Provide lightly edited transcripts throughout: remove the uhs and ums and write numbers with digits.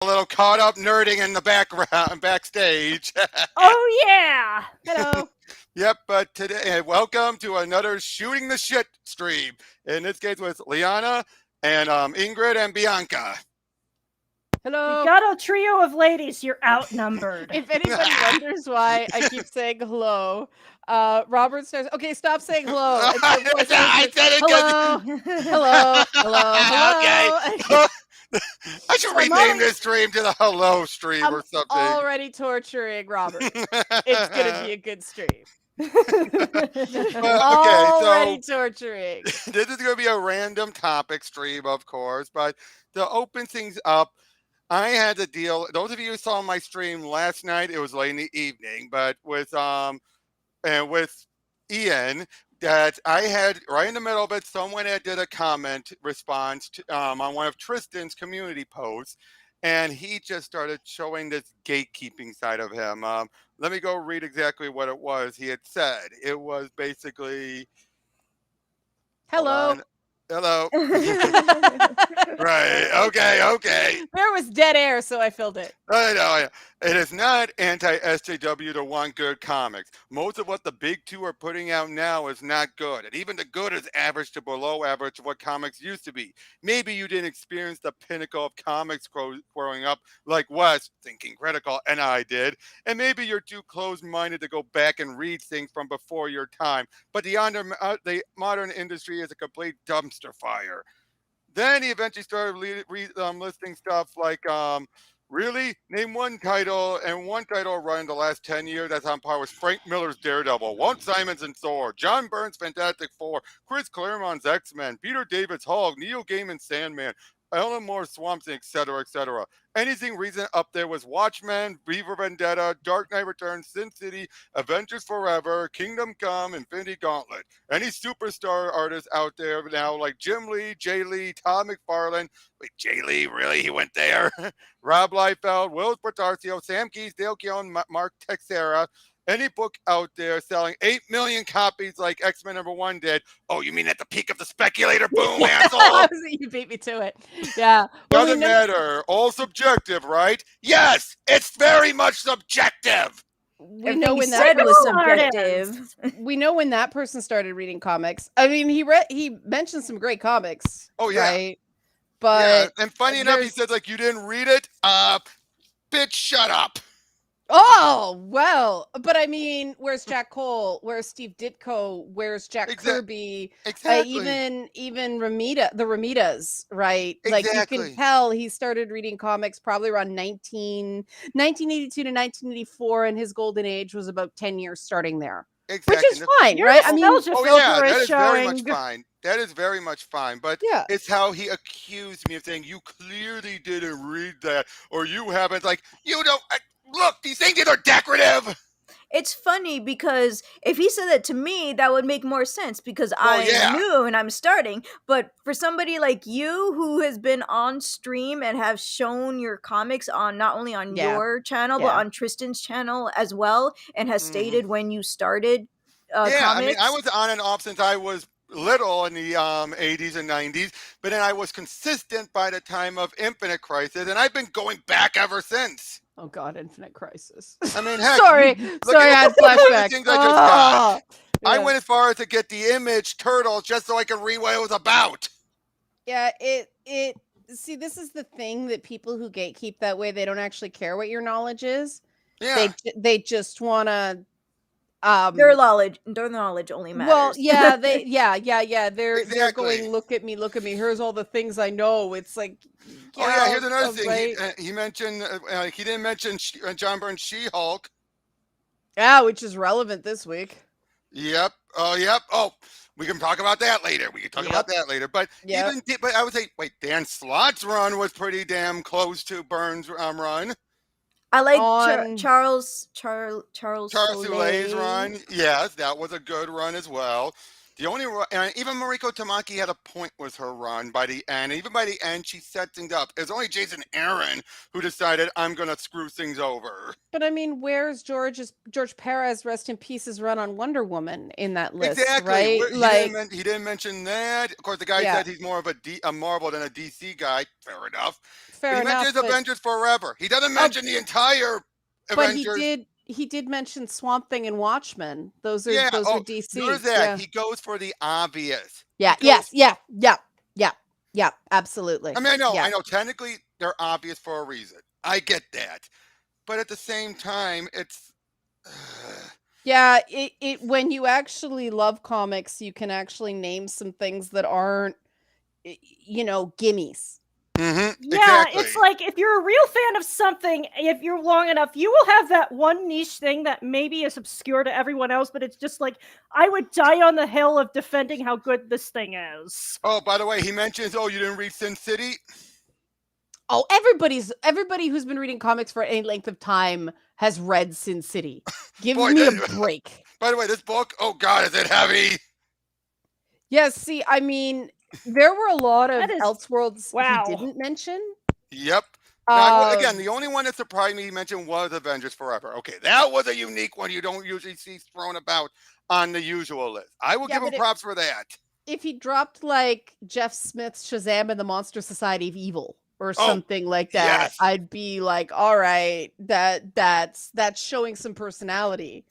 A little caught up nerding in the background, backstage. Oh yeah. Hello. Yep, but today, welcome to another shooting the shit stream. In this case, with Liana and Ingrid and Bianca. We Hello. got a trio of ladies. You're outnumbered. If anybody wonders why I keep saying hello, Robert says, "Okay, stop saying hello." And so before I said it hello, hello, hello, hello. Okay. I should So I'm rename already- this stream to the hello stream I'm or something. already torturing Robert. It's gonna be a good stream. Well, okay, Already so torturing. this is going to be a random topic stream, of course, but to open things up, I had to deal. Those of you who saw my stream last night, it was late in the evening, but with and with Ian, that I had right in the middle of it, someone had did a comment response to, on one of Tristan's community posts, and he just started showing this gatekeeping side of him. Let me go read exactly what it was he had said. It was basically, hold Hello. on, hello, right, okay. There was dead air, so I filled it. I know. It is not anti-SJW to want good comics. Most of what the big two are putting out now is not good. And even the good is average to below average of what comics used to be. Maybe you didn't experience the pinnacle of comics growing up like Wes, thinking critical, and I did. And maybe you're too closed-minded to go back and read things from before your time. But the modern industry is a complete dumpster fire. Then he eventually started listing stuff like, really? Name one title, and one title run in the last 10 years that's on par with Frank Miller's Daredevil, Walt Simonson Thor, John Byrne's Fantastic Four, Chris Claremont's X-Men, Peter David's Hulk, Neil Gaiman's Sandman, Alan Moore's Swamp Thing, etc., etc. Anything recent up there was Watchmen, Beaver Vendetta, Dark Knight Returns, Sin City, Avengers Forever, Kingdom Come, Infinity Gauntlet. Any superstar artists out there now like Jim Lee, Jay Lee, Todd McFarlane. Wait, Jay Lee, really? He went there? Rob Liefeld, Will Portarcio, Sam Keys, Dale Keown, Mark Texera. Any book out there selling 8 million copies like X-Men #1 did. Oh, you mean at the peak of the speculator boom, asshole? You beat me to it. Yeah. Doesn't matter. All subjective, right? Yes, it's very much subjective. We know when said that was Artist. subjective. we know when that person started reading comics. I mean, he mentioned some great comics. Oh, yeah. Right? But yeah, and funny enough, he there's- said like you didn't read it. Bitch, shut up. Oh, well, but I mean, where's Jack Cole? Where's Steve Ditko? Where's Jack Kirby? Exactly. Even Ramita, the Ramitas, right? Like you Exactly. can tell he started reading comics probably around 1982 to 1984, and his golden age was about 10 years starting there. Exactly. Which is fine, Your right? I mean, nostalgia Oh filter yeah, that is is very showing. much fine. That is very much fine. But yeah. it's how he accused me of saying you clearly didn't read that, or you haven't. Like you don't. Look, these things are decorative. It's funny because if he said that to me, that would make more sense because I'm yeah. new and I'm starting. But for somebody like you who has been on stream and have shown your comics on not only on Yeah. your channel Yeah. but on Tristan's channel as well, and has stated when you started Yeah, comics. I mean, I was on and off since I was little in the 80s and 90s, but then I was consistent by the time of Infinite Crisis, and I've been going back ever since. Oh God, Infinite Crisis. I mean, heck, sorry, look I at had the flashbacks. things I just got. I Yeah. went as far as to get the Image Turtles just so I could read what it was about. Yeah, it see, this is the thing that people who gatekeep that way, they don't actually care what your knowledge is. Yeah. They just want to their knowledge only matters. well, yeah, they're Exactly. going, look at me, here's all the things I know. It's like Oh yeah, here's another thing. right? He mentioned he didn't mention John Byrne's She-Hulk. Yeah, which is relevant this week. Yep. Oh, yep. Oh, we can talk about that later. But Yep. but I would say, wait, Dan Slott's run was pretty damn close to Byrne's run. I like On- Charles Charles Soule's Soule's run, yes, that was a good run as well. The only and even Mariko Tamaki had a point with her run by the end. Even by the end, she set things up. It was only Jason Aaron who decided I'm gonna screw things over. But I mean, where's George Perez, rest in peace's run on Wonder Woman in that list, Exactly. right? He didn't mention that. Of course, the guy Yeah. said he's more of a Marvel than a DC guy. Fair enough. Fair But he enough. mentions Avengers Forever. He doesn't mention the entire But Avengers. he did mention Swamp Thing and Watchmen. Those are Yeah. are DC. There's that. He goes for the obvious. Yeah. He goes- Yeah. Absolutely. I mean, Yeah. I know. Technically, they're obvious for a reason. I get that. But at the same time, it's. Yeah, it when you actually love comics, you can actually name some things that aren't, gimmies. Yeah, Exactly. it's like if you're a real fan of something, if you're long enough, you will have that one niche thing that maybe is obscure to everyone else, but it's just like, I would die on the hill of defending how good this thing is. Oh, by the way, he mentions, you didn't read Sin City? Oh, everybody who's been reading comics for any length of time has read Sin City. Give Boy, me a this- break. By the way, this book, oh God, is it heavy? Yeah, see, I mean, there were a lot of That is- Elseworlds wow. he didn't mention. Yep. Now, again, Um, the only one that surprised me he mentioned was Avengers Forever. Okay, that was a unique one you don't usually see thrown about on the usual list. I will Yeah, give him but props for that. if he dropped like Jeff Smith's Shazam and the Monster Society of Evil or Oh, something like that, yes. I'd be like, all right, that's showing some personality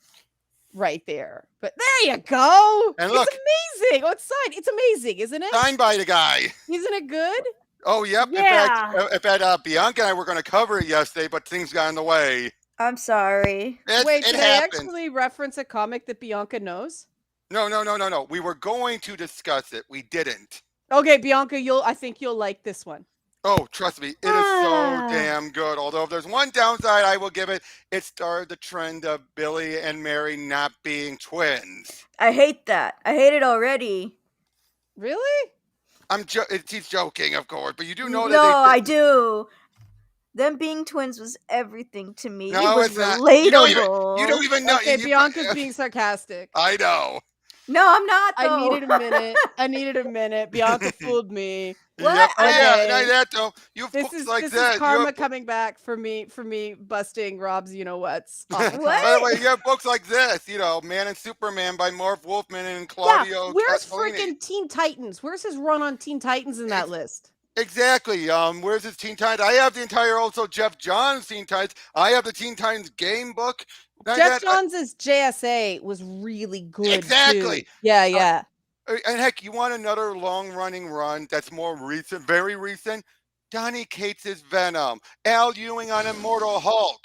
right there. But there you go. And It's look. amazing. Oh, it's signed. It's amazing, isn't it? Signed by the guy. Isn't it good? Oh, yep. Yeah. In fact, Bianca and I were going to cover it yesterday, but things got in the way. I'm sorry. Wait, It did I happened. actually reference a comic that Bianca knows? No. We were going to discuss it. We didn't. Okay, Bianca, I think you'll like this one. Oh, trust me, it is so Ah. damn good. Although if there's one downside I will give it, it started the trend of Billy and Mary not being twins. I hate that. I hate it already. Really? He's joking, of course, but you do know No, that I do. Them being twins was everything to me. No, it was it's not. relatable. You don't even know. Okay, you- Bianca's being sarcastic. I know. No, I'm not. Though. I needed a minute. Bianca fooled me. What? Yep. Oh, yeah, Okay. not that though. You This books is like this that. is karma coming back for me busting Rob's what's. By the way, you have books like this, Man and Superman by Marv Wolfman and Claudio. Yeah, where's Castellini. freaking Teen Titans? Where's his run on Teen Titans in that list? Exactly. Where's his Teen Titans? I have the entire also Jeff Johns Teen Titans. I have the Teen Titans game book. Jeff Johns' JSA was really good. Exactly. Too. Yeah. And heck, you want another long-running run that's more recent, very recent? Donny Cates' Venom, Al Ewing on Immortal Hulk.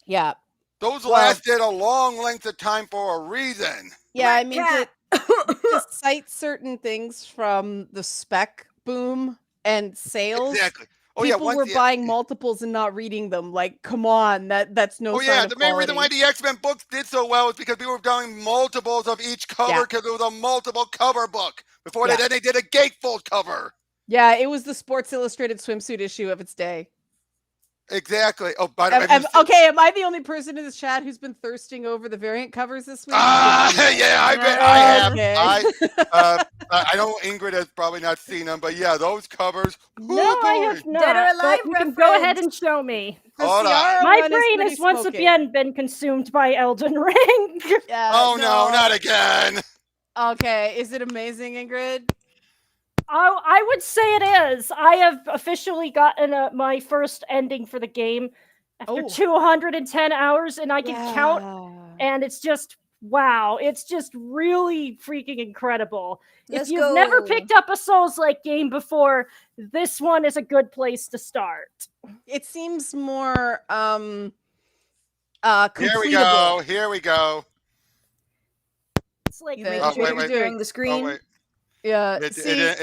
Yeah. Those Well- lasted a long length of time for a reason. Yeah, I My mean cat. to cite certain things from the spec boom and sales. Exactly. Oh People yeah, were buying multiples and not reading them. Like, come on, that's no. Oh sign yeah, of the main reason why quality. the X-Men books did so well is because people were doing multiples of each cover because it was a multiple cover book. Before Yeah. that, they did a gatefold cover. Yeah, it was the Sports Illustrated swimsuit issue of its day. Exactly. Oh, by the way, have you Okay, am I the only person in this chat who's been thirsting over the variant covers this week? yeah, I have. Okay. I know Ingrid has probably not seen them, but yeah, those covers. No, I boy. have not. Dead or but Alive you can go ahead reference. and show me. The Hold on. Ciara My one brain pretty has once smoking. again been consumed by Elden Ring. Yeah, Oh no, not again. Okay, is it amazing, Ingrid? Oh, I would say it is. I have officially gotten my first ending for the game after Oh. 210 hours, and I can count, Yeah. and it's just wow. It's just really freaking incredible. Let's if you've never go. picked up a Souls-like game before, this one is a good place to start. It seems more Here we completable. go. Here we go. It's like You Yeah. made Oh, sure wait, you're wait. sharing the Oh screen. wait. Yeah. It- See, I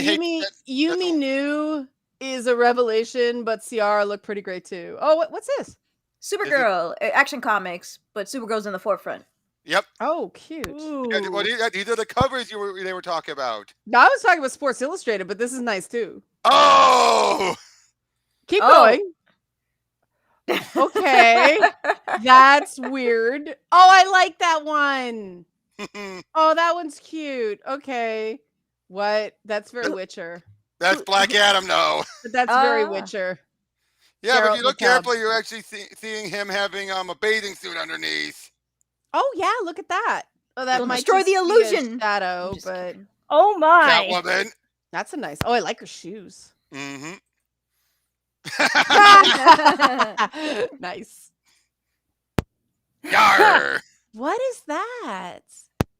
hate Yumi, that- Yumi New is a revelation, but Ciara looked pretty great too. Oh, what's this? Supergirl, Action Comics, but Supergirl's in the forefront. Yep. Oh, cute. Yeah, well, these are the covers they were talking about. Now, I was talking about Sports Illustrated, but this is nice too. Oh. Keep Oh. going. Okay. That's weird. Oh, I like that one. Oh, that one's cute. Okay. What? That's very Witcher. That's Black Adam, no. But that's very Ah. Witcher. Yeah, but if Geralt you look the Cub. carefully, you're actually seeing him having a bathing suit underneath. Oh yeah, look at that. Oh, that Don't might destroy just the be a illusion. I'm shadow, just but kidding. Oh my! Catwoman. that's a nice. Oh, I like her shoes. Mm-hmm. Nice. Yarr. What is that?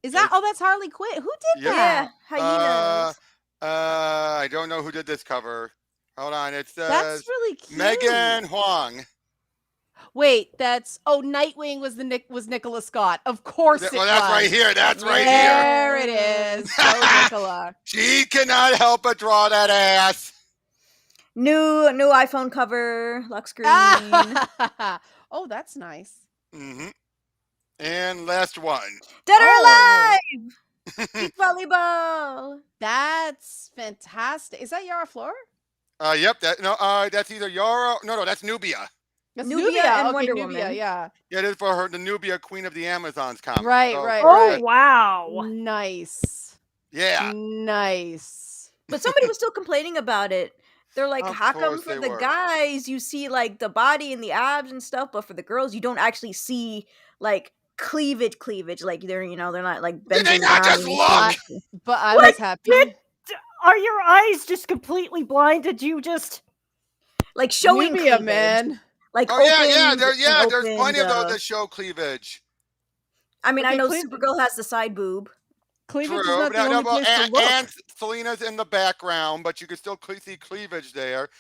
Is that? Oh, that's Harley Quinn. Who did Yep. that? Yeah, hyenas. I don't know who did this cover. Hold on, it says That's really cute. Megan Huang. Wait, that's Nightwing was Nicola Scott. Of course it Well, that's was. right here. That's right here. There it is. Go Nicola. She cannot help but draw that ass. New iPhone cover, lock screen. Oh, that's nice. Mm-hmm. And last one. Dead or Oh. alive! Beach volleyball. That's fantastic. Is that Yara Flora? Yep. That's either Yara. No, that's Nubia. That's Nubia and Okay, Wonder Nubia, Woman. yeah. Yeah, it is for her, the Nubia, Queen of the Amazons comic. Right, So, right, Oh right. wow! Nice. Yeah. Nice. But somebody was still complaining about it. They're like, Of how come course for they the were. guys you see like the body and the abs and stuff, but for the girls you don't actually see like cleavage. Like they're they're not like Did bending they not down just and look? shit. But I What was happy. Are your eyes just completely blind? Did you just? Like showing Nubia, cleavage. man. Like Oh yeah, opened there's and plenty of those opened, that show cleavage. I mean, I Okay, know cleavage. Supergirl has the side boob. Cleavage True, is not the only place to look. and Selena's in the background, but you can still see cleavage there.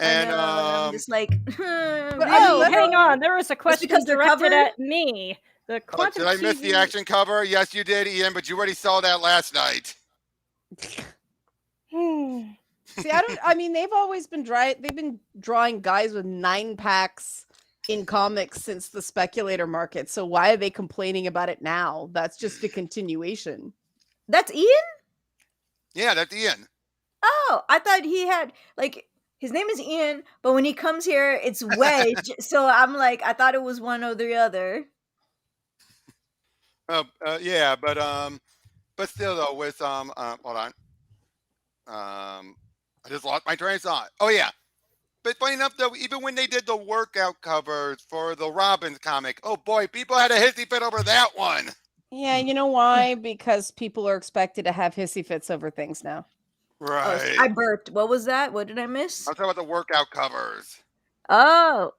And I know, and I'm just like, But Hey, let hang her- on. There was a question because they're directed covered? at me. The quantum did I miss the TV action cover? Yes, you did, Ian, but you already saw that last night. See, I mean, they've always been they've been drawing guys with 9-packs in comics since the speculator market. So why are they complaining about it now? That's just a continuation. That's Ian? Yeah, that's Ian. Oh, I thought he had like his name is Ian, but when he comes here, it's Wedge. So I'm like, I thought it was one or the other. Yeah, but still though, with hold on. I just lost my train of thought. Oh yeah. But funny enough, though, even when they did the workout covers for the Robbins comic, oh boy, people had a hissy fit over that one. Yeah, you know why? Because people are expected to have hissy fits over things now. Right. I burped. What was that? What did I miss? I'm talking about the workout covers. Oh,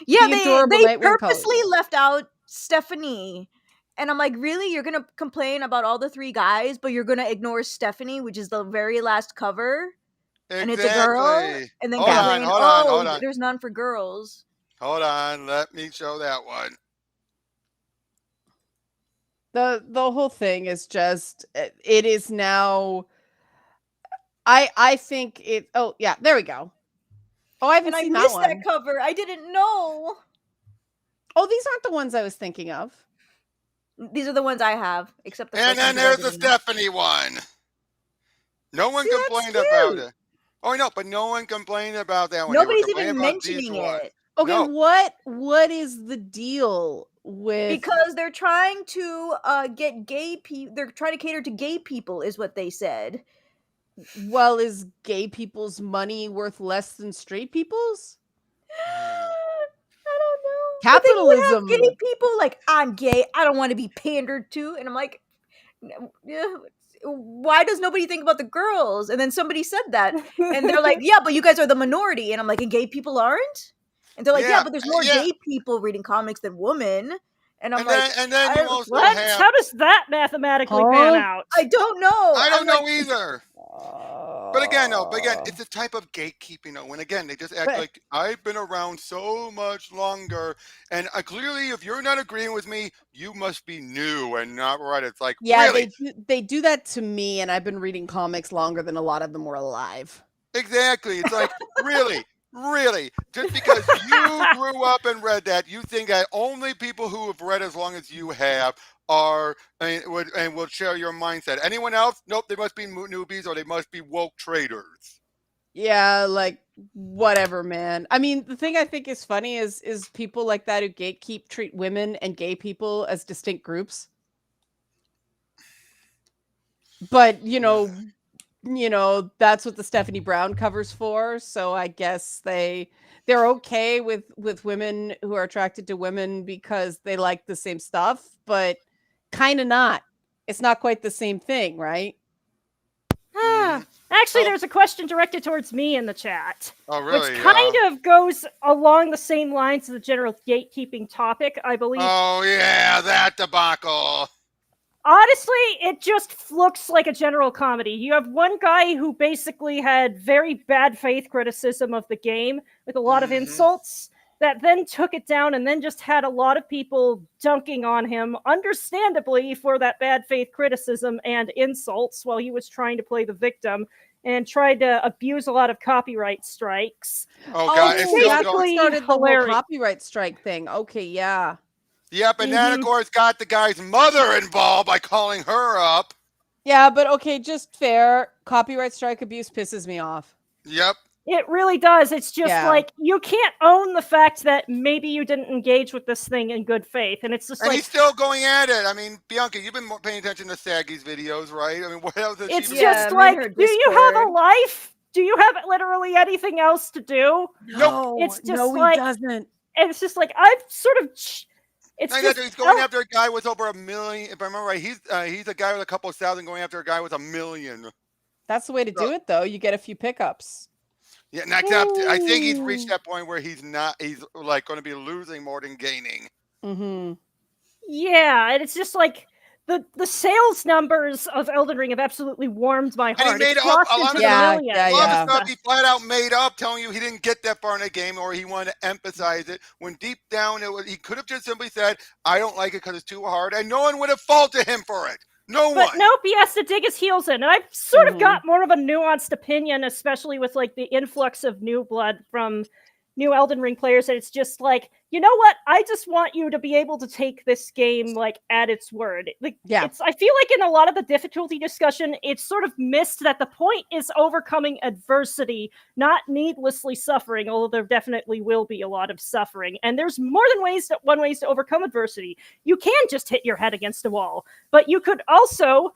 yeah. The They adorable Nightwing purposely colors. left out Stephanie, and I'm like, really? You're gonna complain about all the three guys, but you're gonna ignore Stephanie, which is the very last cover, and it's a girl, and then Hold on, Kathleen. hold on. There's none for girls. Hold on, let me show that one. The whole thing is just it is now. I think it. Oh yeah, there we go. Oh, I haven't And I seen that missed one. that cover. I didn't know. Oh, these aren't the ones I was thinking of. These are the ones I have, except the And first then one that I there's the didn't know. Stephanie one. No one See, that's complained about cute. it. Oh no, but no one complained about that one. They were Nobody's complaining even about these mentioning ones. it Okay, No. what is the deal with? because they're trying to get gay people. They're trying to cater to gay people, is what they said. Well, is gay people's money worth less than straight people's? I don't know. But Capitalism. then you have gay people like, I'm gay. I don't want to be pandered to, and I'm like, yeah. Why does nobody think about the girls? And then somebody said that, and they're like, yeah, but you guys are the minority, and I'm like, and gay people aren't? And they're like, yeah, but there's more gay people reading comics than women. And I'm like, and then you also What? have. How does that mathematically pan out? I don't know. I don't I'm know like, either. But again, it's a type of gatekeeping. When again they just act But- like I've been around so much longer, and clearly, if you're not agreeing with me, you must be new and not right. It's like, Yeah, really, they do that to me, and I've been reading comics longer than a lot of them were alive. exactly. It's like, really, just because you grew up and read that, you think that only people who have read as long as you have are and will share your mindset. Anyone else? Nope. They must be newbies or they must be woke traders. Yeah, like whatever, man. I mean, the thing I think is funny is people like that who gatekeep treat women and gay people as distinct groups. but that's what the Stephanie Brown covers for. So I guess they're okay with women who are attracted to women because they like the same stuff, but kind of not. It's not quite the same thing, right? Mhm. Actually, Oh. there's a question directed towards me in the chat, Oh, which really? kind of goes along the same lines as the general gatekeeping topic, I believe. Oh, yeah, that debacle. Honestly, it just looks like a general comedy. You have one guy who basically had very bad faith criticism of the game with a lot of Mhm. insults that then took it down and then just had a lot of people dunking on him, understandably, for that bad faith criticism and insults while he was trying to play the victim and tried to abuse a lot of copyright strikes. Oh, God, it's It's still that's what going. basically started the whole hilarious. copyright strike thing. Okay, yeah. Yep, and then, of Mhm. course, got the guy's mother involved by calling her up. Yeah, but okay, just fair. Copyright strike abuse pisses me off. Yep. It really does. It's just Yeah. like you can't own the fact that maybe you didn't engage with this thing in good faith, and it's just And like he's still going at it. I mean, Bianca, you've been paying attention to Saggy's videos, right? I mean, what else has it's she been Yeah, just I'm in like, her do you have a Discord. life? Do you have literally anything else to do? Nope. It's just no, like, he doesn't. and it's just like I've sort of. It's Not just after he's going after a guy with over 1 million. If I remember right, he's a guy with a couple of thousand going after a guy with 1 million. That's the way to do it, though. You get a few pickups. Yeah, and I think he's reached that point where he's like going to be losing more than gaining. Mm-hmm. yeah, and it's just like. The sales numbers of Elden Ring have absolutely warmed my And he heart. made It's up a crossed lot into of the stuff. millions. Yeah, A lot yeah. of stuff he flat out made up, telling you he didn't get that far in the game, or he wanted to emphasize it. When deep down, he could have just simply said, "I don't like it because it's too hard," and no one would have faulted him for it. No But one. nope, he has to dig his heels in. And I've sort of Mhm. got more of a nuanced opinion, especially with like the influx of new blood from new Elden Ring players. And it's just like, you know what? I just want you to be able to take this game like at its word. Like Yeah. I feel like in a lot of the difficulty discussion, it's sort of missed that the point is overcoming adversity, not needlessly suffering, although there definitely will be a lot of suffering. And there's more than one ways to overcome adversity. You can just hit your head against a wall, but you could also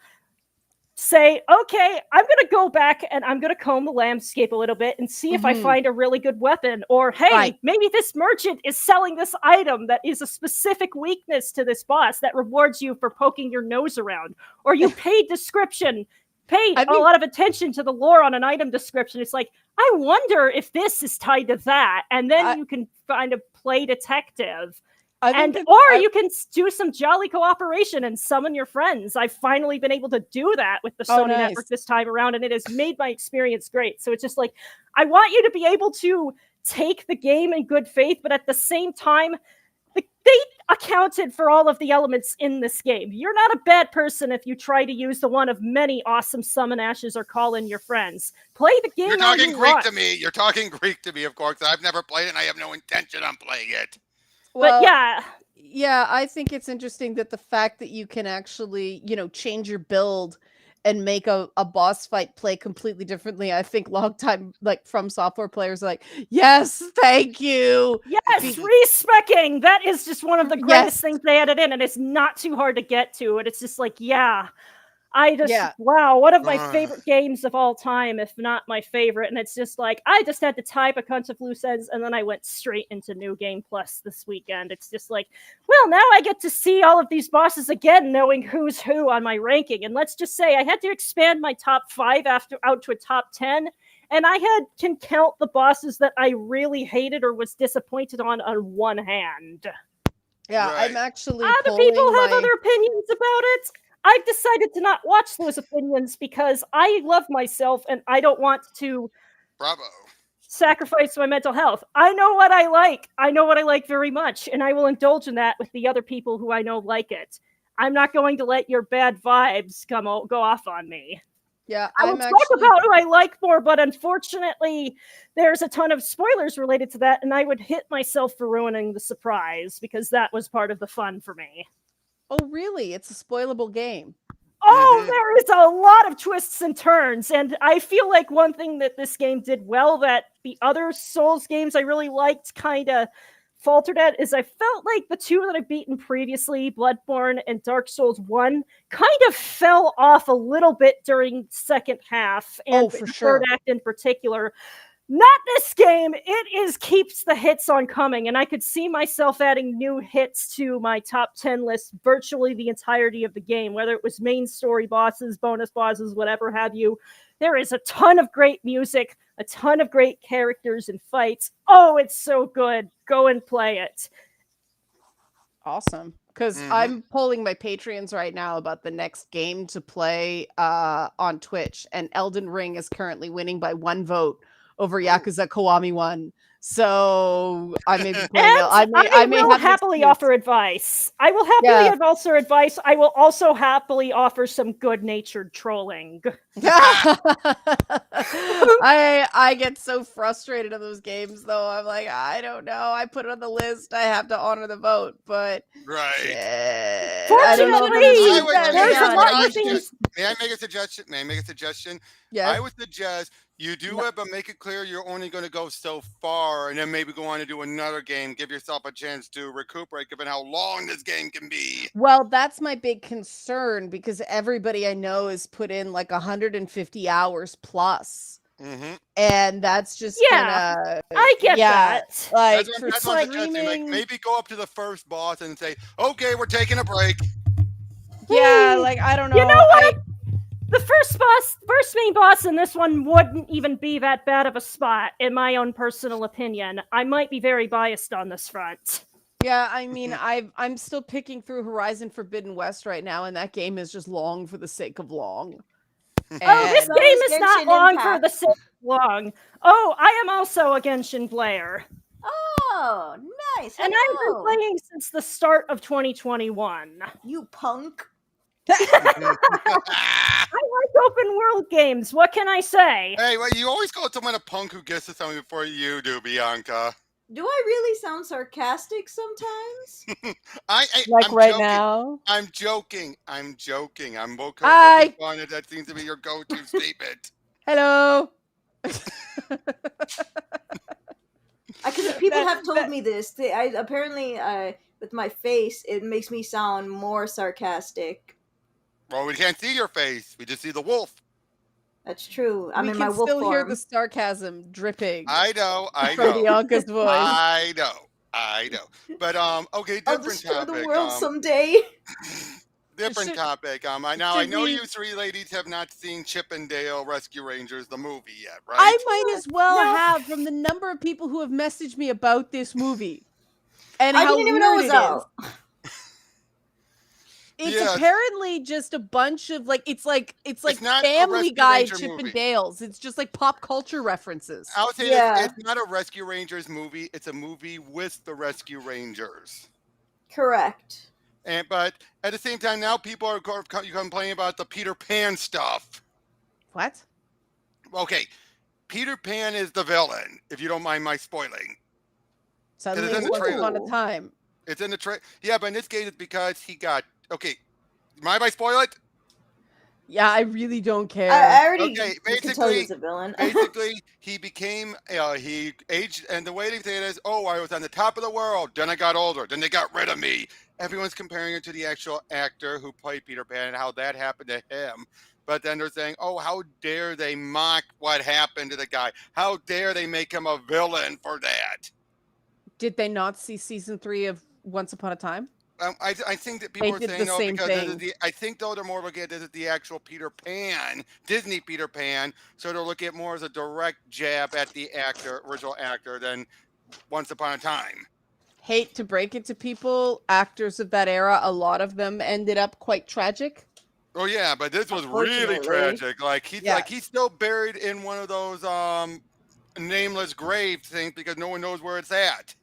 say, okay, I'm going to go back and I'm going to comb the landscape a little bit and see if I Mhm. find a really good weapon. Or, hey, Right. maybe this merchant is selling this item that is a specific weakness to this boss that rewards you for poking your nose around. Or you paid a lot of attention to the lore on an item description. It's like, I wonder if this is tied to that. And then you can kind of play detective. You can do some jolly cooperation and summon your friends. I've finally been able to do that with the Sony Network this time around, and it has made my experience great. So it's just like, I want you to be able to take the game in good faith, but at the same time, they accounted for all of the elements in this game. You're not a bad person if you try to use the one of many awesome summon ashes or call in your friends. Play the game. You're talking Greek to me. You're talking Greek to me, of course. I've never played it, and I have no intention on playing it. But yeah, I think it's interesting that the fact that you can actually, change your build and make a boss fight play completely differently. I think long time like From Software players are like, yes, thank you. Yes, respecking. That is just one of the greatest things they added in, and it's not too hard to get to. And it's just like, wow, one of my favorite games of all time, if not my favorite. And it's just like, I just had to type a bunch of loose ends, and then I went straight into New Game Plus this weekend. It's just like, well, now I get to see all of these bosses again, knowing who's who on my ranking. And let's just say I had to expand my top 5 out to a top 10. And I can count the bosses that I really hated or was disappointed on one hand. Yeah, right. I'm actually other people have other opinions about it. I've decided to not watch those opinions because I love myself and I don't want to sacrifice my mental health. I know what I like. I know what I like very much, and I will indulge in that with the other people who I know like it. I'm not going to let your bad vibes go off on me. Yeah, I will talk about who I like more, but unfortunately, there's a ton of spoilers related to that, and I would hit myself for ruining the surprise because that was part of the fun for me. Oh, really? It's a spoilable game. Oh, there is a lot of twists and turns, and I feel like one thing that this game did well that the other Souls games I really liked kind of faltered at is I felt like the two that I've beaten previously, Bloodborne and Dark Souls 1, kind of fell off a little bit during second half and for the sure. third act in particular. Not this game. It is keeps the hits on coming, and I could see myself adding new hits to my top 10 list virtually the entirety of the game, whether it was main story bosses, bonus bosses, whatever have you. There is a ton of great music, a ton of great characters and fights. Oh, it's so good. Go and play it. Awesome. Because Mhm. I'm polling my Patreons right now about the next game to play on Twitch, and Elden Ring is currently winning by 1 vote over Yakuza Kiwami 1. So I may be playing. And I may will have an happily excuse. offer advice. I will happily also advice. I will also happily offer some good-natured trolling. I get so frustrated in those games, though. I'm like, I don't know. I put it on the list. I have to honor the vote, but Right. shit, I don't know if I'm gonna Fortunately, keep that there's a on. lot I of things. May I make a suggestion? May I make a suggestion? Yes. I would suggest you do it, but make it clear you're only going to go so far, and then maybe go on to do another game. Give yourself a chance to recuperate, given how long this game can be. Well, that's my big concern because everybody I know has put in like 150 hours plus, Mm-hmm. and that's just Yeah, I get that. Like That's for what I'm suggesting. Like, streaming, maybe go up to the first boss and say, "Okay, we're taking a break." yeah, like I don't know. You know what? The first main boss in this one wouldn't even be that bad of a spot, in my own personal opinion. I might be very biased on this front. Yeah, I mean, I'm still picking through Horizon Forbidden West right now, and that game is just long for the sake of long. Oh, this And- game is not Genshin long for Impact. the sake of long. Oh, I am also a Genshin player. Oh, nice. And I've been Hello. playing since the start of 2021. You punk. I like open world games. What can I say? Hey, well, you always call someone a punk who gets to something before you do, Bianca. Do I really sound sarcastic sometimes? like I'm right joking. now. I'm joking. I'm joking. I'm okay. Hi. Fun. That seems to be your go-to statement. Hello. Because people That- have told that- me this. Apparently, with my face, it makes me sound more sarcastic. Well, we can't see your face. We just see the wolf. That's true. I'm we in can my wolf still hear form. the sarcasm dripping I know. from Bianca's voice. I know. But okay, I'll different destroy topic. the world someday. Different Should- topic. I should know we- you three ladies have not seen Chippendale Rescue Rangers, the movie yet, right? I might as well No. have from the number of people who have messaged me about this movie and I how didn't even know it weird was out. It's Yes. apparently just a bunch of like it's like not a Family Rescue Guy Ranger Chip movie. and Dale's. It's just like pop culture references. I would say Yeah. it's not a Rescue Rangers movie. It's a movie with the Rescue Rangers. Correct. But at the same time, now people are complaining about the Peter Pan stuff. What? Okay, Peter Pan is the villain, if you don't mind my spoiling. Suddenly in the once trailer. upon a time. It's in the yeah, but in this case, it's because he got okay. Mind if I spoil it? Yeah, I really don't care. I already Okay, can tell you basically- he's a villain. Basically, he became he aged, and the way they say it is, oh, I was on the top of the world, then I got older, then they got rid of me. Everyone's comparing it to the actual actor who played Peter Pan and how that happened to him. But then they're saying, oh, how dare they mock what happened to the guy? How dare they make him a villain for that? Did they not see season 3 of Once Upon a Time? I think that people They are did saying the no same because this is thing. I think though they're more looking at this as the actual Peter Pan, Disney Peter Pan, so they're looking at more as a direct jab at the original actor than Once Upon a Time. Hate to break it to people, actors of that era, a lot of them ended up quite tragic. Oh yeah, but this was really Unfortunately. tragic. Like Yeah. he's still buried in one of those nameless grave things because no one knows where it's at.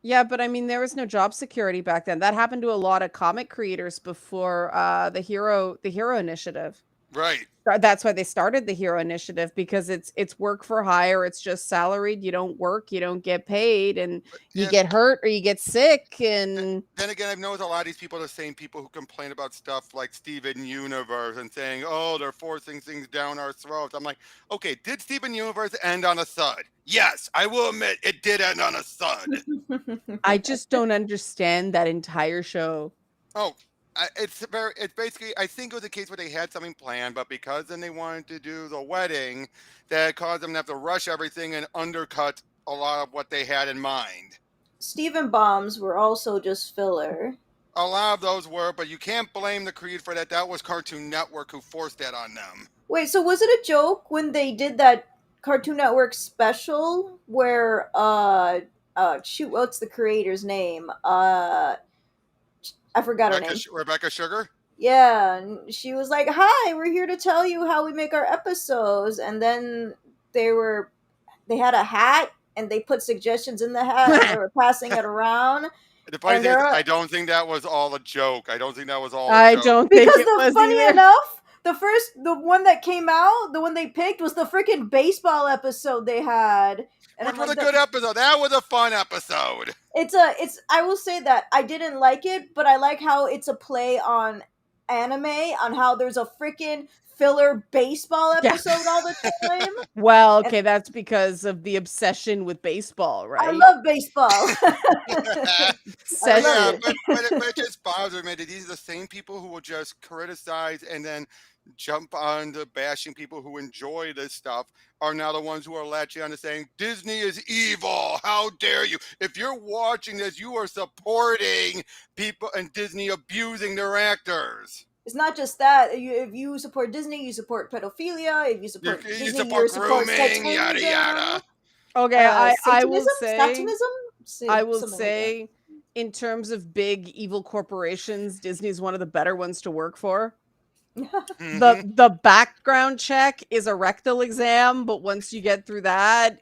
Yeah, but I mean, there was no job security back then. That happened to a lot of comic creators before the Hero Initiative. Right. That's why they started the Hero Initiative, because it's work for hire. It's just salaried. You don't work, you don't get paid, and you Yeah. get hurt or you get sick. And Then again, I've noticed a lot of these people are the same people who complain about stuff like Steven Universe and saying, "Oh, they're forcing things down our throats." I'm like, okay, did Steven Universe end on a thud? Yes, I will admit it did end on a thud. I just don't understand that entire show. Oh, it's basically, I think it was a case where they had something planned, but because then they wanted to do the wedding, that caused them to have to rush everything and undercut a lot of what they had in mind. Steven bombs were also just filler. A lot of those were, but you can't blame the Creed for that. That was Cartoon Network who forced that on them. Wait, so was it a joke when they did that Cartoon Network special where shoot, what's the creator's name? I forgot her name. Rebecca Sugar? Yeah, and she was like, "Hi, we're here to tell you how we make our episodes." And then they had a hat and they put suggestions in the hat and they were passing it around. The funny And thing is, there are, I don't think that was all a joke. I don't think that was all a I joke. don't think because it was funny either. enough, the one that came out, the one they picked was the freaking baseball episode they had. And Which I'm was like, a good episode. That was a fun episode. it's I will say that I didn't like it, but I like how it's a play on anime, on how there's a freaking filler baseball Yeah. episode all the time. Well, okay, that's because of the obsession with baseball, right? I love baseball. Obsession. Yeah, it. but it just bothers me that these are the same people who will just criticize and then jump on to bashing people who enjoy this stuff are now the ones who are latching on to saying Disney is evil. How dare you? If you're watching this, you are supporting people and Disney abusing their actors. It's not just that. If you support Disney, you support pedophilia. If you support You Disney, support you support grooming, yada Satanism. yada. Okay, I will Satanism? say, Satanism? I will Something like say, in terms of big evil corporations, Disney's one of the better ones to work for. that. Mhm. The background check is a rectal exam, but once you get through that,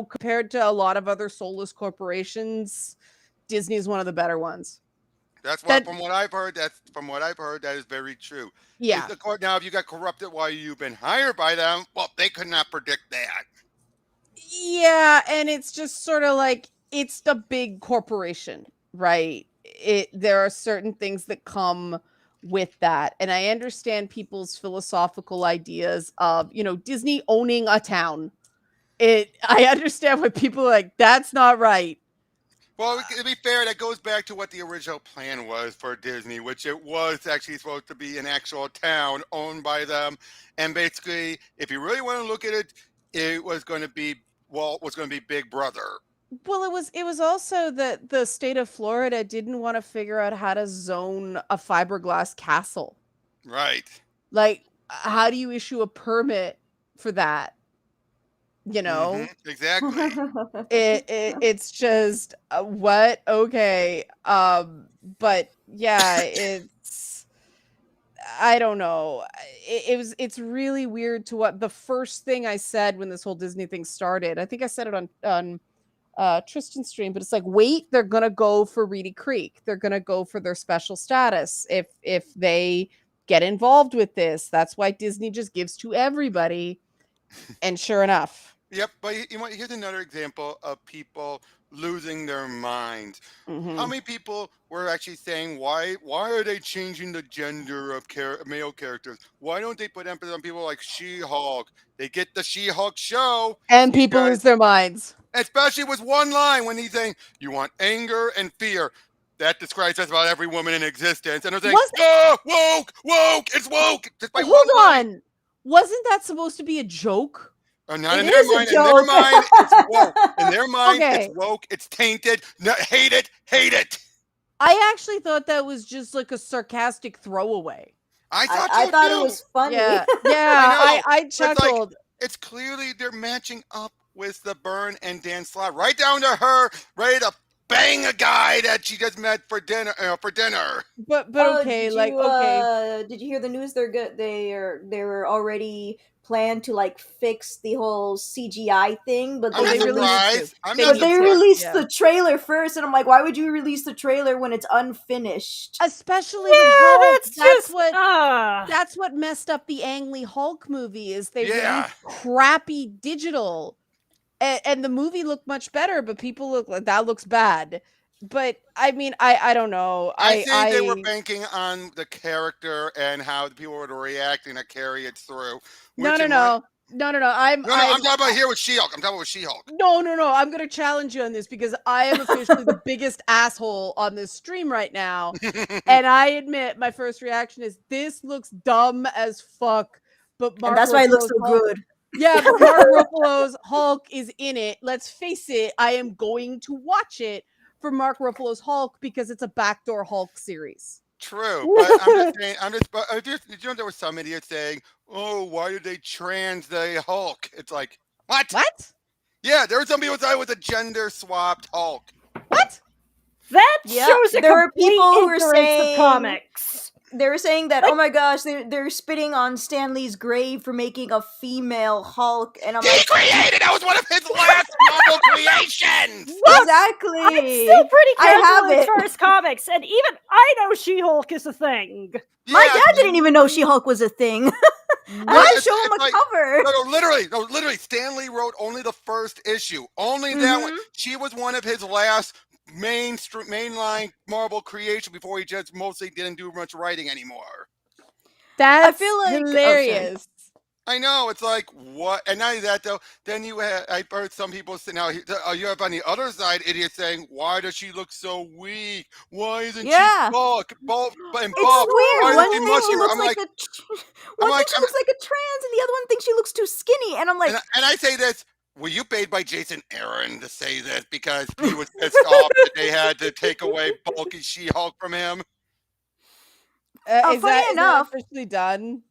compared to a lot of other soulless corporations, Disney is one of the better ones. That's That- from what I've heard. That is very true. Yeah. Now, if you got corrupted while you've been hired by them, well, they could not predict that. Yeah, and it's just sort of like it's the big corporation, right? There are certain things that come with that. And I understand people's philosophical ideas of, Disney owning a town. I understand what people are like, that's not right. Well, to be fair, that goes back to what the original plan was for Disney, which it was actually supposed to be an actual town owned by them. And basically, if you really want to look at it, it was going to be Walt was going to be Big Brother. Well, it was also that the state of Florida didn't want to figure out how to zone a fiberglass castle. Right. Like, how do you issue a permit for that? Exactly. It's just what? Okay. But yeah, I don't know. It's really weird to what the first thing I said when this whole Disney thing started. I think I said it on Tristan's stream, but it's like, wait, they're gonna go for Reedy Creek. They're gonna go for their special status if they get involved with this. That's why Disney just gives to everybody. And sure enough. Yep, but here's another example of people losing their minds. Mhm. How many people were actually saying, why are they changing the gender of male characters? Why don't they put emphasis on people like She-Hulk? They get the She-Hulk show. And people because- lose their minds. Especially with one line when he's saying, you want anger and fear. That describes just about every woman in existence. And they're saying, woke, it's woke. Just by Hold one line. on. Wasn't that supposed to be a joke? Not It in their is a mind. In their joke. mind, it's woke. In their mind, Okay. it's woke. It's tainted. No, hate it. I actually thought that was just like a sarcastic throwaway. I thought I so thought too. it was funny. Yeah, I I It's like- chuckled. It's clearly they're matching up with the Byrne and Dan Slott, right down to her, ready to bang a guy that she just met for dinner. But Oh, okay, did like you, okay. Did you hear the news? They're good. They were already plan to like fix the whole CGI thing, but I'm not they really need to. surprised. I'm They not need but they to. released Yeah. the trailer first, and I'm like, why would you release the trailer when it's unfinished? Especially with Yeah, Hulk. that's just That's what messed up the Ang Lee Hulk movie is they Yeah. released crappy digital, and the movie looked much better, but people look like that looks bad. But I mean, I don't know. I think they were banking on the character and how the people were reacting to carry it through. no. I'm I'm talking about here with She-Hulk. I'm talking about She-Hulk. No. I'm going to challenge you on this because I am officially the biggest asshole on this stream right now. And I admit my first reaction is this looks dumb as fuck. But Mark And that's why it looks Ruffalo's so Hulk- good. Yeah, but Mark Ruffalo's Hulk is in it. Let's face it, I am going to watch it for Mark Ruffalo's Hulk because it's a backdoor Hulk series. True, but I'm just saying. Did you know there was some idiot saying, "Oh, why did they trans the Hulk?" It's like, what? What? Yeah, there were some people saying it was a gender swapped Hulk. What? That Yeah, shows a there were complete people who were ignorance saying- of comics. They were saying that, oh my gosh, they're spitting on Stan Lee's grave for making a female Hulk, and I'm He like, created. That was one of his last novel creations. exactly. I'm still pretty I have casual as it. far as comics, and even I know She-Hulk is a thing. My Yeah, dad didn't even know She-Hulk was a thing. I had to show him a it's like- cover. literally. Stan Lee wrote only the first issue. Only that one. She was one of his last mainline Marvel creation before he just mostly didn't do much writing anymore. That's feel like- hilarious. I know, it's like, what? And not only that, though, then I've heard some people say, now, you have on the other side idiots saying, why does she look so weak? Why isn't Yeah. she buff? It's Buff? weird. Why One isn't she thing she muscular? looks I'm like like, one like, thing she looks like a trans, and the other one thinks she looks too skinny. And I'm like, and I say this, were you paid by Jason Aaron to say this because he was pissed off that they had to take away bulky She-Hulk from him? Is funny that enough- officially done?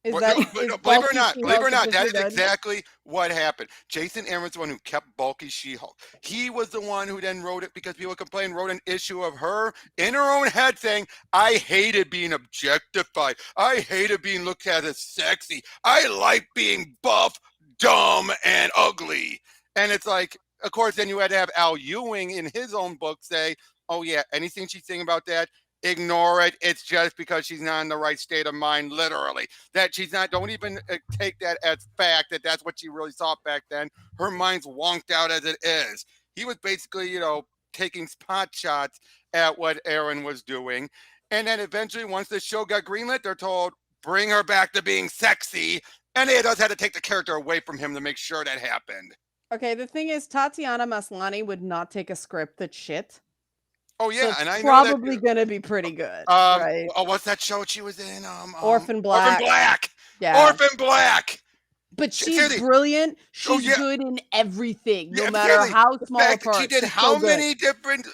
Is Well, that no, is believe it or bulky not, She-Hulk that officially is done? exactly what happened. Jason Aaron's the one who kept bulky She-Hulk. He was the one who then wrote it because people complained, wrote an issue of her in her own head saying, I hated being objectified. I hated being looked at as sexy. I like being buff, dumb, and ugly. And it's like, of course, then you had to have Al Ewing in his own book say, oh yeah, anything she's saying about that, ignore it. It's just because she's not in the right state of mind, literally. That she's not, don't even take that as fact that that's what she really thought back then. Her mind's wonked out as it is. He was basically, taking spot shots at what Aaron was doing. And then eventually, once the show got greenlit, they're told, bring her back to being sexy. And they just had to take the character away from him to make sure that happened. Okay, the thing is, Tatiana Maslany would not take a script that's shit. Oh, yeah. So And I it's know probably that. gonna be pretty good, right? Oh, what's that show she was in? Orphan Black. Orphan Black. Yeah. Orphan Black. But she's Seriously. brilliant. Oh, She's yeah. good in everything, no Yeah, matter seriously. how The small a fact that part. she did She's how so good. many different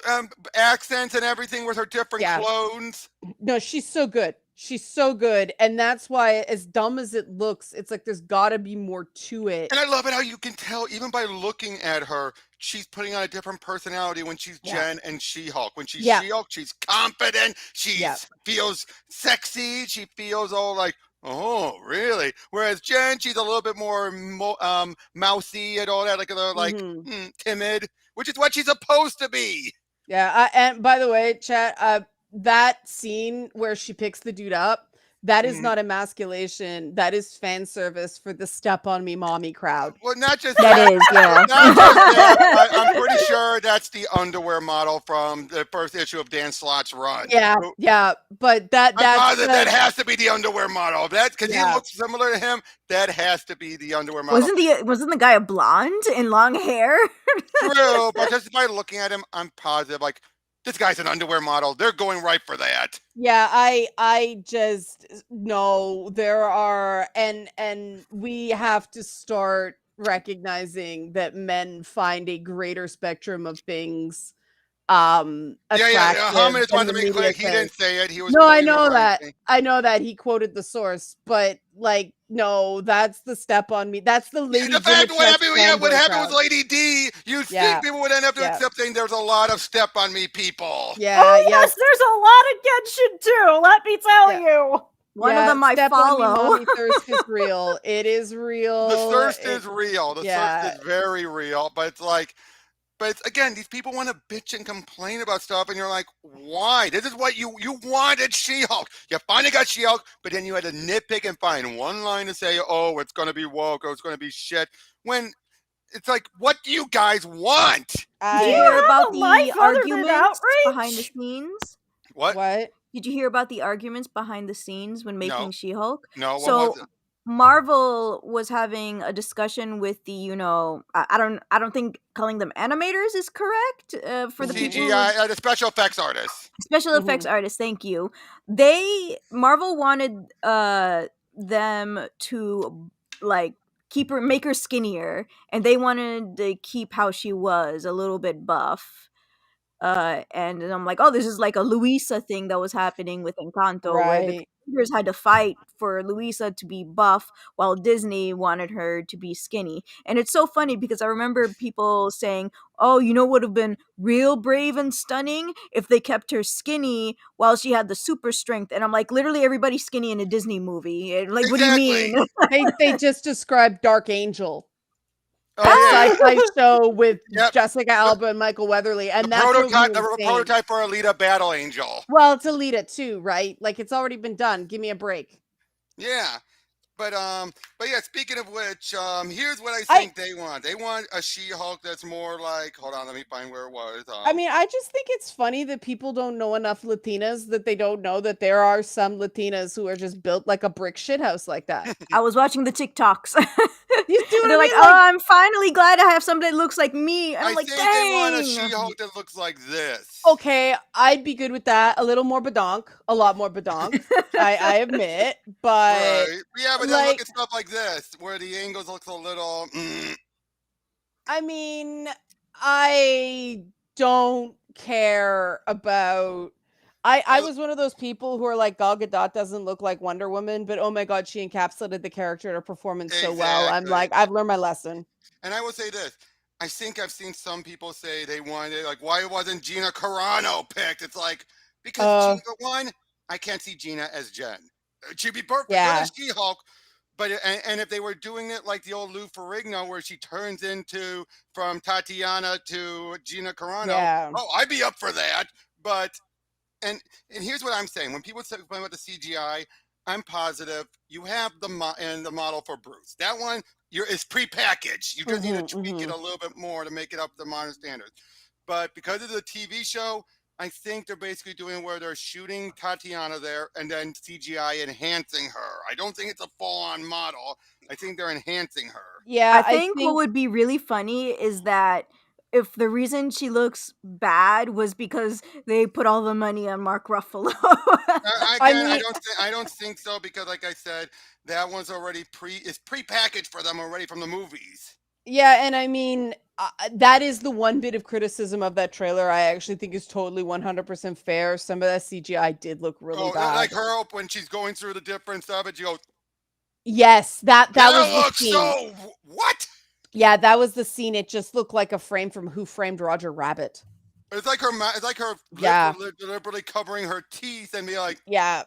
accents and everything with her different Yeah. clones? No, she's so good. She's so good. And that's why, as dumb as it looks, it's like there's gotta be more to it. And I love it how you can tell, even by looking at her, she's putting on a different personality when she's Yeah. Jen and She-Hulk. When she's Yeah. She-Hulk, she's confident. She Yeah. feels sexy. She feels all like, oh, really? Whereas Jen, she's a little bit more mousy and all that, like Mhm. timid, which is what she's supposed to be. Yeah, and by the way, chat, that scene where she picks the dude up, that is Mhm. not emasculation. That is fan service for the step on me mommy crowd. Well, not just that is, yeah. Not just that, I'm pretty sure that's the underwear model from the first issue of Dan Slott's run. Yeah, but that's that has to be the underwear model. That's because Yeah. he looks similar to him. That has to be the underwear model. Wasn't the guy a blonde and long hair? True, but just by looking at him, I'm positive. Like, this guy's an underwear model. They're going right for that. Yeah, I just know there are and we have to start recognizing that men find a greater spectrum of things attractive. Yeah. Hammond just than wanted to the make clear media he didn't says. say it. He was No, I quoting know the that. writing. I know that he quoted the source, but like, no, that's the step on me. That's the lady. The fact what happened fanboy with crowd. Lady D, you Yeah. think people would end up Yeah. accepting there's a lot of step on me people. Yeah, Oh yeah. yes, there's a lot of Genshin too. Let me tell Yeah. you. One of them I step on me, follow. mommy thirst is real. It is real. The thirst It- is real. The yeah. thirst is very real. But it's like, again, these people want to bitch and complain about stuff, and you're like, why? This is what you wanted, She-Hulk. You finally got She-Hulk, but then you had to nitpick and find one line to say, oh, it's going to be woke or it's going to be shit. When it's like, what do you guys want? Did you you hear have about a the life other than arguments behind the outrage? scenes? What? Did you hear about the arguments behind the scenes when making No. She-Hulk? No, what So was it? Marvel was having a discussion with the, I don't think calling them animators is correct for the people who would CGI, the special effects artists. special effects artists, thank you. Marvel wanted them to like make her skinnier, and they wanted to keep how she was, a little bit buff. And then I'm like, oh, this is like a Luisa thing that was happening with Encanto, where the Right. creators had to fight for Luisa to be buff while Disney wanted her to be skinny. And it's so funny because I remember people saying, oh, would have been real brave and stunning if they kept her skinny while she had the super strength. And I'm like, literally everybody's skinny in a Disney movie. Like, what do you Exactly. mean? They just described Dark Angel, Oh, that yeah. sci-fi show with Yep. Jessica Alba and Michael Weatherly, and The that drove me prototype, insane. for Alita Battle Angel. Well, it's Alita too, right? Like it's already been done. Give me a break. Yeah. But yeah, speaking of which, here's what I I- think they want. They want a She-Hulk that's more like, hold on, let me find where it was. I mean, I just think it's funny that people don't know enough Latinas, that they don't know that there are some Latinas who are just built like a brick shithouse like that. I was watching the TikToks. You see what And they're I like, mean? oh, I'm finally glad I have somebody that looks like me. And I I'm like, think they want a dang. She-Hulk that looks like this. Okay, I'd be good with that. A little more badonk, a lot more badonk. I admit, but Right. Yeah, but then look like, at stuff like this, where the angles looks a little. I mean, I don't care about. I was one of those people who are like, Gal Gadot doesn't look like Wonder Woman, but oh my god, she encapsulated the character and her performance so well. I'm Exactly. like, I've learned my lesson. And I will say this. I think I've seen some people say they wanted, like, why wasn't Gina Carano picked? It's like, because Gina, one, I can't see Gina as Jen. She'd be perfect good Yeah. as She-Hulk, but and if they were doing it like the old Lou Ferrigno, where she turns into from Tatiana to Gina Carano, Yeah. oh, I'd be up for that. But and here's what I'm saying: when people say about the CGI, I'm positive you have the model for Bruce. That one is prepackaged. You just need to tweak it a little bit more to make it up to modern standards. But because of the TV show, I think they're basically doing where they're shooting Tatiana there and then CGI enhancing her. I don't think it's a full-on model. I think they're enhancing her. Yeah, I think what would be really funny is that if the reason she looks bad was because they put all the money on Mark Ruffalo. I don't think so, because like I said, that one's already pre-packaged for them already from the movies. Yeah, and I mean, that is the one bit of criticism of that trailer I actually think is totally 100% fair. Some of that CGI did look really bad. Like her when she's going through the different stuff, and she goes, yes, that was the looks scene. so what? Yeah, that was the scene. It just looked like a frame from Who Framed Roger Rabbit. It's like her Yeah. deliberately covering her teeth and be like, yeah.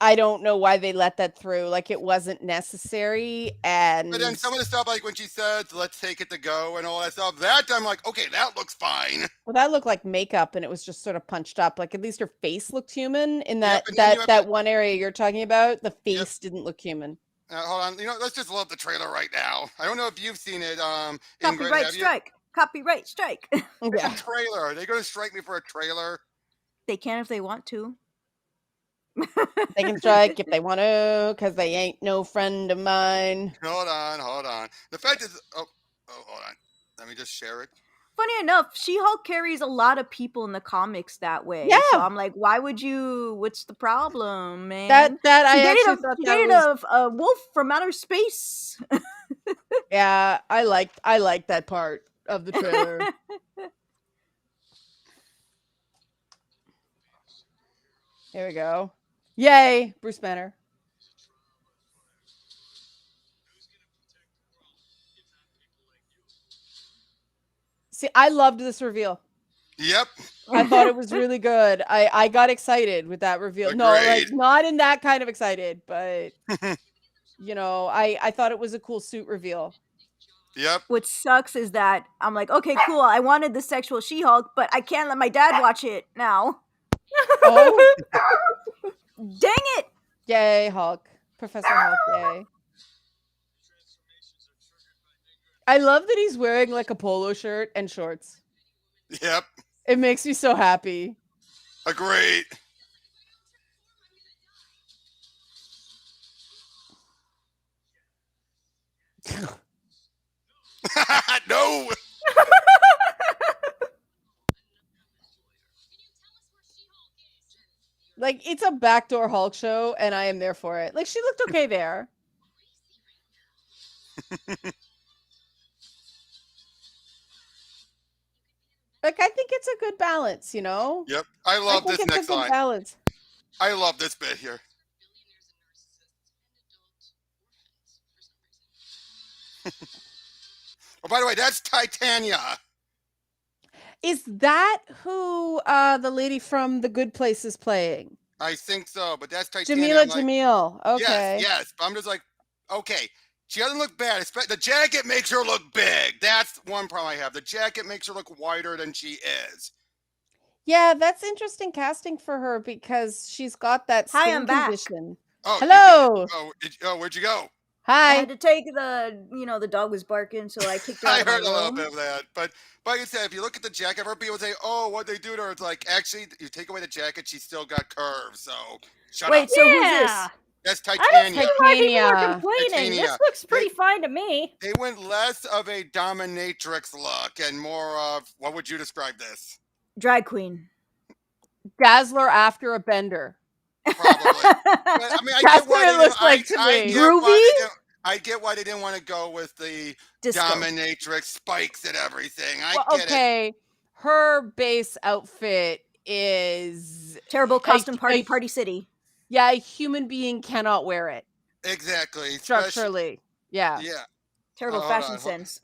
I don't know why they let that through. Like, it wasn't necessary. And but then some of the stuff, like when she said, let's take it to go and all that stuff, that I'm like, okay, that looks fine. well, that looked like makeup, and it was just sort of punched up. Like, at least her face looked human. In that Yep, and then you have that one area you're talking about, the face didn't look human. Hold on, let's just love the trailer right now. I don't know if you've seen it. Ingrid, Copyright have you? strike. Copyright strike. It's Yeah. a trailer. Are they going to strike me for a trailer? They can if they want to. They can strike if they want to, because they ain't no friend of mine. Hold on. The fact is, hold on. Let me just share it. Funny enough, She-Hulk carries a lot of people in the comics that way. Yeah. So I'm like, why would you? What's the problem, man? That I She actually dated thought she that dated was. a wolf from outer space. Yeah, I liked that part of the trailer. Here we go. Yay, Bruce Banner. See, I loved this reveal. Yep. I thought it was really good. I got excited with that reveal. No, like Agreed. not in that kind of excited, but I thought it was a cool suit reveal. Yep. What sucks is that I'm like, okay, cool. I wanted the sexual She-Hulk, but I can't let my dad watch it now. Oh, Dang it! yay, Hulk. Professor Hulk, yay. I love that he's wearing like a polo shirt and shorts. Yep. It makes me so happy. Agreed. No. Like it's a backdoor Hulk show, and I am there for it. Like she looked okay there. Like I think it's a good balance, you know. Yep. I I love think this it's a next good line. balance. I love this bit here. Oh, by the way, that's Titania. Is that who the lady from The Good Place is playing? I think so, but that's Titania. Jamila I'm like, Jamil. Okay. yes. But I'm just like, okay. She doesn't look bad. The jacket makes her look big. That's one problem I have. The jacket makes her look wider than she is. Yeah, that's interesting casting for her because she's got that Hi, skin I'm back. condition. Oh, Hello. Where'd you go? I Hi. had to take the dog was barking, so I kicked her out I of my heard a little room. bit of that, but like I said, if you look at the jacket, I've heard people say, "Oh, what they do to her?" It's like actually, you take away the jacket, she's still got curves. So shut Wait, up. so who's this? Yeah. That's I don't see Titania. why people are Titania. complaining. This Titania. looks pretty fine to me. They went less of a dominatrix look and more of what would you describe this? Drag queen. Dazzler after a bender. Probably. But, I mean, I That's get why what it they looks didn't, like to I me. get why Groovy? they didn't. I get why they didn't want to go with the Disco. dominatrix spikes and everything. I Well, get it. okay. Her base outfit is Terrible costume a- party city. yeah, a human being cannot wear it Exactly. structurally. Yeah. Yeah. Terrible hold fashion on, sense.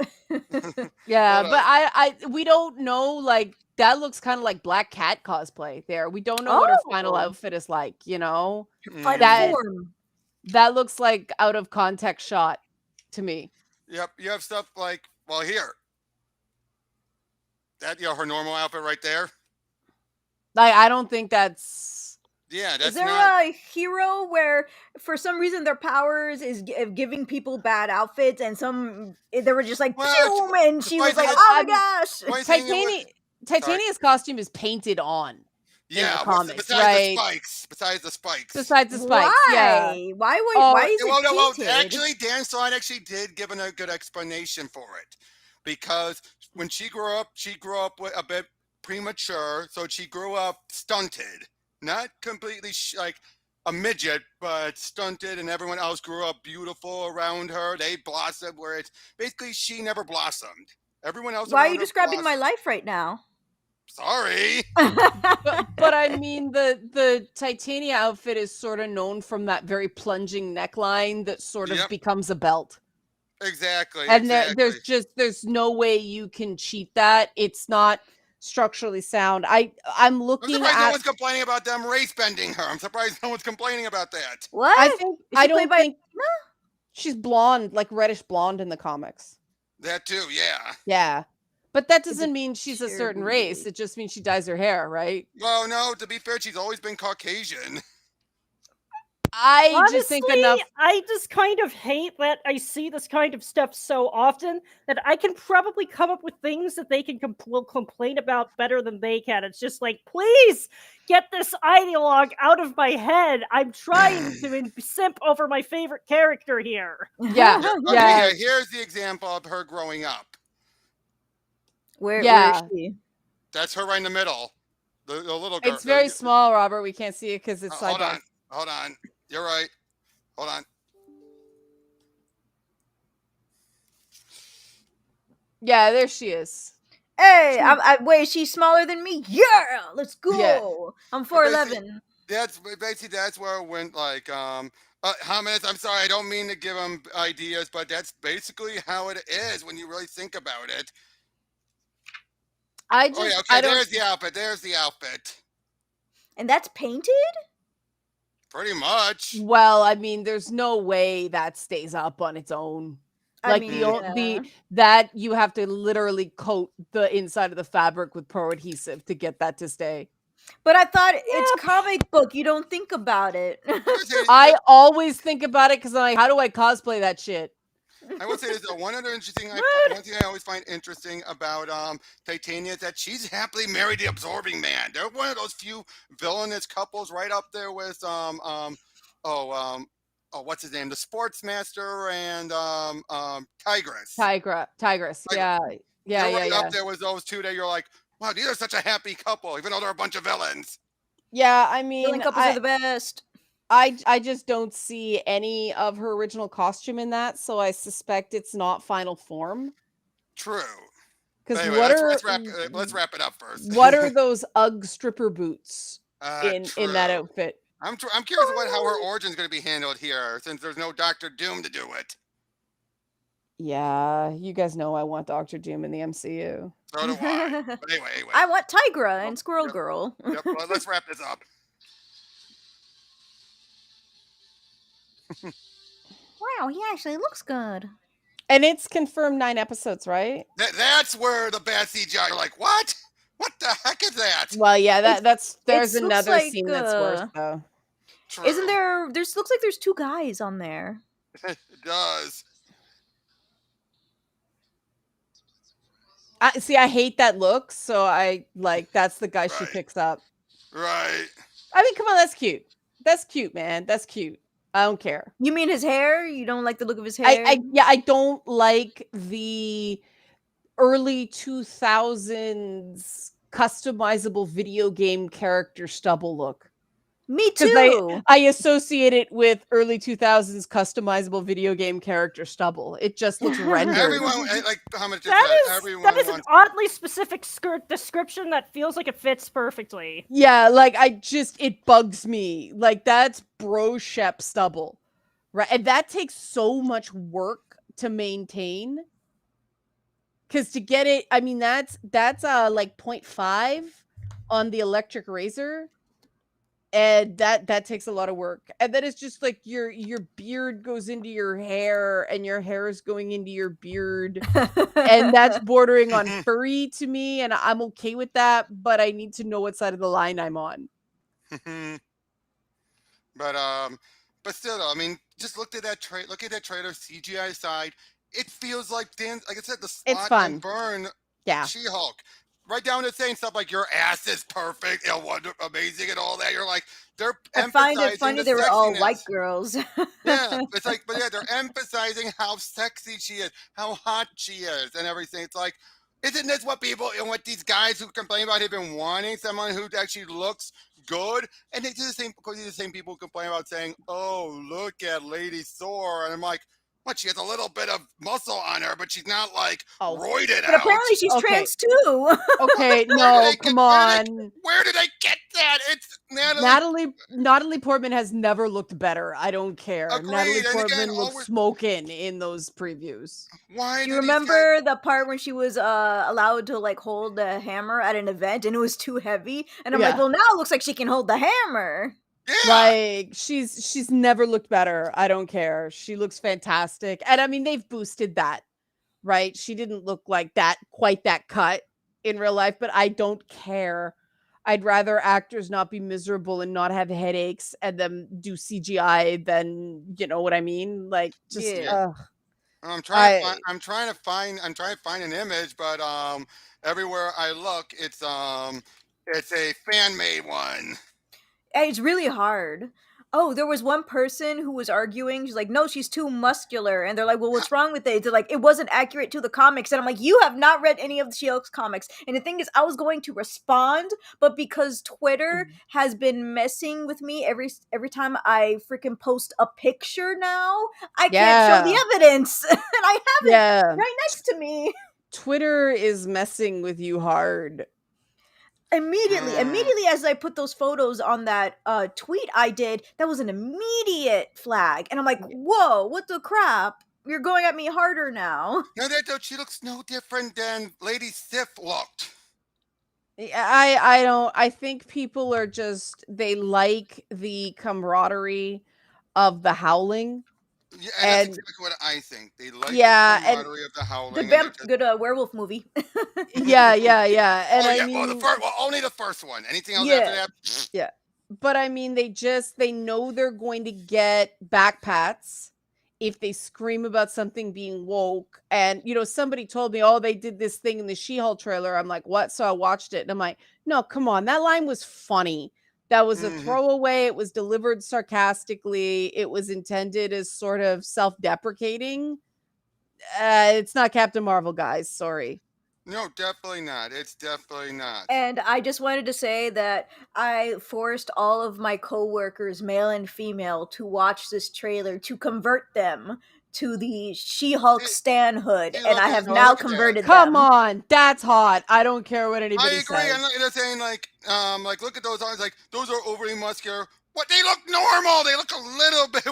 Yeah, Hold but on. I we don't know, like that looks kind of like Black Cat cosplay there. We don't know what her final Oh. outfit is like, you know? Final That- form. That looks like out of context shot to me. Yep. You have stuff like, well, here. That, her normal outfit right there. Like I don't think that's Yeah, that's Is there not. a hero where, for some reason, their powers is giving people bad outfits, and they were just like, Well, boom, and she was like, I- oh my I'm- gosh. Why is it- Titania's costume is painted on. Yeah, comics, besides right? the spikes. Besides the spikes. Besides the spikes, yeah. Why would? Oh, Why is it Well, no, well, painted? actually, Dan Slott actually did give a good explanation for it, because when she grew up with a bit premature, so she grew up stunted, not completely like a midget, but stunted, and everyone else grew up beautiful around her. They blossomed, where it's basically she never blossomed. Everyone else. Why are around you her describing my blossomed. life right now? Sorry. But I mean the Titania outfit is sort of known from that very plunging neckline that sort of Yep. becomes a belt. Exactly. And exactly. there's no way you can cheat that. It's not structurally sound. I'm I'm looking surprised no at one's complaining about them race bending her. I'm surprised no one's complaining about that. What? I think Is I she played don't by- think she's blonde, like reddish blonde in the comics. That too, yeah. Yeah. But that It's a doesn't mean she's a shared certain race. movie. It just means she dyes her hair, right? Well, no, to be fair, she's always been Caucasian. I Honestly, just think enough. I just kind of hate that I see this kind of stuff so often that I can probably come up with things that they can will complain about better than they can. It's just like, please get this ideologue out of my head. I'm trying to simp over my favorite character here. Yeah. Okay, Yeah. here's the example of her growing up. Where Yeah. is she? That's her right in the middle. The little girl. It's very small, Robert. We can't see it because it's Hold sideways. on. Hold on. You're right. Hold on. Yeah, there she is. Hey, wait, she's smaller than me. Yeah, let's go. Yeah. I'm 4'11". That's basically that's where it went. Like, how many? I'm sorry, I don't mean to give them ideas, but that's basically how it is when you really think about it. I Oh yeah, just, okay. I don't. There's the outfit. There's the outfit. And that's painted? Pretty much. Well, I mean, there's no way that stays up on its own. I Like mean, the yeah. that you have to literally coat the inside of the fabric with pro adhesive to get that to stay. But I thought it's comic book. You don't think about it. I would say, I always think about it because I'm like, how do I cosplay that shit? I would say there's one other interesting. One thing I always find interesting about Titania is that she's happily married the Absorbing Man. They're one of those few villainous couples, right up there with what's his name, the Sportsmaster and Tigress. Tigress. Like, Yeah. They're right Yeah. up there with those two that you're like, wow, these are such a happy couple, even though they're a bunch of villains. Yeah, I Villain mean, couples are the best. I just don't see any of her original costume in that, so I suspect it's not final form. True. Because Anyway, let's wrap it up first. what are those UGG stripper boots in True. that outfit? I'm curious about how her origin's going to be handled here, since there's no Doctor Doom to do it. Yeah, you guys know I want Doctor Doom in the MCU. So do I. But anyway. I want Tigra and Squirrel Girl. Yep. Well, let's wrap this up. Wow, he actually looks good. And it's confirmed 9 episodes, right? That's where the bad CGI. You're like, what? What the heck is that? Well, yeah, there's looks another like, scene that's worse though. True. Isn't there? Looks like there's 2 guys on there. It does. I hate that look, so I like that's the guy she Right. picks up. Right. I mean, come on, that's cute. That's cute, man. That's cute. I don't care. You mean his hair? You don't like the look of his hair? I don't like the early 2000s customizable video game character stubble look. Me Because too. I associate it with early 2000s customizable video game character stubble. It just looks rendered. Everyone, like how much everyone That is an wants. oddly specific description that feels like it fits perfectly. Yeah, like it bugs me. Like that's bro shep stubble. Right. And that takes so much work to maintain. Cause to get it, I mean that's like 0.5 on the electric razor. And that takes a lot of work. And then it's just like your beard goes into your hair and your hair is going into your beard. And that's bordering on furry to me, and I'm okay with that, but I need to know what side of the line I'm on. But still, though, I mean, just look at that trailer CGI side. It feels like like I said, the slot fun. and burn Yeah. She-Hulk. Right down to saying stuff like your ass is perfect, amazing, and all that. You're like, they're I find emphasizing it funny the they were all sexiness. white girls. Yeah, it's like, but yeah, they're emphasizing how sexy she is, how hot she is, and everything. It's like, isn't this what what these guys who complain about have been wanting? Someone who actually looks good, and they do the same. Because the same people complain about saying, "Oh, look at Lady Thor," and I'm like, what? She has a little bit of muscle on her, but she's not like roided But out. apparently she's trans too. Okay, no, come on. Where did I get that? It's Natalie Portman has never looked better. I don't care. Agreed. Natalie And Portman again, looks smoking in those previews. Why? Do you remember the part when she was allowed to like hold the hammer at an event and it was too heavy? And I'm like, well, now it looks like she can hold the hammer. Yeah. Like she's never looked better. I don't care. She looks fantastic. And I mean they've boosted that, right? She didn't look like that quite that cut in real life, but I don't care. I'd rather actors not be miserable and not have headaches and them do CGI than, you know what I mean? Like just I'm trying to find an image, but everywhere I look it's a fan-made one. It's really hard. Oh, there was one person who was arguing. She's like, no, she's too muscular. And they're like, well, what's wrong with it? They're like, it wasn't accurate to the comics. And I'm like, you have not read any of the She-Hulk's comics. And the thing is, I was going to respond, but because Twitter has been messing with me every time I freaking post a picture now, I can't show the evidence. And I have it right next to me. Twitter is messing with you hard. Immediately as I put those photos on that tweet I did, that was an immediate flag. And I'm like, whoa, what the crap? You're going at me harder now. No, she looks no different than Lady Sif looked. I don't. I think people are just they like the camaraderie of the Howling, Yeah, and that's and exactly what I think. They like the yeah, and camaraderie of the Howling, Good and they just. good werewolf movie. yeah, and Oh I yeah, well mean, well only the first one. Anything else after Yeah. that? yeah, but I mean, they know they're going to get backpats if they scream about something being woke. And somebody told me, oh, they did this thing in the She-Hulk trailer. I'm like, what? So I watched it, and I'm like, no, come on, that line was funny. That was a Mhm. throwaway. It was delivered sarcastically. It was intended as sort of self-deprecating. It's not Captain Marvel, guys. Sorry. No, definitely not. It's definitely not. And I just wanted to say that I forced all of my coworkers, male and female, to watch this trailer to convert them to the She-Hulk See, stanhood, see, and look I at have no, now look at that. converted Come them. on, that's hot. I don't care what I anybody agree. I'm says. not saying like look at those arms, like those are overly muscular. What they look normal. They look a little bit,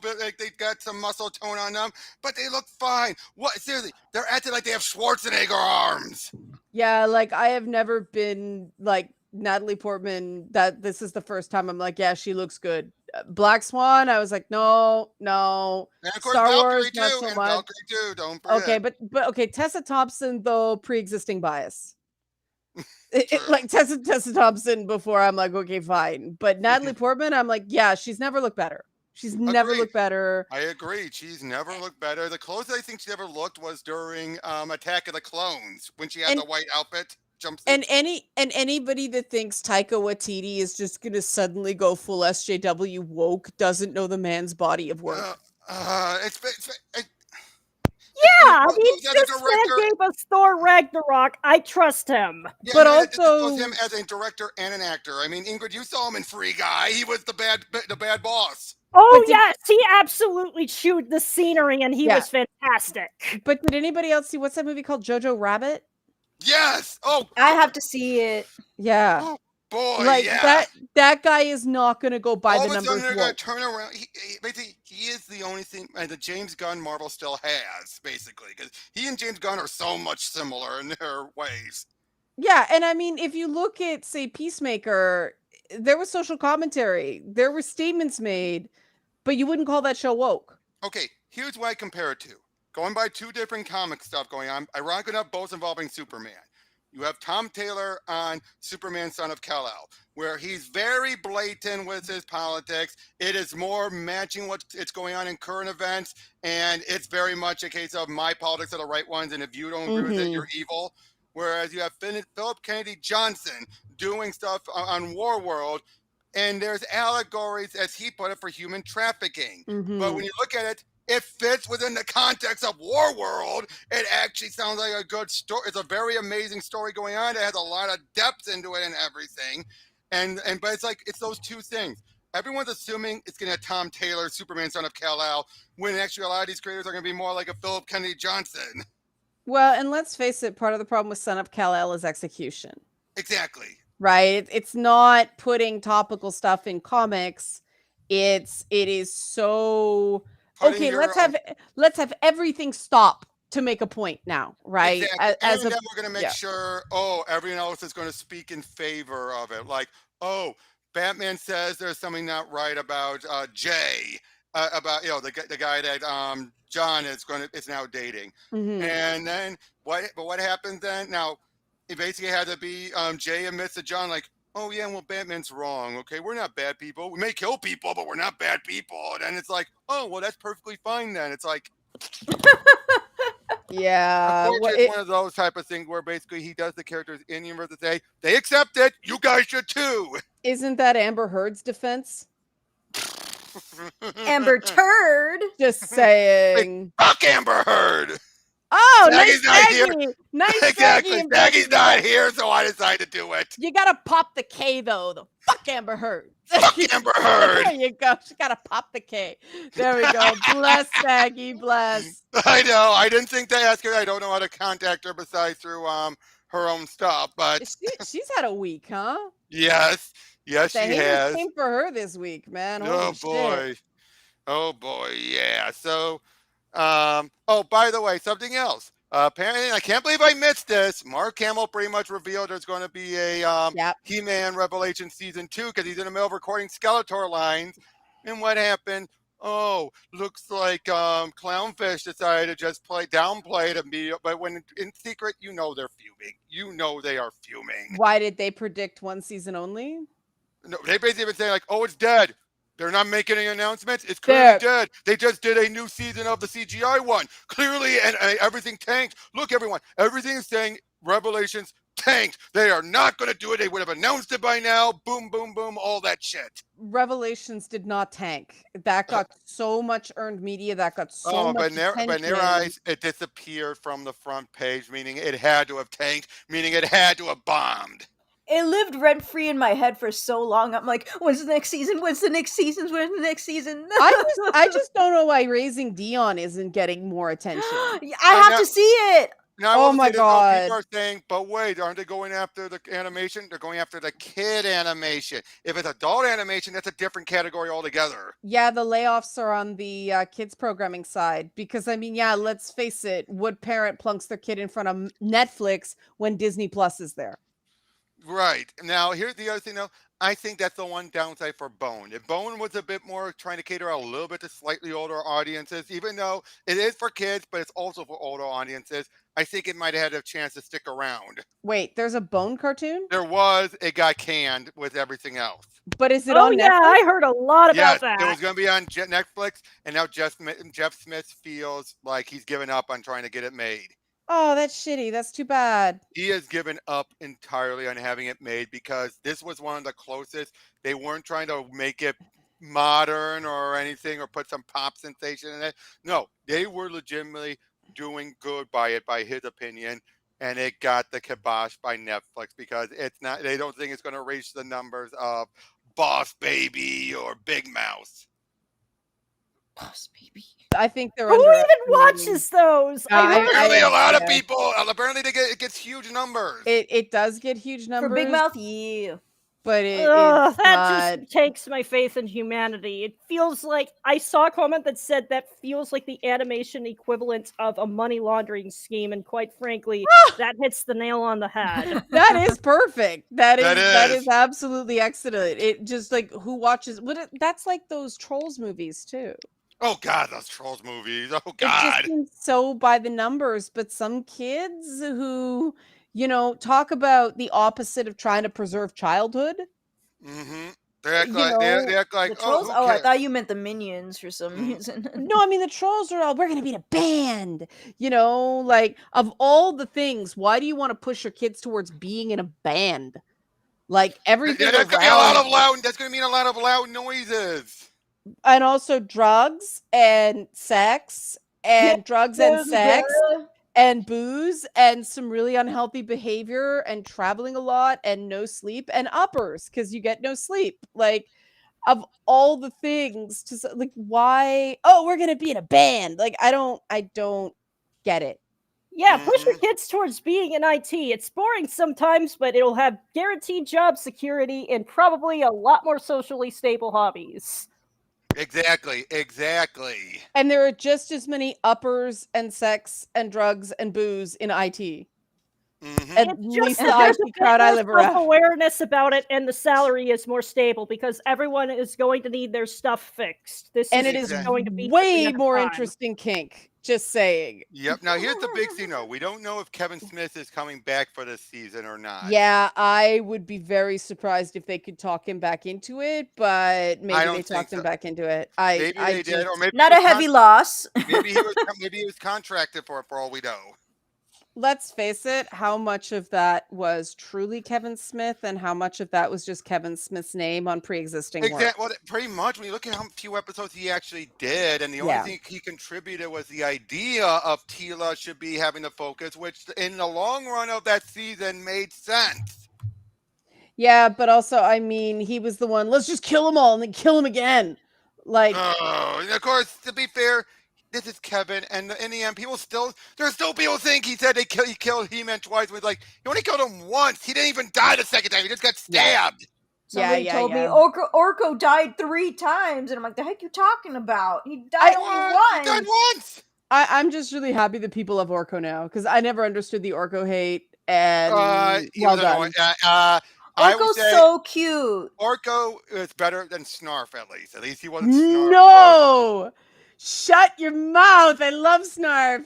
bit like they've got some muscle tone on them, but they look fine. What seriously? They're acting like they have Schwarzenegger arms. Yeah, like I have never been like Natalie Portman. That this is the first time I'm like, yeah, she looks good. Black Swan, I was like, no, no. And of course Star Wars, Valkyrie not too, so and much. Valkyrie too. Don't Okay, forget. but okay, Tessa Thompson though, pre-existing bias. True. Like Tessa Thompson before, I'm like, okay, fine. But Natalie Portman, I'm like, yeah, she's never looked better. She's never Agreed. looked better. I agree. She's never looked better. The closest I think she ever looked was during Attack of the Clones when she had And the white outfit jumpsuit. anybody that thinks Taika Waititi is just gonna suddenly go full SJW woke doesn't know the man's body of Uh, work. I mean, Yeah, I mean, goes as a this man director. gave us Thor Ragnarok. I trust him. Yeah, But no, it goes him also, as a director and an actor. I mean, Ingrid, you saw him in Free Guy. He was the bad boss. Oh but did yes, he absolutely chewed the scenery, and he Yeah. was fantastic. but did anybody else see what's that movie called Jojo Rabbit? Yes. Oh, I have to see it. Yeah. oh boy. Like Yeah. that guy is not gonna go by All the of a sudden numbers they're gonna woke. turn around. Basically, he is the only thing that James Gunn Marvel still has, basically, because he and James Gunn are so much similar in their ways. Yeah, and I mean, if you look at, say, Peacemaker, there was social commentary, there were statements made, but you wouldn't call that show woke. Okay, here's what I compare it to. Going by two different comic stuff going on, ironically enough, both involving Superman. You have Tom Taylor on Superman Son of Kal-El, where he's very blatant with his politics. It is more matching what's going on in current events, and it's very much a case of my politics are the right ones, and if you don't agree with it, you're evil. Whereas you have Philip Kennedy Johnson doing stuff on War World, and there's allegories, as he put it, for human trafficking. But when you look at it, it fits within the context of War World. It actually sounds like a good story. It's a very amazing story going on. It has a lot of depth into it and everything. But it's like it's those two things. Everyone's assuming it's gonna have Tom Taylor, Superman Son of Kal-El, when actually a lot of these creators are gonna be more like a Philip Kennedy Johnson. Well, and let's face it, part of the problem with Son of Kal-El is execution. Exactly. Right? It's not putting topical stuff in comics. It is so okay, let's have everything stop to make a point now, right? Exactly. As And a then we're going to make sure, everyone else is going to speak in favor of it. Like, Batman says there's something not right about Jay, about, the guy that John is now dating. Mhm. And then what happens then? Now, it basically had to be Jay admits to John, like, oh, yeah, well, Batman's wrong. Okay, we're not bad people. We may kill people, but we're not bad people. And then it's like, oh, well, that's perfectly fine then. It's like, Yeah. unfortunately, it's one of those type of things where basically he does the characters in the universe and say, they accept it. You guys should too. Isn't that Amber Heard's defense? Amber Turd. Just saying. Fuck Amber Heard. Oh, Shaggy's not nice here. Shaggy. Nice Exactly. Shaggy. Shaggy's not here, so I decided to do it. You gotta pop the K though. The fuck Amber Heard. Fuck Amber Heard. There you go. She gotta pop the K. There we go. Bless Shaggy. Bless. I know. I didn't think to ask her. I don't know how to contact her besides through her own stuff. But She's had a week, huh? yes, she The haters has. came for her this week, man. Oh Holy boy. shit. Oh boy. Yeah. So, by the way, something else. Apparently, I can't believe I missed this. Mark Hamill pretty much revealed there's going to be a Yep. He-Man Revelation season 2 because he's in the middle of recording Skeletor lines. And what happened? Oh, looks like Clownfish decided to just downplay it immediately. But when in secret, you know they're fuming. You know they are fuming. Why did they predict one season only? No, they basically been saying like, "Oh, it's dead." They're not making any announcements. It's clearly dead. They just did a new season of the CGI one. Clearly, and everything tanked. Look, everyone, everything is saying Revelations tanked. They are not going to do it. They would have announced it by now. Boom, boom, boom, all that shit. Revelations did not tank. That got so much earned media. That got so much but in their eyes, it disappeared from the front page, meaning it had to have tanked, meaning it had to have bombed. It lived rent free in my head for so long. I'm like, when's the next season? When's the next season? When's the next season? I just don't know why Raising Dion isn't getting more attention. I have to see it. Now, Oh my God. People are saying, but wait, aren't they going after the animation? They're going after the kid animation. If it's adult animation, that's a different category altogether. Yeah, the layoffs are on the kids programming side because I mean, yeah, let's face it. What parent plunks their kid in front of Netflix when Disney Plus is there? Right. Now, here's the other thing, though. I think that's the one downside for Bone. If Bone was a bit more trying to cater a little bit to slightly older audiences, even though it is for kids, but it's also for older audiences, I think it might have had a chance to stick around. Wait, there's a Bone cartoon? There was, it got canned with everything else. But is it Oh on yeah, Netflix? I heard a lot Yes, about it was that. going to be on Netflix, and now Jeff Smith feels like he's given up on trying to get it made. Oh, that's shitty. That's too bad. He has given up entirely on having it made because this was one of the closest. They weren't trying to make it modern or anything or put some pop sensation in it. No, they were legitimately doing good by it, by his opinion. And it got the kibosh by Netflix because it's not, they don't think it's going to reach the numbers of Boss Baby or Big Mouse. Boss Baby. I think they're Who even underestimating- watches those? I- heard- Apparently, a lot of yeah. people. Apparently, it gets huge numbers. It does get huge numbers For Big Mouth, yeah. but it's Ugh, that not. just takes my faith in humanity. It feels like I saw a comment that said that feels like the animation equivalent of a money laundering scheme, and quite frankly, that hits the nail on the head. That is perfect. That That is is. absolutely excellent. It just like who watches that's like those Trolls movies too. Oh God, those Trolls movies. Oh It God. just seems so by the numbers, but some kids who, talk about the opposite of trying to preserve childhood. Mm-hmm. They act You like know, they act like The trolls? who Oh, I cares? thought you meant the minions for some reason. No, I mean the Trolls are all we're gonna be in a band. Like of all the things, why do you want to push your kids towards being in a band? Like everything Yeah, that's gonna be a lot around- of loud. That's gonna mean a lot of loud noises. and also drugs and sex and drugs and sex and booze and some really unhealthy behavior and traveling a lot and no sleep and uppers because you get no sleep. Like of all the things like why we're gonna be in a band. Like I don't get it. Yeah, push your Mhm. kids towards being in IT. It's boring sometimes, but it'll have guaranteed job security and probably a lot more socially stable hobbies. Exactly. And there are just as many uppers and sex and drugs and booze in IT. Mm-hmm. At It's least just the that there's IT a bit crowd I more live around. self-awareness about it, and the salary is more stable because everyone is going to need their stuff fixed. This And is it is Exactly. going to be way something at a more time. interesting kink. Just saying. Yep. Now here's the big thing, though. We don't know if Kevin Smith is coming back for this season or not. Yeah, I would be very surprised if they could talk him back into it, but maybe don't they think talked him so. back into it. I Maybe I they did, or just- maybe Not he a was heavy loss. maybe he was contracted for all we know. let's face it, how much of that was truly Kevin Smith and how much of that was just Kevin Smith's name on pre-existing work? Exactly. Well, pretty much. When you look at how few episodes he actually did, and the only Yeah. thing he contributed was the idea of Tila should be having the focus, which in the long run of that season made sense. Yeah, but also, I mean, he was the one, let's just kill them all and then kill them again. Like, Oh, and of course, to be fair, this is Kevin, and in the end, there's still people think he said he killed He-Man twice. Was like, he only killed him once. He didn't even die the second time. He just got stabbed. Somebody yeah, told me yeah. Orko died 3 times, and I'm like, the heck you talking about? He died only What? He died once. once. I'm just really happy that people love Orko now because I never understood the Orko hate. And He well was annoying. done. I would Orko's say so cute. Orko is better than Snarf at least. At least he wasn't Snarf. No, shut your mouth. I love Snarf.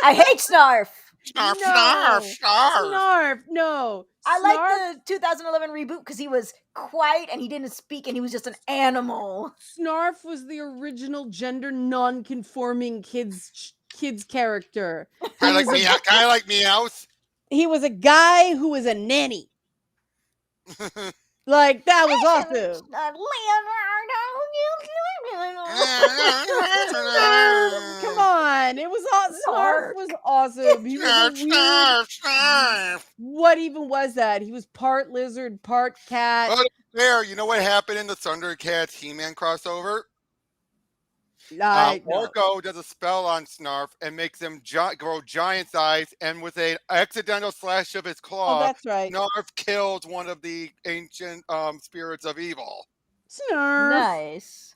I hate Snarf. Snarf, No. Snarf, Snarf. Snarf. No. I Snarf. like the 2011 reboot because he was quiet and he didn't speak and he was just an animal. Snarf was the original gender non-conforming kids character. Kind of like Meowth. He was a guy who was a nanny. Like that was awesome. Come on, it was awesome. Snarf was awesome. He was a weird. Snarf. What even was that? He was part lizard, part cat. But there, you know what happened in the Thundercats He-Man crossover? Orko does a spell on Snarf and makes him grow giant size, and with an accidental slash of his claw, that's right. Snarf kills one of the ancient spirits of evil. Snarf. Nice.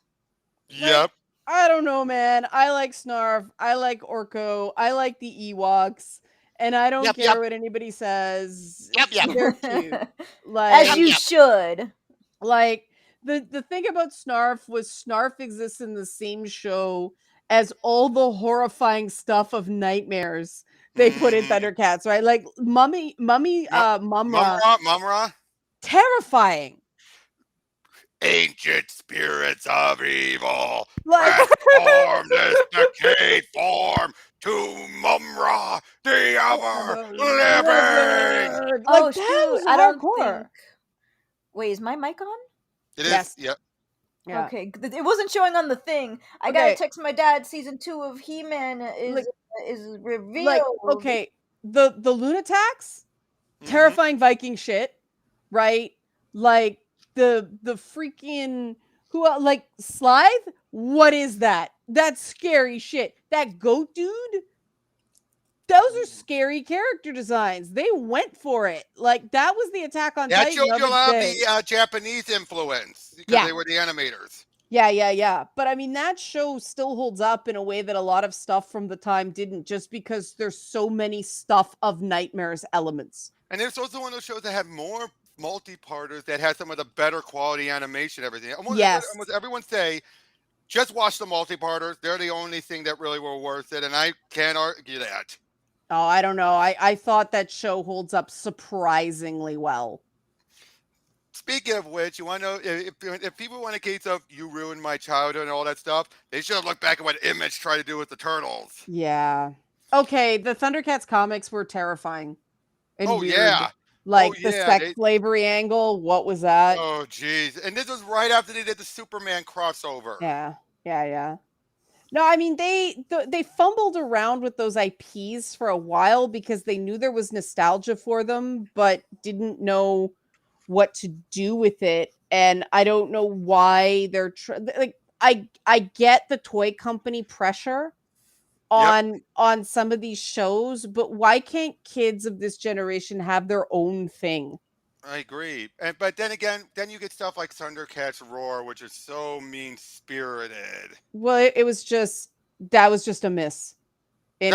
Yep. I don't know, man. I like Snarf. I like Orko. I like the Ewoks. And I don't care what anybody says. Yep. They're cute. As you should. Like, the thing about Snarf was Snarf exists in the same show as all the horrifying stuff of nightmares they put in Thundercats, right? Like Mumra. Mumra. Terrifying. Ancient spirits of evil, like transform this decayed form to Mumra, the ever living. Like, that was hardcore. Wait, is my mic on? It is. Yes. Yep. Yeah. Okay, it wasn't showing on the thing. I gotta text my dad. Season 2 of He-Man is revealed. Like, okay, the Lunatax, terrifying Viking shit, right? Like the freaking like Slythe. What is that? That's scary shit. That goat dude. Those are scary character designs. They went for it. Like that was the Attack on Titan. That showed you a lot of the Japanese influence because they were the animators. Yeah. But I mean, that show still holds up in a way that a lot of stuff from the time didn't, just because there's so many stuff of Nightmares elements. And it's also one of those shows that have more multi-parters that has some of the better quality animation, everything. Almost everyone say, just watch the multi-parters. They're the only thing that really were worth it, and I can't argue that. Oh, I don't know. I thought that show holds up surprisingly well. Speaking of which, you want to know, if people want a case of you ruined my childhood and all that stuff, they should have looked back at what Image tried to do with the Turtles. Yeah. Okay, the Thundercats comics were terrifying. And weird. Yeah. Like the sex slavery angle. What was that? Oh, geez. And this was right after they did the Superman crossover. Yeah. No, I mean, they fumbled around with those IPs for a while because they knew there was nostalgia for them, but didn't know what to do with it. And I don't know why they're I get the toy company pressure on some of these shows, but why can't kids of this generation have their own thing? I agree. But then again, then you get stuff like Thundercats Roar, which is so mean-spirited. Well, that was just a miss. That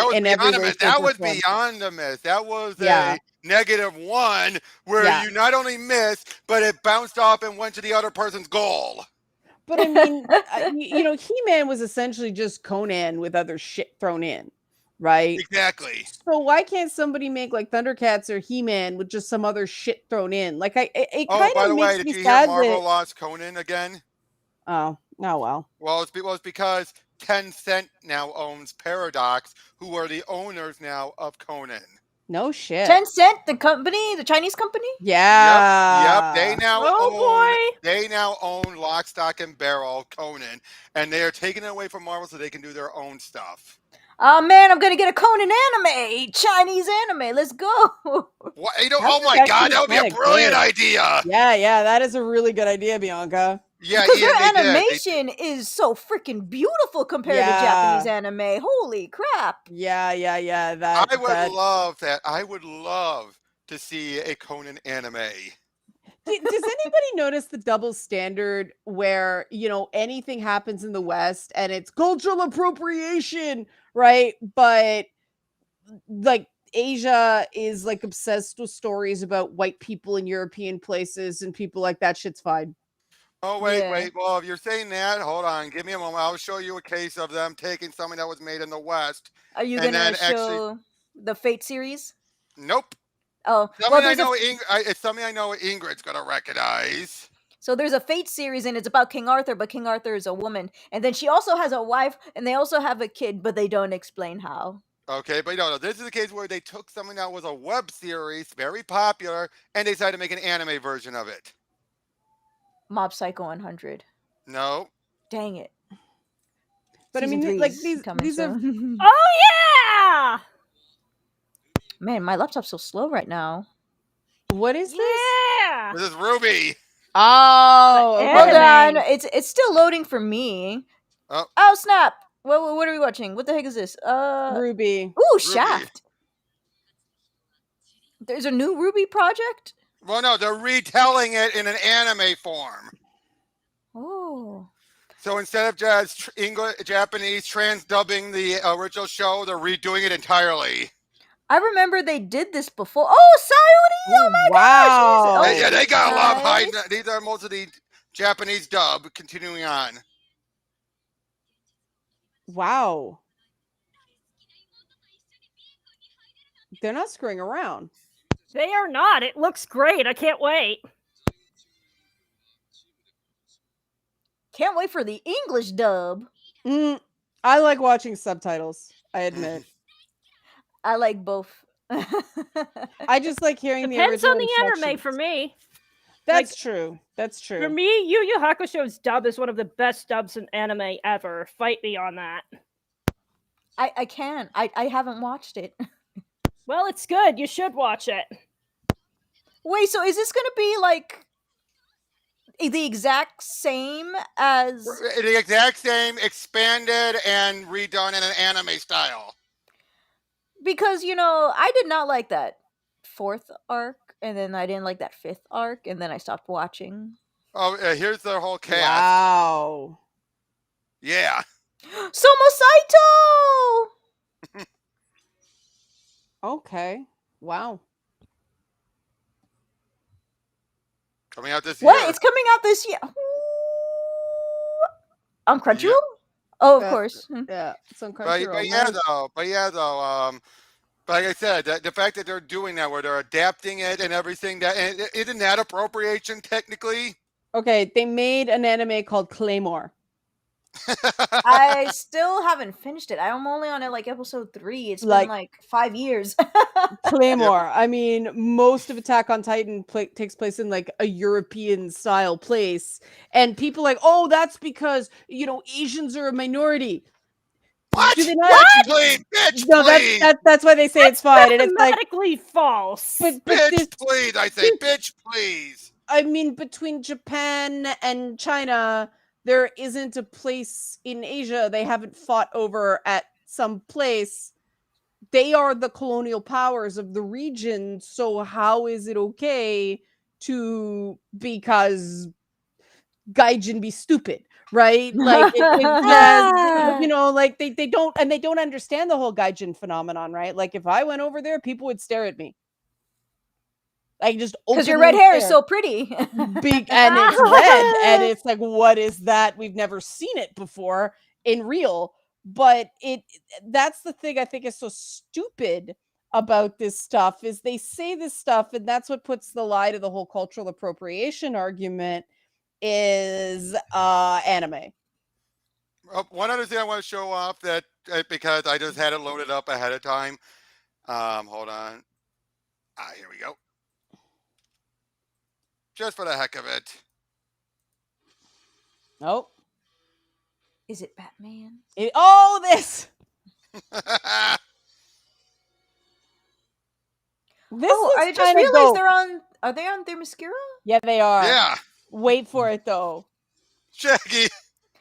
was beyond a miss. That was a -1 where you not only missed, but it bounced off and went to the other person's goal. But I mean, He-Man was essentially just Conan with other shit thrown in, right? Exactly. So why can't somebody make like Thundercats or He-Man with just some other shit thrown in? Like it kind of makes me sad. By the way, did you hear Marvel lost Conan again? Oh, well. Well, it's because Tencent now owns Paradox, who are the owners now of Conan. No shit. Tencent, the company, the Chinese company? Yeah. Yep. They now own Lock, Stock, and Barrel, Conan, and they are taking it away from Marvel so they can do their own stuff. Oh man, I'm gonna get a Conan anime, Chinese anime. Let's go. What? Oh my god, that would be a brilliant idea. Yeah, that is a really good idea, Bianca. Yeah, because their animation is so freaking beautiful compared to Japanese anime. Holy crap! Yeah. I would love that. I would love to see a Conan anime. Does anybody notice the double standard where, anything happens in the West and it's cultural appropriation, right? But like Asia is like obsessed with stories about white people in European places and people like that shit's fine. Oh, wait, Yeah. wait. Well, if you're saying that, hold on. Give me a moment. I'll show you a case of them taking something that was made in the West. Are you And gonna then actually, show the Fate series? nope. Oh, well, Something I there's a know, it's something I know Ingrid's going to recognize. so there's a Fate series, and it's about King Arthur, but King Arthur is a woman, and then she also has a wife, and they also have a kid, but they don't explain how. Okay, but no, this is a case where they took something that was a web series, very popular, and they decided to make an anime version of it. Mob Psycho 100. No. Dang it. But I Season mean, 3 like is coming these are soon. Oh yeah! Man, my laptop's so slow right now. what is this? Yeah! This is Ruby. Oh, The Hold anime. on, it's still loading for me. Oh, Oh snap! What are we watching? What the heck is this? Ruby. Ooh, Ruby. Shaft. There's a new Ruby project. Well, no, they're retelling it in an anime form. Oh. So instead of just English, Japanese trans-dubbing the original show, they're redoing it entirely. I remember they did this before. Oh, Sayuri! Oh my Wow. gosh! Yeah, they got a lot of high. nice. These are most of the Japanese dub. Continuing on. Wow. They're not screwing around. They are not. It looks great. I can't wait. Can't wait for the English dub. I like watching subtitles, I admit. I like both. I just like hearing Depends the on original the anime inflections. for me. That's like- true. That's For true. me, Yu Yu Hakusho's dub is one of the best dubs in anime ever. Fight me on that. I can. I haven't watched it. Well, it's good. You should watch it. Wait, so is this gonna be like the exact same as? The exact same, expanded and redone in an anime style. Because I did not like that fourth arc, and then I didn't like that fifth arc, and then I stopped watching. Oh, here's the whole cast. Wow. Yeah. Somo Saito! Okay. Wow. Coming out this What? year. It's coming out this year. On Crunchyroll? Oh, of Yeah. course. Yeah. It's on But Crunchyroll. yeah, Nice. though. But like I said, the fact that they're doing that, where they're adapting it and everything, isn't that appropriation technically? Okay, they made an anime called Claymore. I still haven't finished it. I'm only on like episode 3. It's Like- been like 5 years. Claymore. I mean, most of Attack on Titan takes place in like a European style place, and people like, oh, that's because Asians are a minority. What? Do they not? Bitch, please! Bitch, No, please! that's why they say it's fine, and it's like, Mathematically false. but Bitch, this, please! I say, bitch, please! I mean, between Japan and China, there isn't a place in Asia they haven't fought over at some place. They are the colonial powers of the region, so how is it okay because gaijin be stupid, right? Like it's just, like they don't understand the whole gaijin phenomenon, right? Like if I went over there, people would stare at me. Like just Because your openly red hair is stare. so pretty. Big and it's red, and it's like, what is that? We've never seen it before in real. But that's the thing I think is so stupid about this stuff is they say this stuff, and that's what puts the lie to the whole cultural appropriation argument is anime. One other thing I want to show off that because I just had it loaded up ahead of time. Hold on. Here we go. Just for the heck of it. Nope. Is it Batman? This. This Oh, I looks just kind of realized dope. are they on Themyscira? Yeah, they are. Yeah. Wait for it though. Shaggy.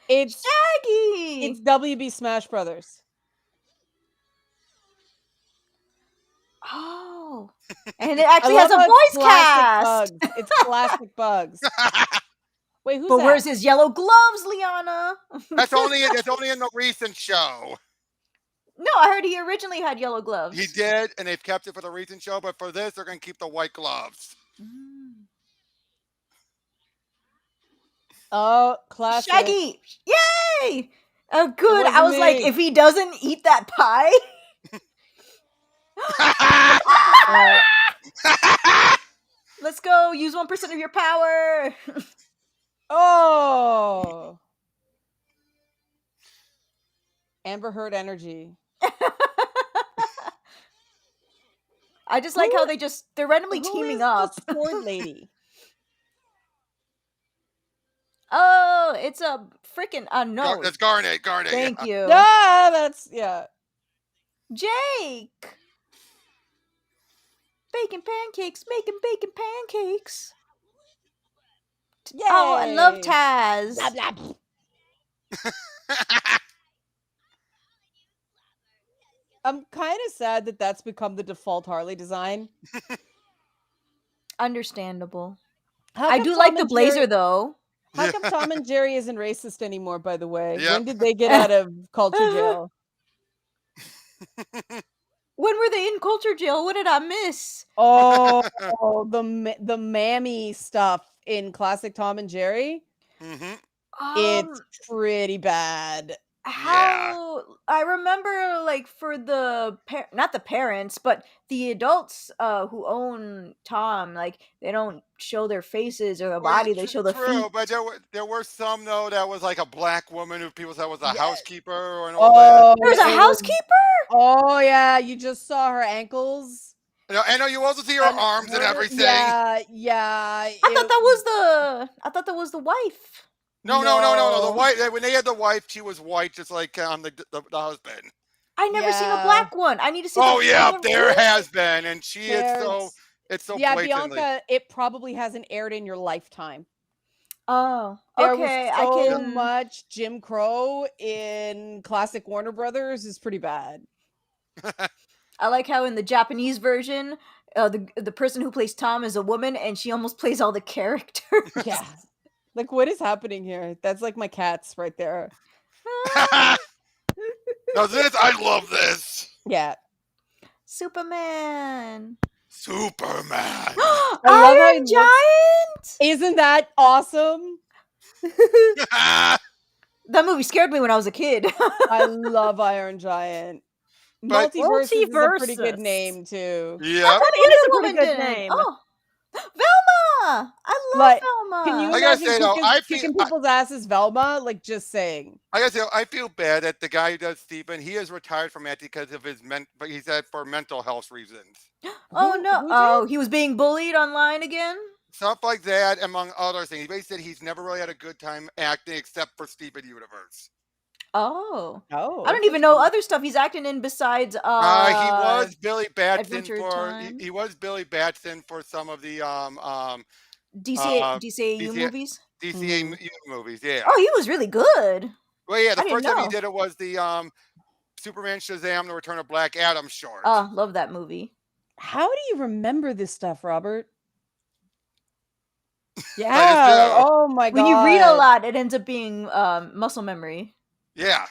It's Shaggy! WB Smash Brothers. Oh. And it I actually has love a how it's voice classic cast. Bugs. It's classic Bugs. Wait, who's But that? where's his yellow gloves, Liana? That's only in the recent show. No, I heard he originally had yellow gloves. He did, and they've kept it for the recent show, but for this, they're going to keep the white gloves. Mm. Oh, classic. Shaggy! Yay! Oh, good. I wasn't was like, me. if he doesn't eat that pie. Let's go. Use 1% of your power. Oh. Amber Heard energy. I just like how they're randomly Who teaming is up. the sword lady? Oh, it's a freaking no. That's Garnet. Thank you. Ah, that's yeah. Jake. Baking pancakes, making bacon pancakes. Yay. Oh, I love Taz. Blah, blah. I'm kind of sad that that's become the default Harley design. Understandable. How I come do Tom like the and blazer Jerry- though. How come Tom and Jerry isn't racist anymore, by the way? Yep. When did they get out of culture jail? When were they in culture jail? What did I miss? Oh, the mammy stuff in classic Tom and Jerry. Mm-hmm. It's pretty bad. How I remember, like, for the not the parents, but the adults who own Tom, like, they don't show their faces or the body; they show the True, feet. but there were some though that was like a black woman who people said was a housekeeper and all Oh, There's a it was- housekeeper. Oh yeah, you just saw her ankles. that. I know you also see her and arms and her- everything. Yeah. I thought that was the wife. No. The No. wife when they had the wife, she was white, just like the husband. I never seen a Yeah. black one. I need to see. Oh the yeah, full there movie. has been, and it's so Yeah, blatantly. Bianca, it probably hasn't aired in your lifetime. Oh, There okay. was so I can. much Jim Crow in classic Warner Brothers is pretty bad. I like how in the Japanese version, the person who plays Tom is a woman, and she almost plays all the characters. Yeah. Like, what is happening here? That's like my cats right there. Now this, I love this. Yeah. Superman. Superman. I love how he Iron looks- Giant. Isn't that awesome? That movie scared me when I was a kid. I love Iron Giant. But- Multiverses is a pretty good Multiversus. name too. Yep. That is a Wonder pretty good Woman did. name. Oh, Velma! I love Like, Velma. Can you I gotta imagine say, though, kicking people's asses, Velma? Like, just saying. I gotta say, I feel bad that the guy who does Stephen, he is retired from acting because of but he said for mental health reasons. Oh Who- no! who Oh, he was being bullied online again. Stuff like that, among other things. He basically said he's never really had a good time acting except for Steven Universe. Oh, Oh, I don't even know other stuff he's acting in besides. He was Billy Batson Adventure for Time. he was Billy Batson for some of the DCAU DCA movies. DCA movies. Yeah. Oh, he was really good. Well, yeah. The I didn't first time he know. did it was the Superman Shazam: The Return of Black Adam short. Oh, love that movie. How do you remember this stuff, Robert? do. Yeah. Oh my god. When you read a lot, it ends up being muscle memory. Yeah.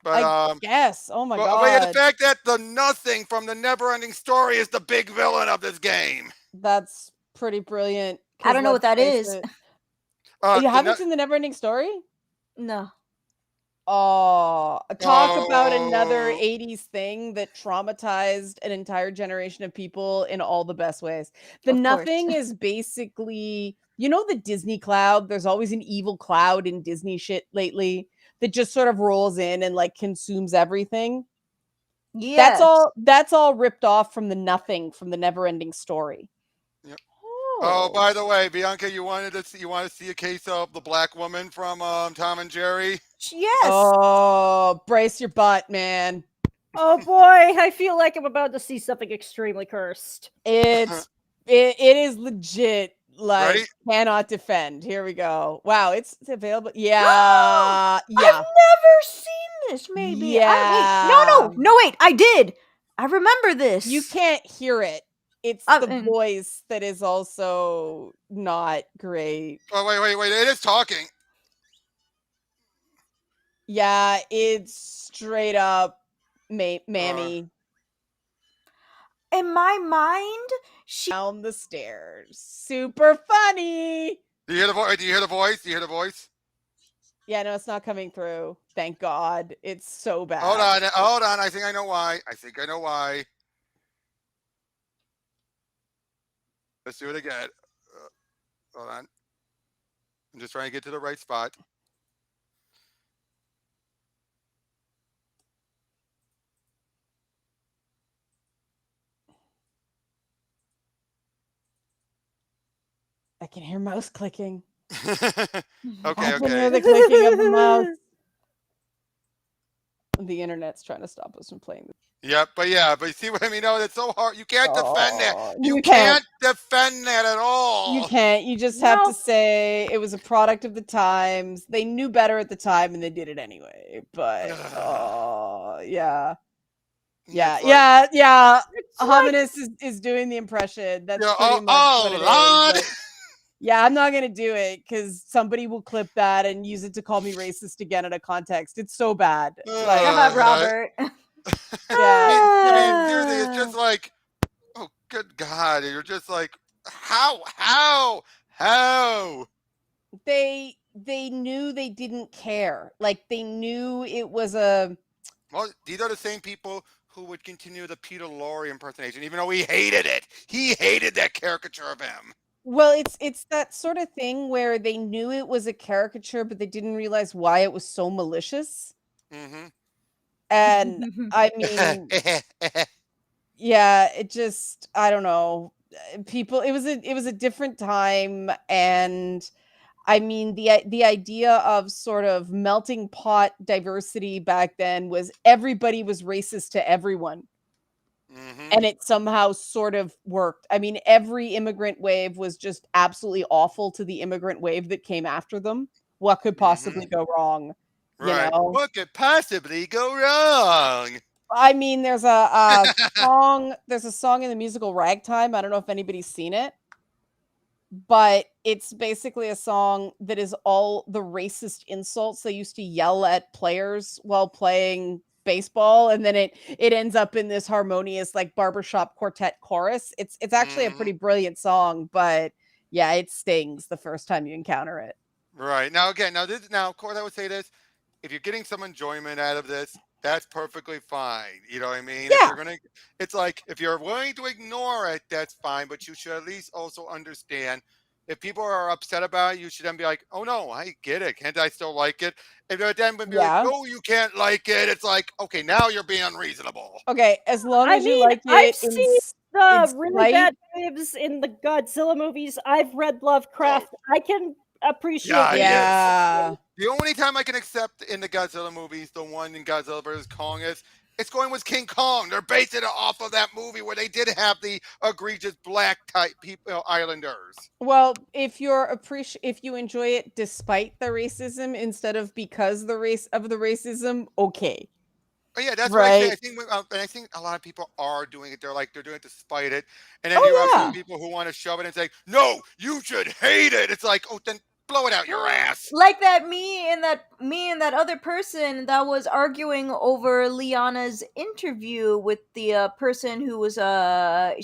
But I guess. Oh my but god. yeah, the fact that the Nothing from the Never-Ending Story is the big villain of this game. That's pretty brilliant. I don't know what that is. You The haven't seen the Neverending Story? No. Oh, talk about another Oh. 80s thing that traumatized an entire generation of people in all the best ways. The Of course. Nothing is basically, you know, the Disney cloud. There's always an evil cloud in Disney shit lately that just sort of rolls in and like consumes everything. Yeah. That's all ripped off from the Nothing from the Neverending Story. Yep. Oh, by the way, Bianca, you want to see a case of the black woman from Tom and Jerry? Yes. Oh, brace your butt, man. Oh boy, I feel like I'm about to see something extremely cursed. It is legit. Like, Ready? cannot defend. Here we go. Wow, it's available. Yeah, I've never seen this. Maybe. Yeah. No. Wait. I did. I remember this. You can't hear it. It's the voice that is also not great. Oh, wait. It is talking. Yeah, it's straight up Mammy. In my mind, she Down the stairs. Super funny. Do you hear the voice? Do you hear the voice? Do you hear the voice? Yeah, no, it's not coming through. Thank God. It's so bad. Hold on. I think I know why. Let's do it again. Hold on. I'm just trying to get to the right spot. I can hear mouse clicking. Okay. I can hear the clicking of the mouse. The internet's trying to stop us from playing this. Yep, but you see what I mean? No, that's so hard. You can't defend that. You can't defend that at all. You can't. You just have to say it was a product of the times. They knew better at the time and they did it anyway. But yeah. Hominus is doing the impression. That's pretty much what it is. Yeah, I'm not gonna do it because somebody will clip that and use it to call me racist again in a context. It's so bad. Like Robert. I mean, seriously, it's just like, oh, good God! You're just like, how? They knew they didn't care. Like they knew it was a. Well, these are the same people who would continue the Peter Lorre impersonation, even though he hated it. He hated that caricature of him. Well, it's that sort of thing where they knew it was a caricature, but they didn't realize why it was so malicious. Mm-hmm. And I mean, yeah, it just, I don't know. People, it was a different time, and I mean, the idea of sort of melting pot diversity back then was everybody was racist to everyone. Mm-hmm. And it somehow sort of worked. I mean, every immigrant wave was just absolutely awful to the immigrant wave that came after them. What could possibly go wrong? Right. You know? What could possibly go wrong? I mean, there's a song. There's a song in the musical Ragtime. I don't know if anybody's seen it, but it's basically a song that is all the racist insults they used to yell at players while playing baseball, and then it ends up in this harmonious like barbershop quartet chorus. It's actually a pretty brilliant song, but yeah, it stings the first time you encounter it. Right. Now of course I would say this, if you're getting some enjoyment out of this, that's perfectly fine. You know what I mean? Yeah. It's like if you're willing to ignore it, that's fine, but you should at least also understand if people are upset about it, you should then be like, oh no, I get it. Can't I still like it? And then when you're like, no, you can't like it, it's like, okay, now you're being unreasonable. Okay, as long as you like it. I've seen the really bad waves in the Godzilla movies. I've read Lovecraft. I can appreciate it. Yeah. The only time I can accept in the Godzilla movies, the one in Godzilla vs. Kong it's going with King Kong. They're basing it off of that movie where they did have the egregious black type people, islanders. Well, if you enjoy it despite the racism instead of because the racism, okay. Oh, yeah, that's right. what I think a lot of people are doing it. They're doing it despite it, and then you have some people who want to shove it and say, "No, you should hate it." It's like, oh, then blow it out your ass. Like that me and that other person that was arguing over Liana's interview with the person who was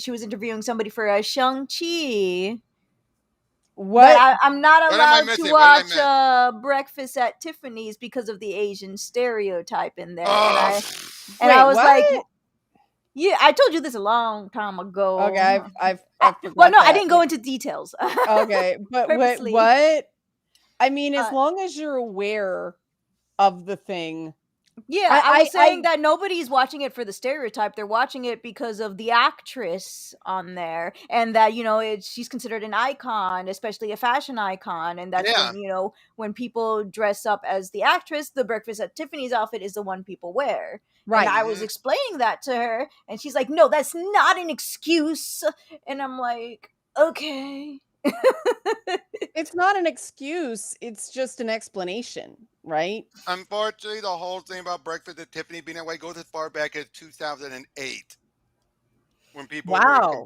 she was interviewing somebody for Shang-Chi. What? But I'm not allowed to watch Breakfast at Tiffany's because of the Asian stereotype in there. I was like, yeah, I told you this a long time ago. Okay, I've well, no, I didn't go into details. Okay, but what? I mean, as long as you're aware of the thing. Yeah, I was saying that nobody's watching it for the stereotype. They're watching it because of the actress on there, and that she's considered an icon, especially a fashion icon, and that's when, when people dress up as the actress, the Breakfast at Tiffany's outfit is the one people wear. Right. And I was explaining that to her, and she's like, "No, that's not an excuse." And I'm like, "Okay." It's not an excuse, it's just an explanation, right? Unfortunately, the whole thing about Breakfast at Tiffany being that way goes as far back as 2008. when people Wow.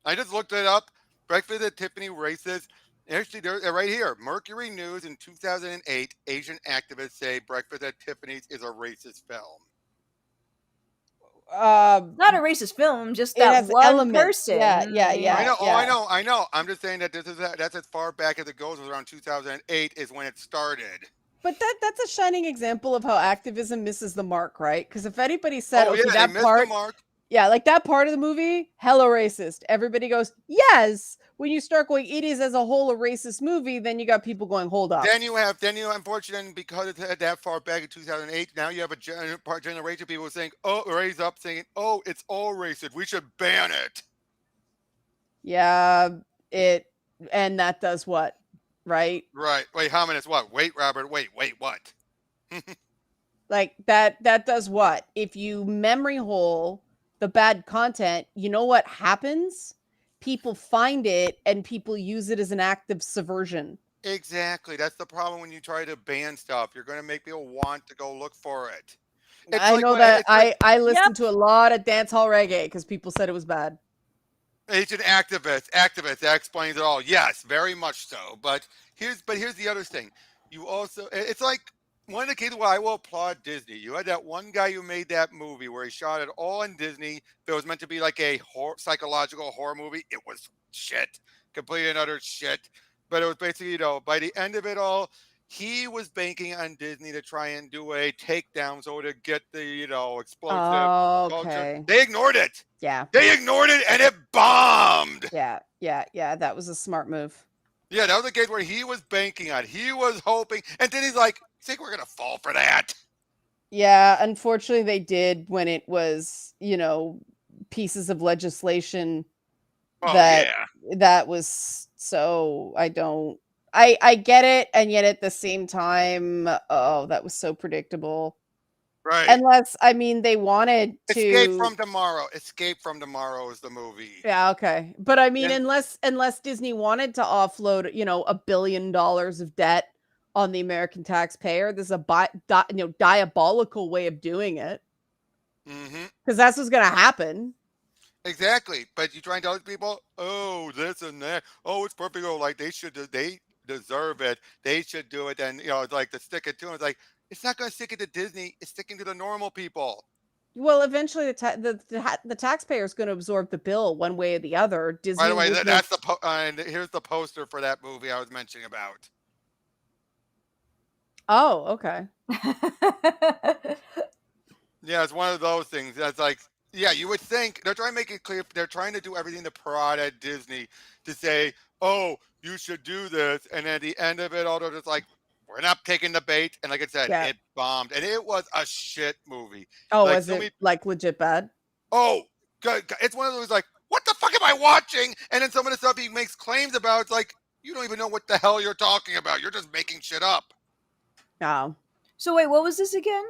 I just looked it up. Breakfast at Tiffany racist. Actually, they're right here. Mercury News in 2008. Asian activists say Breakfast at Tiffany's is a racist film. Not a racist film, just It that has one elements. person. Yeah, yeah, I mean, yeah. I know. I'm just saying that that's as far back as it goes. It was around 2008 is when it started. But that's a shining example of how activism misses the mark, right? Because if anybody said, Oh okay, yeah, they that missed part, the mark. yeah, like that part of the movie, hella racist. Everybody goes, yes. When you start going, it is as a whole a racist movie, then you got people going, hold up. Then you have, unfortunately, because it's that far back in 2008, now you have a generation of people saying, raise up saying, oh, it's all racist. We should ban it. Yeah, and that does what, right? Right. Wait, how many? What? Wait, Robert. Wait, what? Like that does what? If you memory hole the bad content, you know what happens? People find it and people use it as an act of subversion. Exactly. That's the problem when you try to ban stuff. You're going to make people want to go look for it. It's I like know what- that it's like I listened to a lot of dance hall reggae because people said it was bad. Asian activist. That explains it all. Yes, very much so. But here's the other thing. You also, it's like one of the cases where I will applaud Disney. You had that one guy who made that movie where he shot it all in Disney. It was meant to be like a psychological horror movie. It was shit, complete and utter shit. But it was basically, by the end of it all, he was banking on Disney to try and do a takedown so to get the, explosive culture. Okay. They ignored it. Yeah. They ignored it and it bombed. Yeah. That was a smart move. Yeah, that was a case where he was banking on. He was hoping, and then he's like, "You think we're gonna fall for that?" Yeah, unfortunately they did when it was, pieces of legislation Oh that yeah, that was so I get it, and yet at the same time, oh, that was so predictable. right. Unless they wanted to Escape from Tomorrow. Escape from Tomorrow is the movie. Yeah, okay. But I mean, And- unless Disney wanted to offload, $1 billion of debt on the American taxpayer, there's a diabolical way of doing it. Mm-hmm. Because that's what's gonna happen. Exactly. But you try and tell people, oh, this and that. Oh, it's perfect. Oh, like they deserve it. They should do it. And it's like to stick it to them. It's like it's not going to stick it to Disney. It's sticking to the normal people. Well, eventually the taxpayer is going to absorb the bill one way or the other. Disney. By the way, will that's the and here's the poster for that movie I was mentioning about. Oh, okay. Yeah, it's one of those things. That's like, yeah, you would think they're trying to make it clear. They're trying to do everything to prod at Disney to say, oh, you should do this. And at the end of it all, they're just like, we're not taking the bait. And like I said, Yeah. it bombed. And it was a shit movie. Oh, Like, was it legit bad? Oh, good. It's one of those like, what the fuck am I watching? And then some of the stuff he makes claims about, it's like, you don't even know what the hell you're talking about. You're just making shit up. Oh. So wait, what was this again?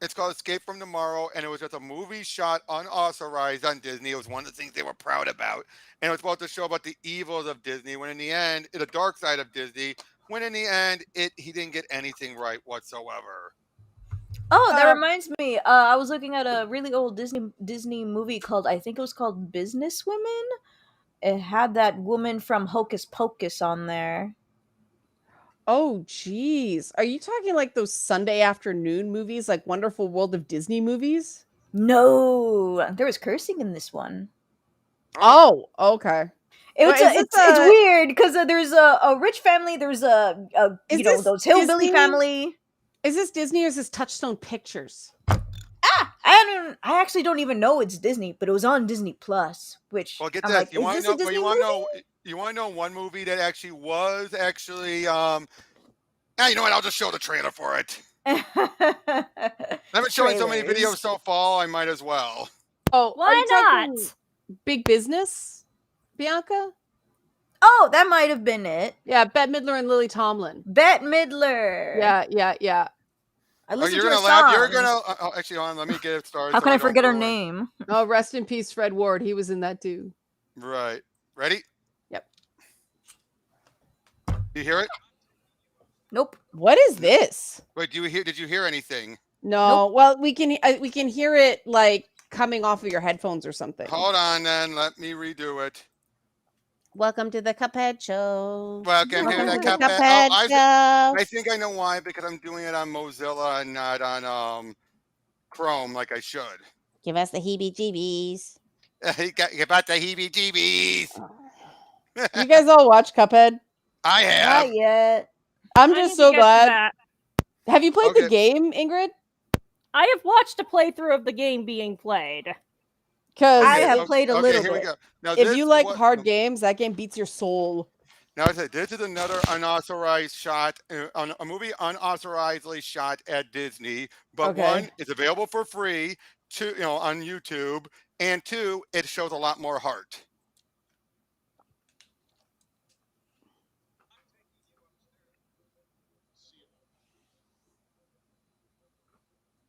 It's called Escape from Tomorrow, and it was just a movie shot unauthorized on Disney. It was one of the things they were proud about. And it was supposed to show about the evils of Disney, when in the end, the dark side of Disney, when in the end, he didn't get anything right whatsoever. Oh, that reminds me. I was looking at a really old Disney movie called, I think it was called Business Women. It had that woman from Hocus Pocus on there. Oh, geez. Are you talking like those Sunday afternoon movies, like Wonderful World of Disney movies? No, there was cursing in this one. Oh, okay. It's weird because there's a rich family. There's those hillbilly Disney? family. Is this Disney or is this Touchstone Pictures? I actually don't even know it's Disney, but it was on Disney Plus. Which Well, get I'm this. like, You is want this to a know? Disney You movie? want to know one movie that actually was actually. You know what? I'll just show the trailer for it. I've been showing so many videos so far. I might as well. Oh, Why are you talking not? Big Business, Bianca? Oh, that might have been it. Yeah, Bette Midler and Lily Tomlin. Bette Midler. Yeah. I listened you're to her gonna laugh. songs. You're gonna. Actually, hold on. Let me get it started. How so can I don't forget her ruin- name? Oh, rest in peace, Fred Ward. He was in that too. Right. Ready? Yep. You hear it? Nope. What is this? Wait. Did you hear anything? No. Well, we can hear it like coming off of your headphones or something. Hold on, then. Let me redo it. Welcome to the Cuphead Show. Welcome to the the Cuphead. Cuphead Oh, Show. I think I know why, because I'm doing it on Mozilla and not on Chrome like I should. Give us the heebie-jeebies. You got the heebie-jeebies. You guys all watch Cuphead? I have. Not yet. I'm I just need so to get to glad. that. Have you played the Okay. game, Ingrid? I have watched a playthrough of the game being played. Because I have played a little here we bit. go. Now, if you like what- hard games, that game beats your soul. Now, I said this is another unauthorized shot, on a movie unauthorizedly shot at Disney. But Okay. one, it's available for free. Two, on YouTube, and two, it shows a lot more heart.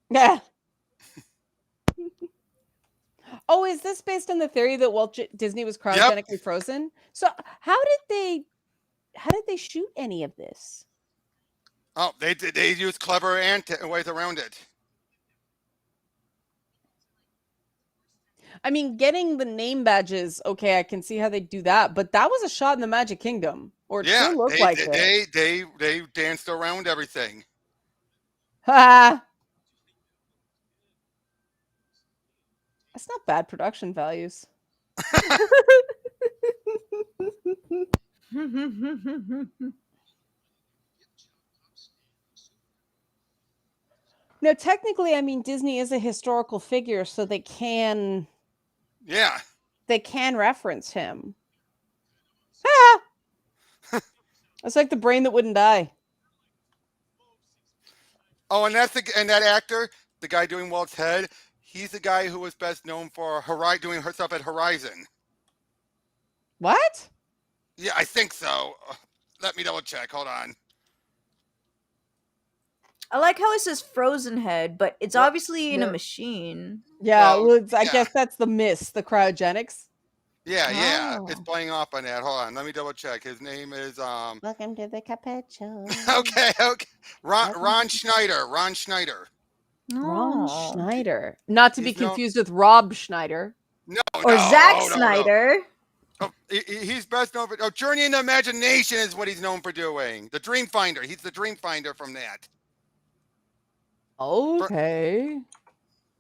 Yeah. Oh, is this based on the theory that Walt Disney was cryogenically frozen? So how did they shoot any of this? Oh, they use clever ways around it. I mean, getting the name badges, okay, I can see how they do that, but that was a shot in the Magic Kingdom, or it Yeah, sure looked like it. they danced around everything. Ha! That's not bad production values. Now, technically, I mean, Disney is a historical figure, so they can Yeah. reference him. Ah! It's like the brain that wouldn't die. Oh, and that actor, the guy doing Walt's head, he's the guy who was best known for doing her stuff at Horizon. What? Yeah, I think so. Let me double check. Hold on. I like how it says frozen head, but it's Well, obviously in a no. machine. Yeah, Well, well, I yeah. guess that's the mist, the cryogenics. Yeah, Oh. it's playing off on that. Hold on, let me double check. His name is Welcome to the Cuphead Show. okay. Ron Welcome. Schneider. Ron Schneider. Ron Oh. Schneider. Not to be He's known- confused with Rob Schneider. No, Or no, Zack no, no. Snyder. Oh, he's best known for Journey into Imagination is what he's known for doing. The Dream Finder. He's the Dream Finder from that. Okay.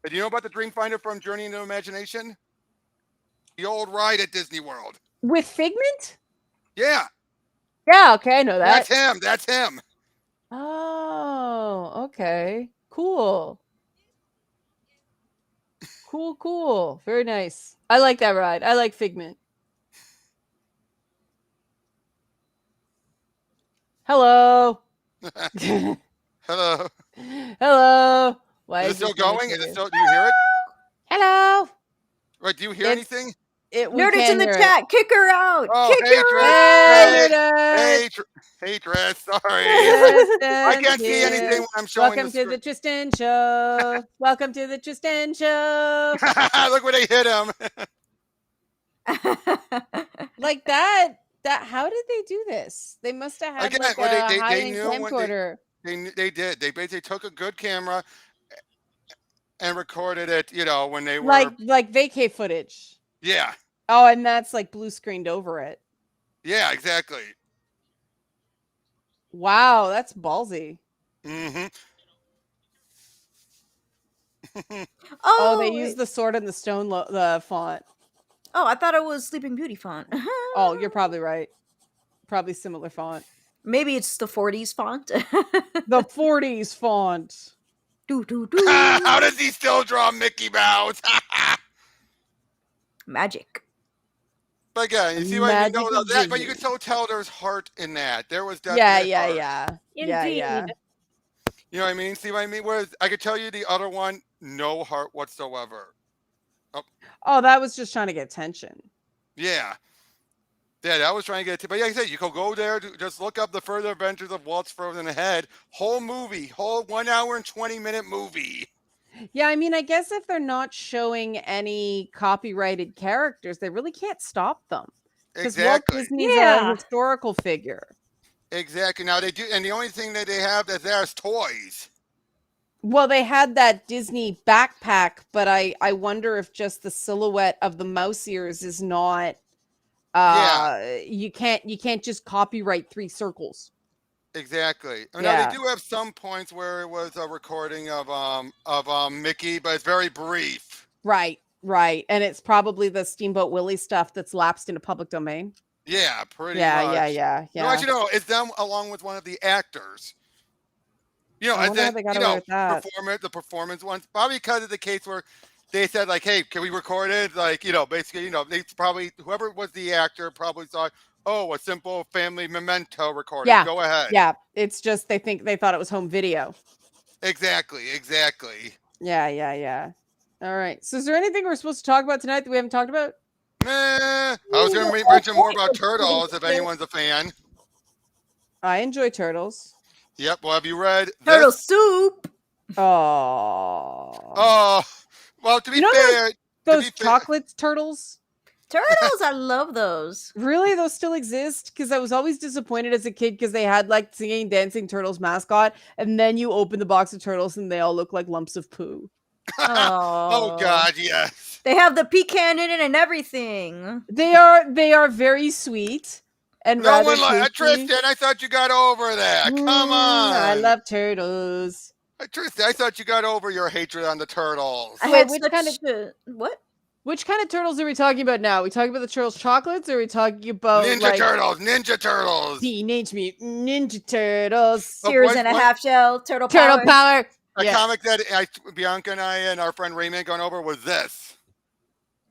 But you know about the Dream Finder from Journey into Imagination? The old ride at Disney World. With Figment? Yeah, Yeah, okay, I know that. that's him. That's him. Oh, okay. Cool. Cool. Very nice. I like that ride. I like Figment. Hello. Hello. Hello. Why Is it is still this so going? Is it serious? still? Do you hear it? Hello. Right? Do you hear It's- anything? We Nerd, it's can in the hear it. chat. Kick her out. Oh, Kick hey, her Dre. out. Hey, Hey, Dress. Sorry. Tristan I can't see here. anything when I'm showing Welcome the to the Tristan Show. Welcome to the Tristan Show. Look where they hit him. Like that. How did they do this? They must have had Again, like well, a they high-end knew when camcorder. They did. They basically took a good camera and recorded it. When they were Like vacay footage. Yeah, Oh, and that's like blue screened over it. yeah, exactly. Wow, that's ballsy. Hmm. Oh, they used the sword and the stone the font. Oh, I thought it was Sleeping Beauty font. Oh, you're probably right. Probably similar font. Maybe it's the 40s font. The 40s font. do, do, do. How does he still draw Mickey Mouse? Magic. But again, you see what I mean? Magic No, of that, but you can Disney. still tell there's heart in that. There was Yeah. definitely heart. Indeed. You know what I mean? See what I mean? Whereas I could tell you the other one, no heart whatsoever. Oh, that was just trying to get attention. Yeah. Yeah, that was trying to get to, but like I said, you could go there, just look up the further adventures of Walt's Frozen Ahead. Whole 1 hour and 20-minute movie. Yeah, I mean, I guess if they're not showing any copyrighted characters, they really can't stop them. Because Walt Exactly. Disney's a Yeah. historical figure. Exactly. Now they do, and the only thing that they have that's there is toys. Well, they had that Disney backpack, but I wonder if just the silhouette of the mouse ears is not. You can't just copyright 3 circles. Exactly. Now they Yeah. do have some points where it was a recording of Mickey, but it's very brief. Right. And it's probably the Steamboat Willie stuff that's lapsed into public domain. Yeah, pretty Yeah. much. Yeah. No, actually, no. It's them along with one of the actors. I And wonder how then they got away with that. the performance ones. Probably because of the case where they said like, "Hey, can we record it?" Like, basically, they probably whoever was the actor probably thought, "Oh, a simple family memento recording. Yeah. Go ahead." Yeah. It's just they thought it was home video. Exactly. Yeah. All right. So is there anything we're supposed to talk about tonight that we haven't talked about? I was going to mention more about Turtles if anyone's a fan. I enjoy turtles. Yep. Well, have you read Turtle this? soup. Oh. Oh, well, to be fair, those chocolate turtles? Turtles, I love those. Really? Those still exist? Because I was always disappointed as a kid because they had like singing, dancing turtles mascot, and then you open the box of turtles and they all look like lumps of poo. Oh God, yes. They have the pecan in it and everything. They are very sweet and No rather one like tasty. Tristan. I thought you got over that. Come on. I love turtles. Tristan, I thought you got over your hatred on the turtles. I Wait, had which such kind of- what? Which kind of turtles are we talking about now? Are we talking about the turtles chocolates, or are we talking about Ninja Turtles. Teenage Mutant Ninja Turtles? Sears and a half shell, turtle Turtle power. power. A Yes. comic that Bianca and I and our friend Raymond gone over was this.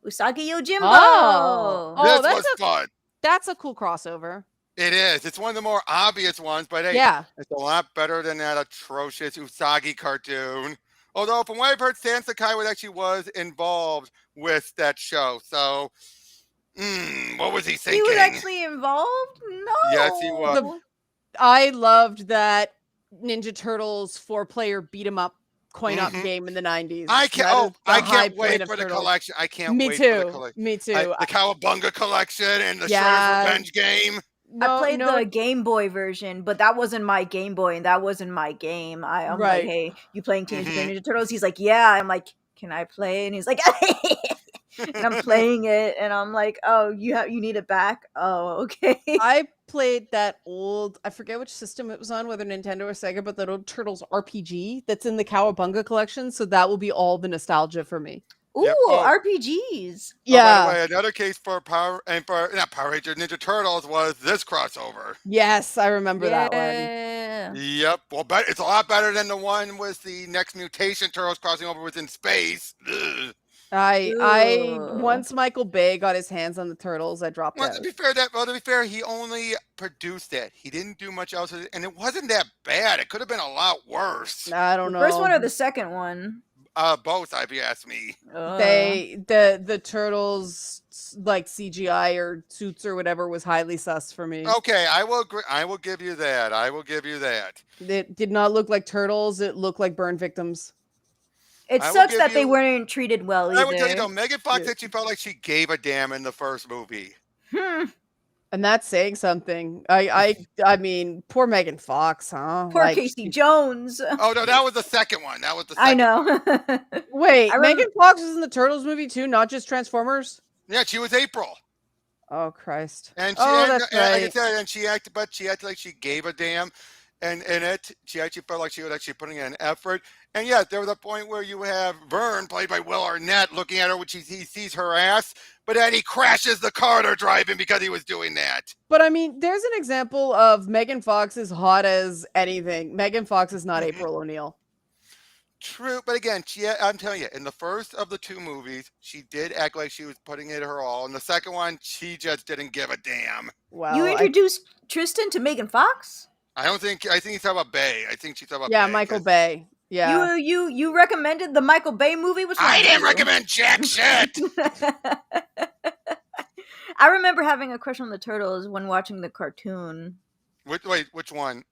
Usagi Yojimbo. Oh. This that's was fun. That's a cool crossover. It is. It's one of the more obvious ones, but hey, Yeah. it's a lot better than that atrocious Usagi cartoon. Although, from what I've heard, Stan Sakai actually was involved with that show. So, what was he thinking? He was actually involved? No. Yes, he was. I loved that Ninja Turtles 4-player beat 'em up coin op game in the 90s. I can't wait point of for the Turtles. collection. I can't Me wait too. for the collection. Me too. The Cowabunga collection and the Yeah. Shredder's Revenge game. I played the Game Boy version, but that wasn't my Game Boy and that wasn't my game. I'm Right. like, hey, you playing Teenage Mutant Ninja Turtles? He's like, yeah. I'm like, can I play? And he's like, and I'm playing it, and I'm like, oh, you need it back? Oh, okay. I played that old, I forget which system it was on, whether Nintendo or Sega, but that old Turtles RPG that's in the Cowabunga collection. So that will be all the nostalgia for me. Ooh, Yep. RPGs. Yeah. Oh, by the way, another case for not Power Rangers Ninja Turtles was this crossover. Yes, I remember that one. Yeah. Yep. Well, it's a lot better than the one with the Next Mutation Turtles crossing over within space. Ugh. Once Michael Bay got his hands on the turtles, I dropped Well, out. to be fair, he only produced it. He didn't do much else, and it wasn't that bad. It could have been a lot worse. I don't know. First one or the second one? Both, if you ask me. The turtles like CGI or suits or whatever was highly sus for me. Okay, I will agree. I will give you that. It did not look like turtles. It looked like burn victims. It I will sucks give that they you- weren't treated well either. I would tell you though, Megan Fox said she felt like she gave a damn in the first movie. And that's saying something. I mean, poor Megan Fox, huh? Poor Casey Jones. Oh no, that was the second one. I know. Wait, I Megan Fox was in the Turtles movie too, not just Transformers? Yeah, she was April. Oh Christ. And she that's and, like I right. said, and she acted like she gave a damn. And in it, she actually felt like she was actually putting in an effort. And yeah, there was a point where you have Vern, played by Will Arnett, looking at her when he sees her ass, but then he crashes the car they're driving because he was doing that. But I mean, there's an example of Megan Fox is hot as anything. Megan Fox is not April O'Neil. True, but again, I'm telling you, in the first of the two movies, she did act like she was putting it her all. In the second one, she just didn't give a damn. Well, You introduced Tristan to Megan Fox? I think he's talking about Bay. I think she's talking about Bay. Michael Bay. Yeah. You recommended the Michael Bay movie? Which I didn't recommend jack shit. I remember having a crush on the Turtles when watching the cartoon. Which one?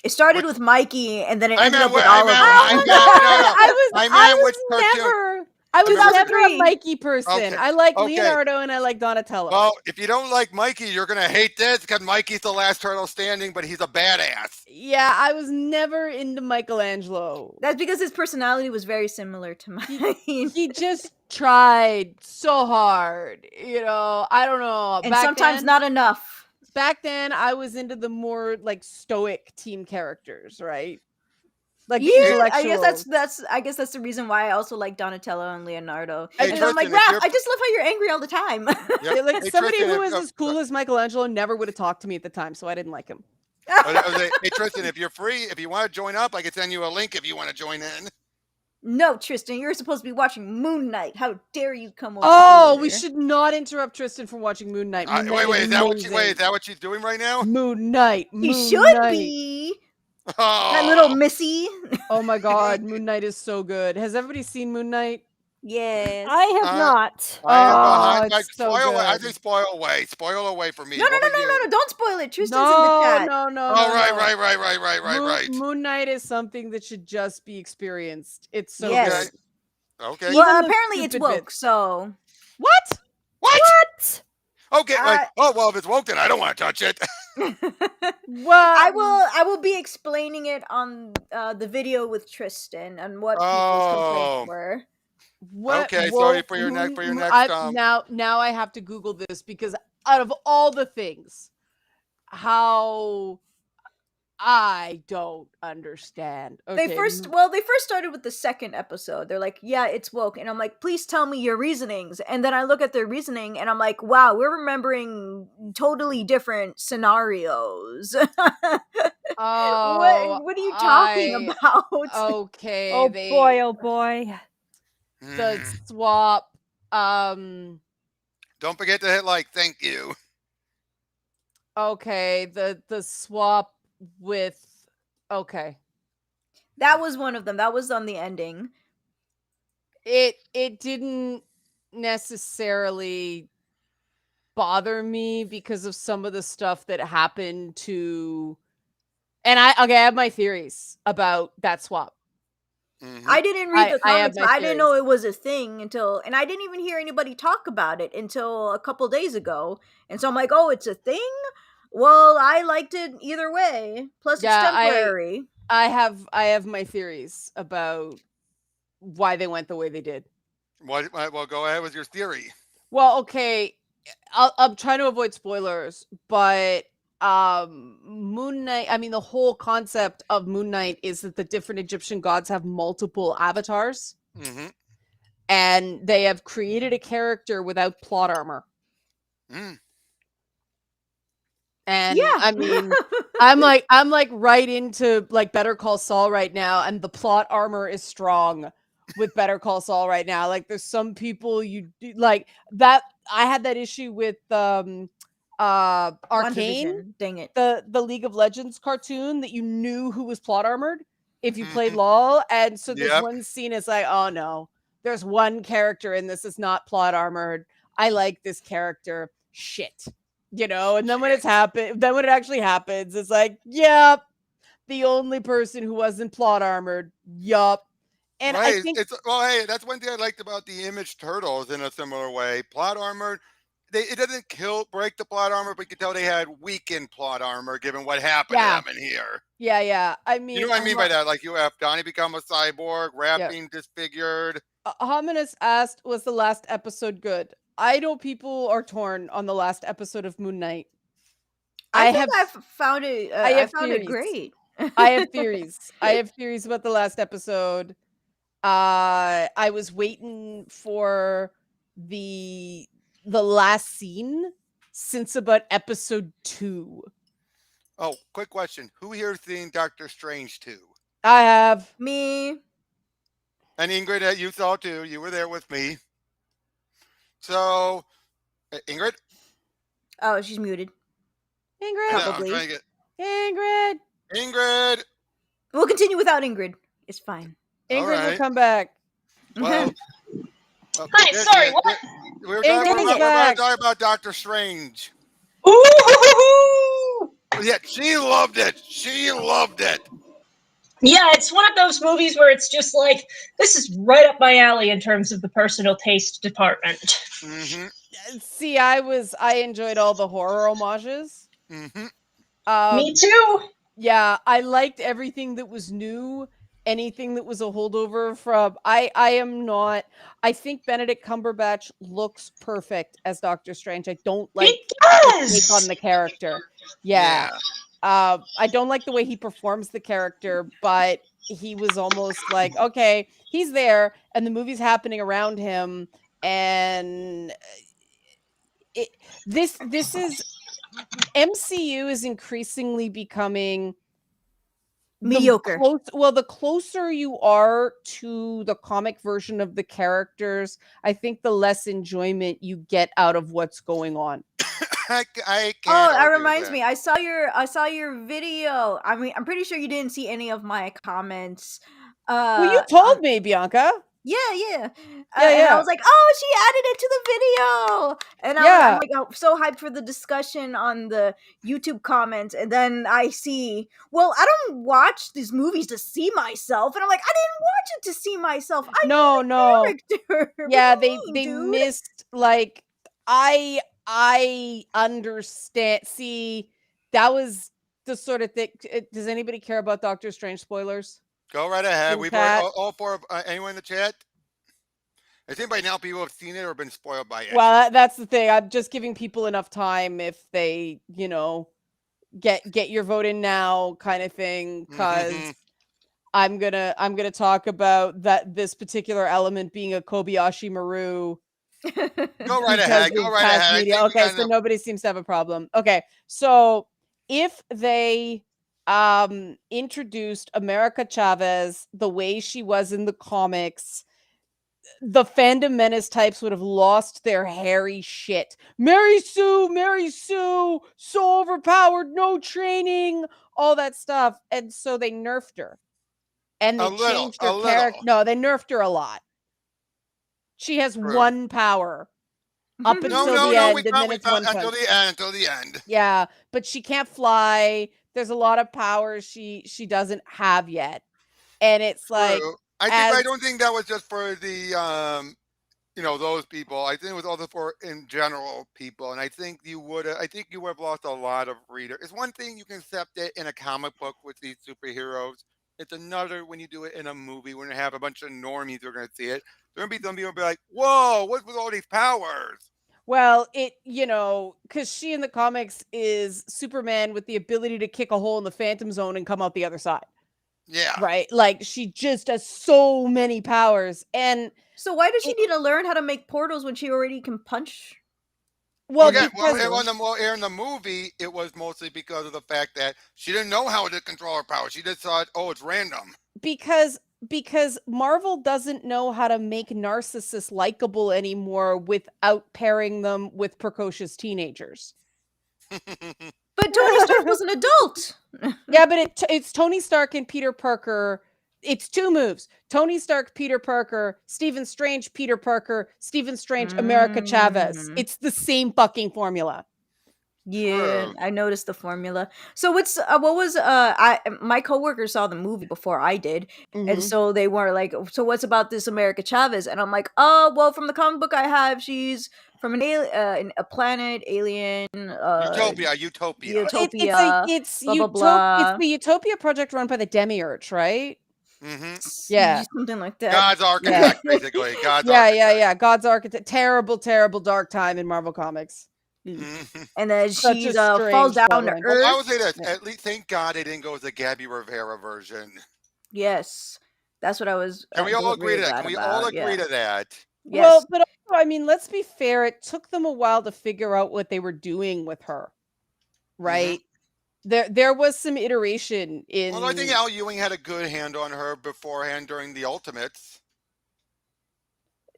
It started with Mikey, and then it I ended meant up with I all of meant- them. I meant- no, no. I meant I which was cartoon? never I was never a 2003. Mikey person. Okay, I like okay. Leonardo and I like Donatello. Well, if you don't like Mikey, you're gonna hate this because Mikey's the last turtle standing, but he's a badass. Yeah, I was never into Michelangelo. That's because his personality was very similar to mine. He just tried so hard, you know. I don't know. And sometimes not enough. Back then, I was into the more like stoic team characters, right? Like the Yeah, I guess intellectuals. I guess that's the reason why I also like Donatello and Leonardo. Hey, And I'm like, Tristan, if Raph, you're- I just love how you're angry all the time. Yep. Yeah, like Hey, somebody Tristan, who if- is as cool as Michelangelo never would have talked to me at the time, so I didn't like him. Hey Tristan, if you're free, if you want to join up, I can send you a link if you want to join in. No, Tristan, you're supposed to be watching Moon Knight. How dare you come over Oh, here? we should not interrupt Tristan from watching Moon Knight. Moon Knight Wait, is that what amazing. is that what she's doing right now? Moon Knight. He Moon should Knight. be. Oh, That little missy. Oh my god, Moon Knight is so good. Has everybody seen Moon Knight? Yes. I have not. I am Oh, behind. it's so Spoil away. I good. say spoil away. Spoil away for me. No, What about you? don't spoil it. Tristan's in the No, chat. no. Oh, no, right, no. right. Moon Knight is something that should just be experienced. It's so Yes. good. Okay. Even Well, the apparently it's stupid woke, bits. so What? What? Okay. Wait. I- Oh well, if it's woke, then I don't want to touch it. Well, I will be explaining it on the video with Tristan and what people's Oh. complaints were. What Okay, woke sorry for your Moon- next, now I have to Google this because out of all the things, how I don't understand. Okay, They first started with the second episode. They're like, yeah, it's woke. And I'm like, please tell me your reasonings. And then I look at their reasoning and I'm like, wow, we're remembering totally different scenarios. Oh, what are you talking about? Okay. Oh they- boy, oh boy. The Mm. swap. Don't forget to hit like. Thank you. Okay. The swap with. Okay. That was one of them. That was on the ending. It didn't necessarily bother me because of some of the stuff that happened to. And I have my theories about that swap. Mhm. I didn't read the I have comics. my I didn't know it was a thing and I didn't even hear anybody talk about it until a couple days ago. And so I'm like, oh, it's a thing? Well, I liked it either way. Plus, Yeah, it's temporary. I have my theories about why they went the way they did. What? Well, go ahead with your theory. Well, okay, I'm trying to avoid spoilers, but Moon Knight, I mean the whole concept of Moon Knight is that the different Egyptian gods have multiple avatars Mm-hmm. and they have created a character without plot armor. Mm. And Yeah. I mean, I'm like right into like Better Call Saul right now, and the plot armor is strong with Better Call Saul right now. Like, there's some people like that. I had that issue with Arcane, WandaVision, dang it. the League of Legends cartoon, that you knew who was plot armored if you played Mhm. LOL. And so there's Yep. one scene, it's like, oh no, there's one character in this is not plot armored. I like this character. Shit. You know, and then when it actually happens, it's like, yep, the only person who wasn't plot armored. Yup. And right. I think Hey, that's one thing I liked about the Image Turtles in a similar way. Plot armor, it doesn't break the plot armor, but you can tell they had weakened plot armor given what happened Yeah. to them in here. yeah. I mean, You know what I mean I'm by like- that? Like you have Donnie become a cyborg, Rapping disfigured. Hominus asked, was the last episode good? I know people are torn on the last episode of Moon Knight. I think I've found it. I I have found it theories. great. I have theories. I have theories about the last episode. I was waiting for the last scene since about episode 2. Oh, quick question. Who here's seen Doctor Strange 2? I have. Me. And Ingrid, you saw too. You were there with me. So, Ingrid? Oh, she's muted. I Ingrid. know, I'm Probably. trying to get Ingrid. Ingrid. We'll continue without Ingrid. It's fine. All Ingrid will right. come back. Well, Hi, sorry, what? We were Ingrid talking is about, back. about Doctor Strange. Ooh! Yeah, she loved it. She loved it. Yeah, it's one of those movies where it's just like, this is right up my alley in terms of the personal taste department. Mm-hmm. See, I enjoyed all the horror homages. Mm-hmm. Me too. Yeah, I liked everything that was new. Anything that was a holdover from I am not. I think Benedict Cumberbatch looks perfect as Doctor Strange. I don't He like his take on does. the character. Yeah. Yeah. I don't like the way he performs the character, but he was almost like, okay, he's there and the movie's happening around him, and it, this is MCU is increasingly becoming Mediocre. the closer you are to the comic version of the characters, I think the less enjoyment you get out of what's going on. I Oh, can't that argue with reminds that. me. I saw your video. I mean, I'm pretty sure you didn't see any of my comments. Well, you told me, Bianca. Yeah. Yeah, And I yeah. was like, oh, she added it to the video. And I'm Yeah. like, oh, so hyped for the discussion on the YouTube comments. And then I see, well, I don't watch these movies to see myself. And I'm like, I didn't watch it to see myself. I No, knew no. the character. What Yeah, do you mean, they dude? missed, like, I understand. See, that was the sort of thing. Does anybody care about Doctor Strange spoilers? Go right ahead. In We've chat? all four of anyone in the chat. I think by now people have seen it or been spoiled by it. Well, that's the thing. I'm just giving people enough time if they, get your vote in now kind of thing, because Mhm. I'm gonna talk about this particular element being a Kobayashi Maru Go right because ahead. Go of right past ahead. I media. think we Okay, got so enough. nobody seems to have a problem. Okay, so if they introduced America Chavez the way she was in the comics, the fandom menace types would have lost their hairy shit. Mary Sue, so overpowered, no training, all that stuff. And so they nerfed her. And they changed her character. No, they nerfed her a lot. She has True. one power up until the No. end, and then it's one Until punch. Until the end. Yeah, but she can't fly. There's a lot of powers she doesn't have yet. And it's like, True. I don't think that was just for the those people. I think it was also for in general people, and I think you would have lost a lot of readers. It's one thing you can accept it in a comic book with these superheroes. It's another when you do it in a movie when you have a bunch of normies who are going to see it. There are going to be some people who be like, "Whoa, what's with all these powers?" well, because she in the comics is Superman with the ability to kick a hole in the Phantom Zone and come out the other side. Yeah. Right? Like, she just has so many powers. And so why does she need to learn how to make portals when she already can punch? Well, in because the movie, it was mostly because of the fact that she didn't know how to control her power. She just thought, "Oh, it's random." because Marvel doesn't know how to make narcissists likable anymore without pairing them with precocious teenagers. But Tony Stark was an adult. Yeah, but it's Tony Stark and Peter Parker. It's two moves: Tony Stark, Peter Parker, Stephen Strange, Peter Parker, Stephen Strange, America Chavez. It's the same fucking formula. Yeah, True. I noticed the formula. So my coworker saw the movie before I did, and so they were like, "So what's about this America Chavez?" And I'm like, "Oh, well, from the comic book I have, she's from a planet alien, Utopia. Utopia, It's blah blah blah, the Utopia project run by the Demiurge, right? Mm-hmm. Yeah, something like that. God's architect, basically. God's yeah, architect. yeah. God's architect. Terrible, terrible dark time in Marvel Comics. Mm-hmm. And then Such she a strange falls down to plotline. Earth. I would say this. Yeah. At least, thank God they didn't go with the Gabby Rivera version. Yes, that's what I was. Can we all agree to that? glad Can we about. all agree to that? Yes. Well, but also, I mean, let's be fair. It took them a while to figure out what they were doing with her, right? There was some iteration in. Well, I think Al Ewing had a good hand on her beforehand during the Ultimates.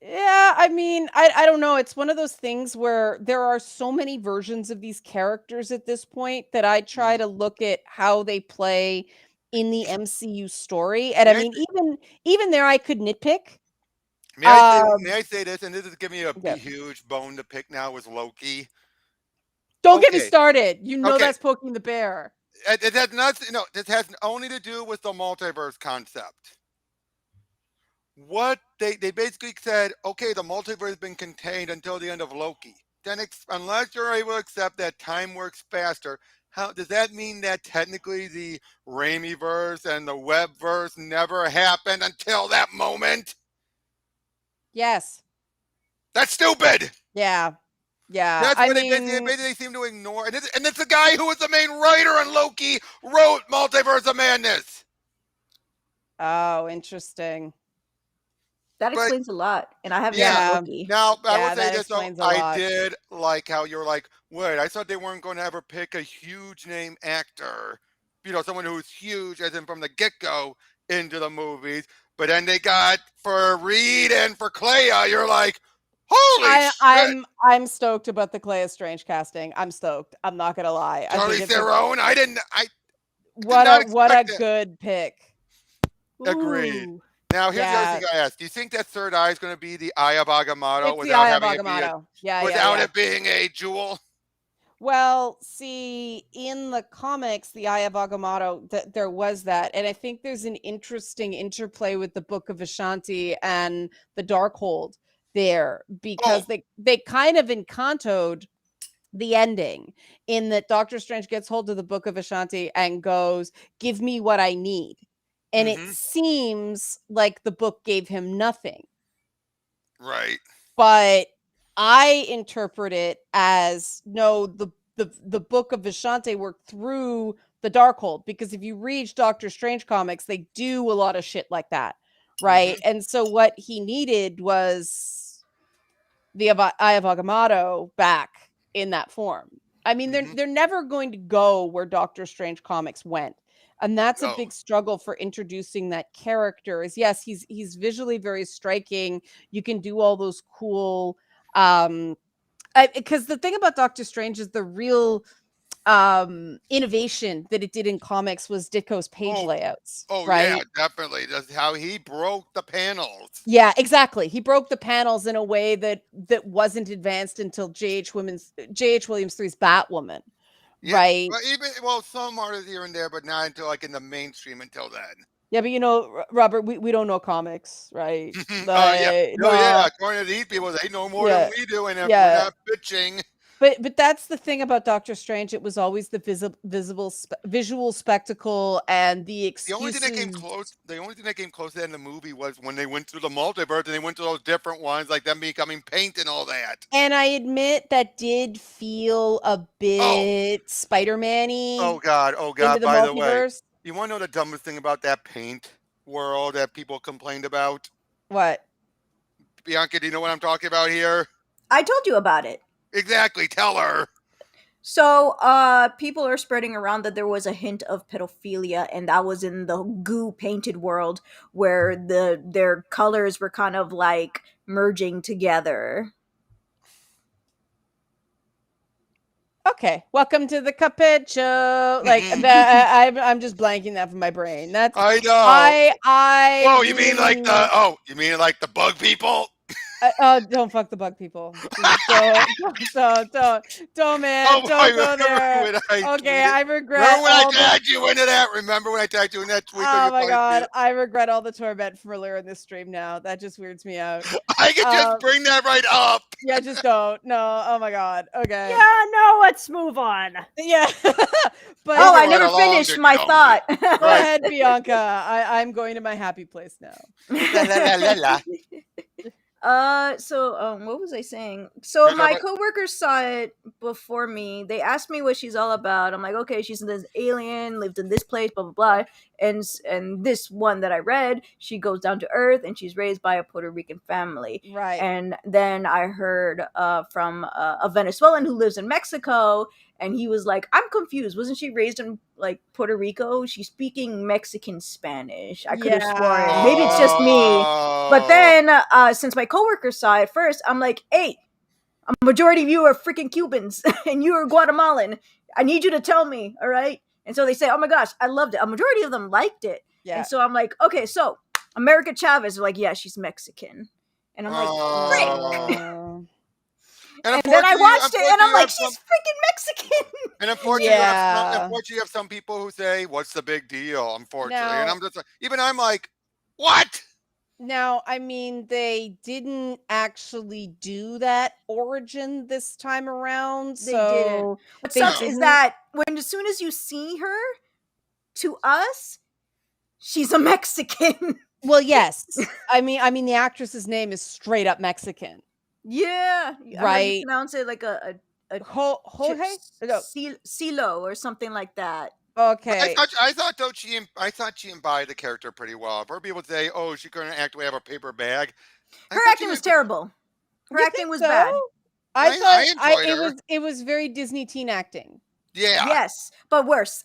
Yeah, I mean, I don't know. It's one of those things where there are so many versions of these characters at this point that I try to look at how they play in the MCU story. And I mean, even there, I could nitpick. May I say this? And this is giving me Yeah. a huge bone to pick now with Loki. Don't get me Okay. started. You know Okay. that's poking the bear. It has nothing. No, this has only to do with the multiverse concept. What they basically said, okay, the multiverse has been contained until the end of Loki. Then, unless you're able to accept that time works faster, how does that mean that technically the Raimi verse and the Web verse never happened until that moment? Yes. That's stupid. Yeah. Yeah. That's I what mean, they seem to ignore. And it's the guy who was the main writer on Loki wrote Multiverse of Madness. oh, interesting. That But explains a lot. And I haven't Yeah. seen Loki. now I Yeah, will say that this though, explains a I lot. did like how you're like, wait, I thought they weren't going to ever pick a huge name actor, someone who's huge, as in from the get go, into the movies. But then they got for Reed and for Clea. You're like, holy shit! I'm stoked about the Clea Strange casting. I'm stoked. I'm not gonna lie. I Charlie think it's Theron. I did what not a expect that. good pick. Agreed. Ooh. Now here's the other Yeah. thing I asked: do you think that third eye is going to be the Eye of Agamotto It's the Eye of having it be Agamotto. Yeah, without yeah. it being a jewel? Well, see, in the comics, the Eye of Agamotto, there was that, and I think there's an interesting interplay with the Book of Ashanti and the Darkhold there, because they kind of encantoed the ending in that Doctor Strange gets hold of the Book of Ashanti and goes, "Give me what I need," and it seems like the book gave him nothing. Right. But I interpret it as no, the Book of Vishante worked through the Darkhold, because if you read Doctor Strange comics, they do a lot of shit like that, right? And so what he needed was the Eye of Agamotto back in that form. I mean, they're never going to go where Doctor Strange comics went. And that's a big struggle for introducing that character. Is yes, he's visually very striking. You can do all those cool because the thing about Doctor Strange is the real innovation that it did in comics was Ditko's page layouts. Oh right? yeah, definitely. That's how he broke the panels. Yeah, exactly. He broke the panels in a way that wasn't advanced until J.H. Williams 3's Batwoman. Yeah, right? Well, some artists here and there, but not until like in the mainstream until then. Yeah, but Robert, we don't know comics, right? Yeah. According to these people, they know more than we do, and if we're not bitching. But that's the thing about Doctor Strange. It was always the visual spectacle and the excuses. The only thing that came close to that in the movie was when they went through the multiverse and they went to those different ones, like them becoming paint and all that. And I admit that did feel a bit Spider-Man-y. Oh God! Into the by multiverse. The way, you want to know the dumbest thing about that paint world that people complained about? What? Bianca, do you know what I'm talking about here? I told you about it. Exactly. Tell her. So, people are spreading around that there was a hint of pedophilia, and that was in the goo painted world where their colors were kind of like merging together. Okay, welcome to the Cuphead show. Like that, I'm just blanking that from my brain. That's I know. I. You mean like the bug people? Don't fuck the bug people. Don't, man. Don't go there. Okay, I regret. Remember when I tagged you into that? Remember when I tagged you in that tweet? Oh my God, I regret all the torment from earlier in this stream now. That just weirds me out. I can just bring that right up. Yeah, just don't. No, oh my God. Okay. Yeah, no, let's move on. Yeah. But I never finished my thought. Go ahead, Bianca. I'm going to my happy place now. What was I saying? So my coworkers saw it before me. They asked me what she's all about. I'm like, okay, she's this alien, lived in this place, blah blah blah. And this one that I read, she goes down to Earth and she's raised by a Puerto Rican family. Right. And then I heard from a Venezuelan who lives in Mexico, and he was like, I'm confused. Wasn't she raised in like Puerto Rico? She's speaking Mexican Spanish. I could have sworn. Maybe it's just me. But then since my coworkers saw it first, I'm like, hey, a majority of you are freaking Cubans and you are Guatemalan. I need you to tell me, all right? And so they say, oh my gosh, I loved it. A majority of them liked it. Yeah. And so I'm like, okay, so America Chavez. They're like, yeah, she's Mexican. And I'm like, frick. And then I watched it, and I'm like, she's some, freaking Mexican. and unfortunately, Yeah. unfortunately, you have some people who say, "What's the big deal?" Unfortunately, and Now- I'm just like, even I'm like, "What?" Now, I mean, they didn't actually do that origin this time around. They didn't. So What they sucks is didn't- that when as soon as you see her, to us, she's a Mexican. Well, yes. I mean, the actress's name is straight up Mexican. Yeah, how do Right. you pronounce it? Like a Jorge? No. Silo or something like that. Okay. I thought though I thought she embodied the character pretty well. I've heard people say, "Oh, she's going to act way have a paper bag." I Her thought acting she was did- terrible. Her You acting think was so? bad. I thought enjoyed her. it was very Disney teen acting. Yeah. Yes, but worse.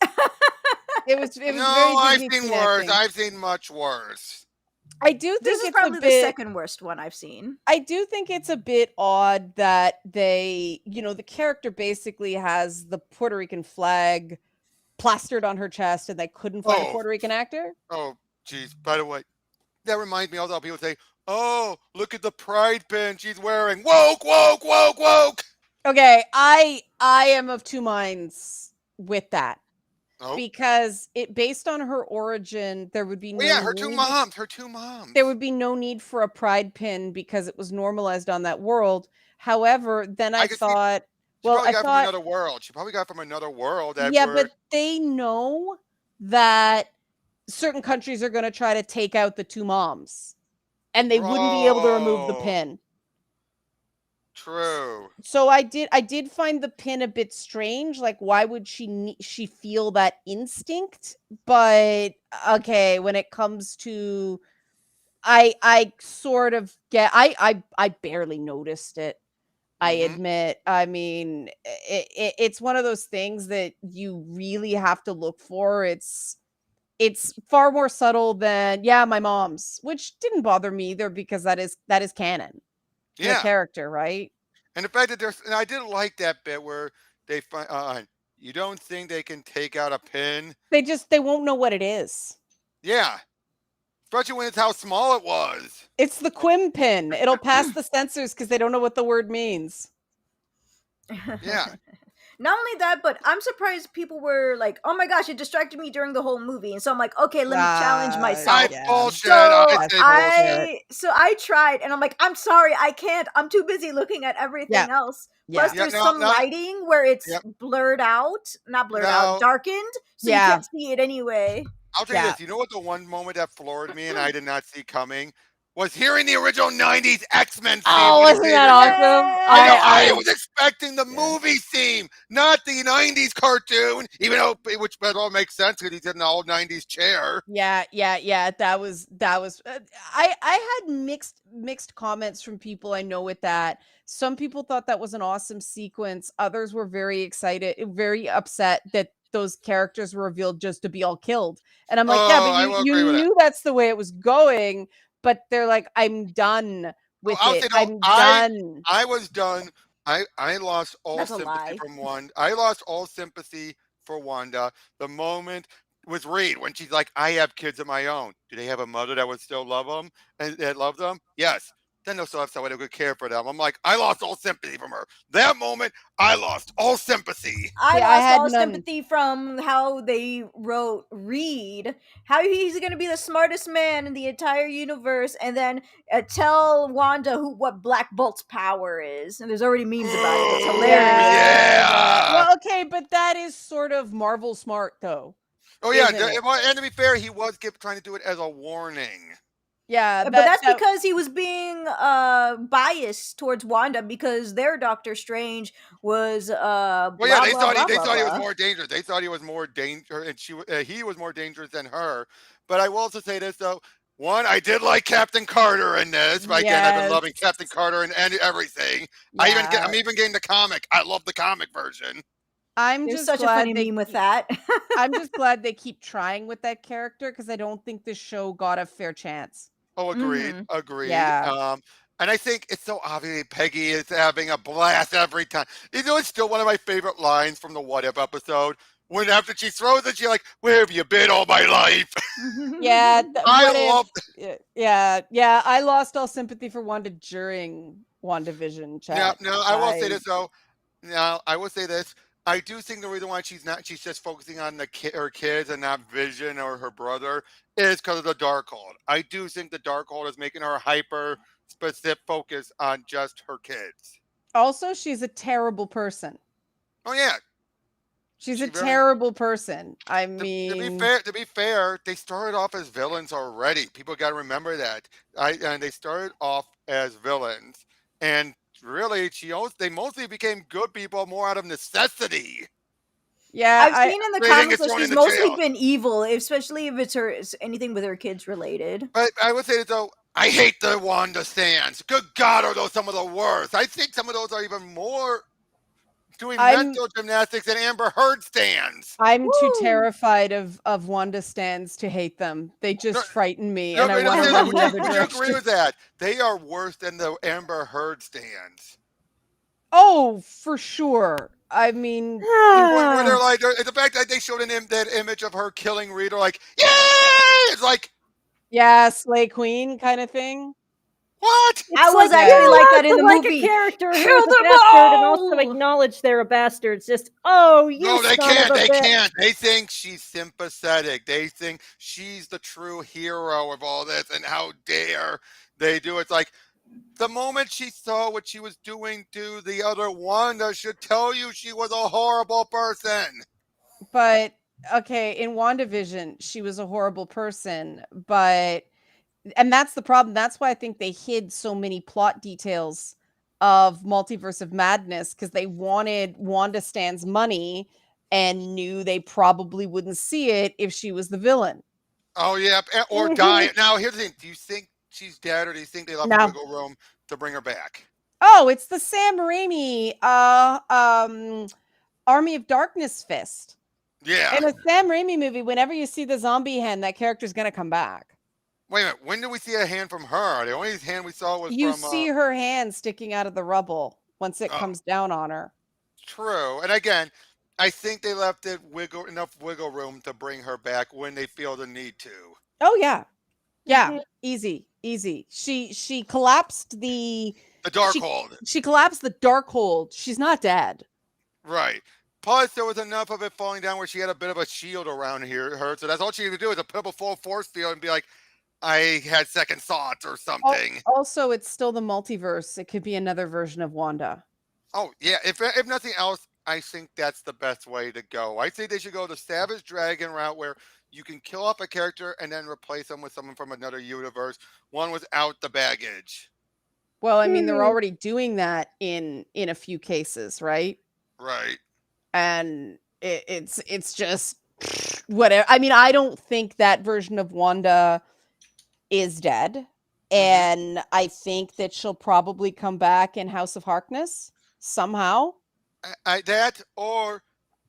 It was very No, I've Disney seen teen worse. acting. I've seen much worse. I do think This is it's probably a the bit, second worst one I've seen. I do think it's a bit odd that they, the character basically has the Puerto Rican flag plastered on her chest and they couldn't find a Oh. Puerto Rican actor. Oh, geez. By the way, that reminds me. Also, people say, "Oh, look at the pride pin she's wearing." Woke, woke, woke, woke. Okay, I am of two minds with that. Oh, Because it based on her origin, there would be no well, yeah, her two need- moms. Her two moms. There would be no need for a pride pin because it was normalized on that world. However, then I could see- thought, She well, probably I got thought, from another world. She probably got from another world. That yeah, were, but they know that certain countries are going to try to take out the two moms, and they wouldn't be able to remove the Bro. pin. True. So I did find the pin a bit strange. Like, why would she feel that instinct? But okay, when it comes to, I sort of get. I barely noticed it. I Mhm. admit. I mean, it's one of those things that you really have to look for. It's far more subtle than my mom's, which didn't bother me either because that is canon. The Yeah. character, right? And the fact that and I did like that bit where they find, you don't think they can take out a pin? They won't know what it is. Yeah. Especially when it's how small it was. It's the Quim pin. It'll pass the censors because they don't know what the word means. Yeah. Not only that, but I'm surprised people were like, "Oh my gosh, it distracted me during the whole movie." And so I'm like, "Okay, let me challenge myself." I yeah. bullshit. So I say bullshit. I tried, and I'm like, "I'm sorry, I can't. I'm too busy looking at everything else." Plus, Yeah. there's Yeah, no, some no. lighting where it's Yep. blurred out, not blurred No. out, darkened, so you Yeah. can't see it anyway. I'll tell you Yeah. this. You know what the one moment that floored me and I did not see coming was hearing the original 90s X-Men theme. Oh, when it wasn't did that it. awesome? I was expecting the movie theme, not the 90s cartoon, even though which all makes sense because he's in the old 90s chair. Yeah. That was. I had mixed comments from people I know with that. Some people thought that was an awesome sequence. Others were very excited, very upset that those characters were revealed just to be all killed. And I'm like, yeah, Oh, I but will you agree with that. knew that's the way it was going. But they're like, I'm done with I'll it. say no, I'm done. I was done. I lost all That's a sympathy lie. from Wanda. I lost all sympathy for Wanda the moment with Reed when she's like, "I have kids of my own. Do they have a mother that would still love them and that love them?" Yes. Then they'll still have someone who could care for them. I'm like, I lost all sympathy from her. That moment, I lost all sympathy. I See, I lost had all none. sympathy from how they wrote Reed, how he's going to be the smartest man in the entire universe, and then tell Wanda what Black Bolt's power is. And there's already memes about it. It's Ooh, hilarious. Yeah. Well, okay, but that is sort of Marvel smart, though. Oh yeah, Isn't it? and to be fair, he was trying to do it as a warning. Yeah, But that's because he was being biased towards Wanda because their Doctor Strange was Well, blah, yeah, they blah, thought blah, they blah, thought he was blah. more dangerous. They thought he was more dangerous, and he was more dangerous than her. But I will also say this though: one, I did like Captain Carter in this. But again, I've been loving Yes. Captain Carter and everything. Yeah. I'm even getting the comic. I love the comic version. I'm There's just such a glad funny they meme with keep- that. I'm just glad they keep trying with that character because I don't think the show got a fair chance. Oh, agreed, Mhm. agreed. Yeah. And I think it's so obvious Peggy is having a blast every time. You know, it's still one of my favorite lines from the What If episode. When after she throws it, she's like, "Where have you been all my life?" Yeah, I what if- love. yeah. I lost all sympathy for Wanda during WandaVision No, chat. no, I will say this though. No, I will say this. I do think the reason why she's just focusing on her kids and not Vision or her brother is because of the Darkhold. I do think the Darkhold is making her hyper specific focus on just her kids. Also, she's a terrible person. Oh yeah, She's a she very. terrible person. I To be mean, fair, they started off as villains already. People got to remember that. And they started off as villains, and really, they mostly became good people more out of necessity. yeah, I've seen in the They didn't comics get that thrown she's into mostly jail. been evil, especially if it's anything with her kids related. But I would say though, I hate the Wanda stands. Good God, are those some of the worst? I think some of those are even more doing I'm mental gymnastics than Amber Heard stands. I'm too Woo! terrified of Wanda stands to hate them. They No, just frighten me, no, and I but want to seriously, run the other would you agree direction. with that? They are worse than the Amber Heard stands. Oh, for sure. I mean, Where they're like, the fact that they showed that image of her killing Rita, like, yeah, it's like, yeah, Slay Queen kind of thing. what? I It's was like actually you're like allowed that in to the like movie. a character who Kill is a them bastard and also all! acknowledge they're a bastard. It's just, oh, you No, they son of can't. a They bitch. can't. They think she's sympathetic. They think she's the true hero of all this, and how dare they do it? It's like the moment she saw what she was doing to the other Wanda should tell you she was a horrible person. But okay, in WandaVision, she was a horrible person, and that's the problem. That's why I think they hid so many plot details of Multiverse of Madness, because they wanted Wanda Stan's money and knew they probably wouldn't see it if she was the villain. Oh yeah, or Mhm. die. Now here's the thing: do you think she's dead, or do you think they left No. wiggle room to bring her back? Oh, it's the Sam Raimi Army of Darkness fist. Yeah. In a Sam Raimi movie, whenever you see the zombie hand, that character's gonna come back. Wait a minute. When did we see a hand from her? The only hand we saw was You from. see her hand sticking out of the rubble once it Oh, comes down on her. true. And again, I think they left it enough wiggle room to bring her back when they feel the need to. Oh yeah. Yeah, Mhm. easy. She collapsed the The dark she hold. she collapsed the dark hold. She's not dead. Right. Plus, there was enough of it falling down where she had a bit of a shield around her, so that's all she had to do is to put up a full force field and be like, "I had second thoughts" or something. Also, it's still the multiverse. It could be another version of Wanda. Oh yeah. If nothing else, I think that's the best way to go. I think they should go the Savage Dragon route where you can kill off a character and then replace them with someone from another universe, one without the baggage. Well, I mean, they're Hmm. already doing that in a few cases, right? Right. And it's just whatever. I mean, I don't think that version of Wanda is dead, and I think that she'll probably come back in House of Harkness somehow. That or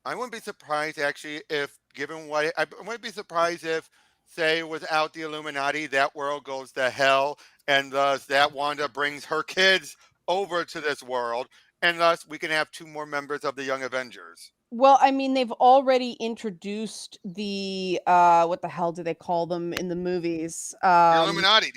I wouldn't be surprised actually if given what I wouldn't be surprised if say without the Illuminati that world goes to hell and thus that Wanda brings her kids over to this world and thus we can have two more members of the Young Avengers. Well, I mean, they've already introduced the what the hell do they call them in the movies? The Illuminati.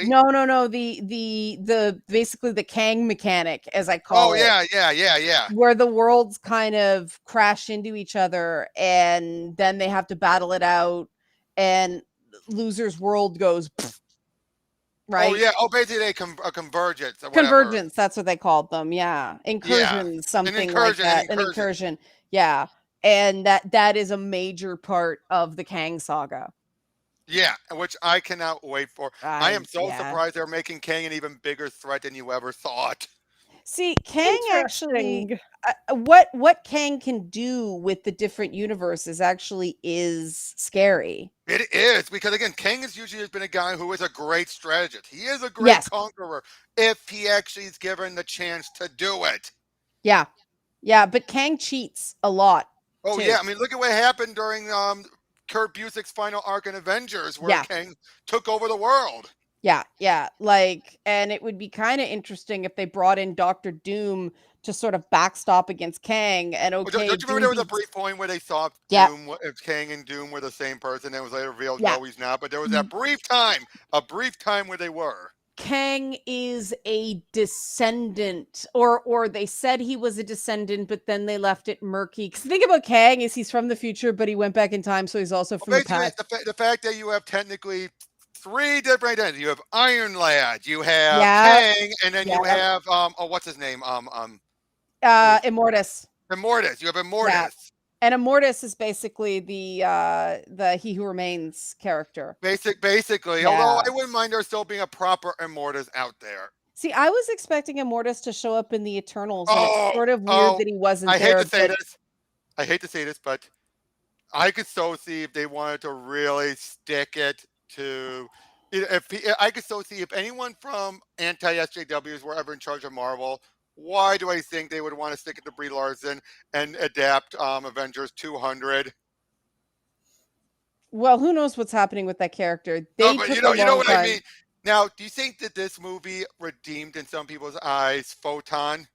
No, the basically the Kang mechanic, as I call Oh it, yeah. where the worlds kind of crash into each other and then they have to battle it out, and loser's world goes pfft, right? Oh yeah. Oh, basically a convergence or whatever. Convergence, that's what they called them. Yeah. Incursion, something like that. An incursion. Yeah. And that is a major part of the Kang saga. Yeah, which I cannot wait for. I am so Yeah. surprised they're making Kang an even bigger threat than you ever thought. See, Kang actually, Interesting. what Kang can do with the different universes actually is scary. It is because again, Kang has usually been a guy who is a great strategist. He is a great Yes. conqueror if he actually is given the chance to do it. Yeah. Yeah, but Kang cheats a lot. Oh too. yeah, I mean look at what happened during Kurt Busiek's final arc in Avengers, where Yeah. Kang took over the world. Yeah. Like, and it would be kind of interesting if they brought in Doctor Doom to sort of backstop against Kang. And Well, okay, don't you remember there was a Doom brief point where they thought Yeah. Doom, if Kang and Doom were the same person? It was later revealed Yeah. no, he's not. But there was that brief time, a brief time where they were. Kang is a descendant, or they said he was a descendant, but then they left it murky. Because the thing about Kang is he's from the future, but he went back in time, so he's also from the Basically, past. the fact that you have technically 3 different identities. You have Iron Lad, you have Yeah, Kang, and then you yeah. have what's his name? Who's- Immortus. Immortus. You have Yeah. Immortus. And Immortus is basically the He Who Remains character. Basically, Yeah. although I wouldn't mind there still being a proper Immortus out there. See, I was expecting Immortus to show up in the Eternals, and Oh, it's sort of weird that he wasn't I hate there. to say this. I hate to say this, but I could so see if they wanted to really stick it to. I could so see if anyone from anti-SJWs were ever in charge of Marvel, why do I think they would want to stick it to Brie Larson and adapt Avengers 200? Well, who knows what's happening with that character? No, They but took you know a long what time. I mean. Now, do you think that this movie redeemed in some people's eyes Photon?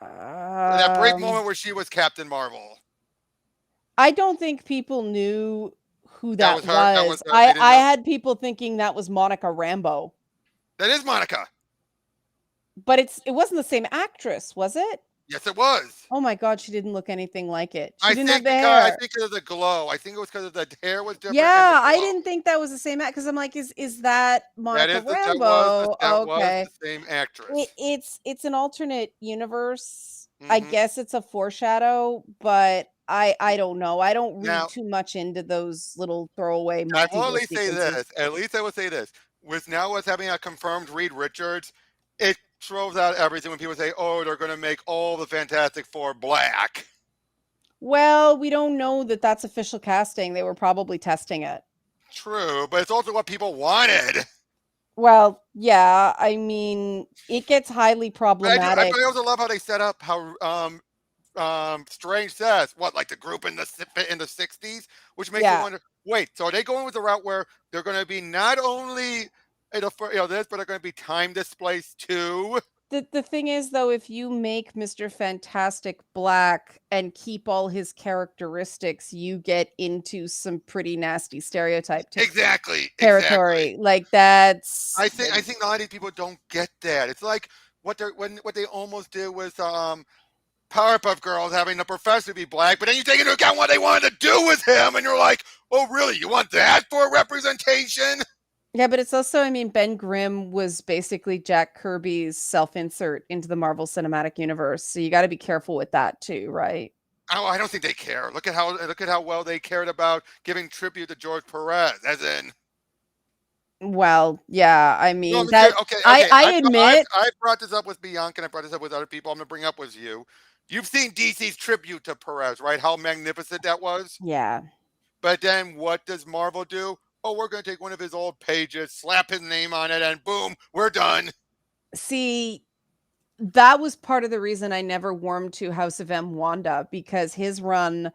That brief moment where she was Captain Marvel. I don't think people knew who that was her. That was was. her. They didn't I know. had people thinking that was Monica Rambeau, That is Monica. but it wasn't the same actress, was it? Yes, it was. Oh my god, she didn't look anything like it. She I didn't have think the because hair. I think because of the glow. I think it was because the hair was different. Yeah, and the I glow. didn't think that was the same act because I'm like, is that Monica Rambeau? That Okay, was the same actress. it's an alternate universe. I Mhm. guess it's a foreshadow, but I don't know. I don't read Now- too much into those little throwaway I will at multiverse least say sequences. this. At least I will say this. With now us having a confirmed Reed Richards, it throws out everything when people say, "Oh, they're going to make all the Fantastic Four black." Well, we don't know that that's official casting. They were probably testing it. True, but it's also what people wanted. Well, yeah, I mean, it gets highly But problematic. I also love how they set up how Strange says what, like the group in the '60s, which makes Yeah. you wonder. Wait, so are they going with the route where they're going to be not only this, but they're going to be time displaced too? The thing is, though, if you make Mr. Fantastic black and keep all his characteristics, you get into some pretty nasty stereotype Exactly. territory. Like that's I think a lot of these people don't get that. It's like what they almost did with Powerpuff Girls having the professor be black, but then you take into account what they wanted to do with him, and you're like, oh, really? You want that for representation? Yeah, but it's also, I mean, Ben Grimm was basically Jack Kirby's self-insert into the Marvel Cinematic Universe, so you got to be careful with that too, right? Oh, I don't think they care. Look at how well they cared about giving tribute to George Perez, as in. Well, yeah, I mean, No, that okay. I admit, I brought this up with Bianca, and I brought this up with other people. I'm going to bring up with you. You've seen DC's tribute to Perez, right? How magnificent that was. yeah. But then what does Marvel do? Oh, we're going to take one of his old pages, slap his name on it, and boom, we're done. See, that was part of the reason I never warmed to House of M Wanda, because his run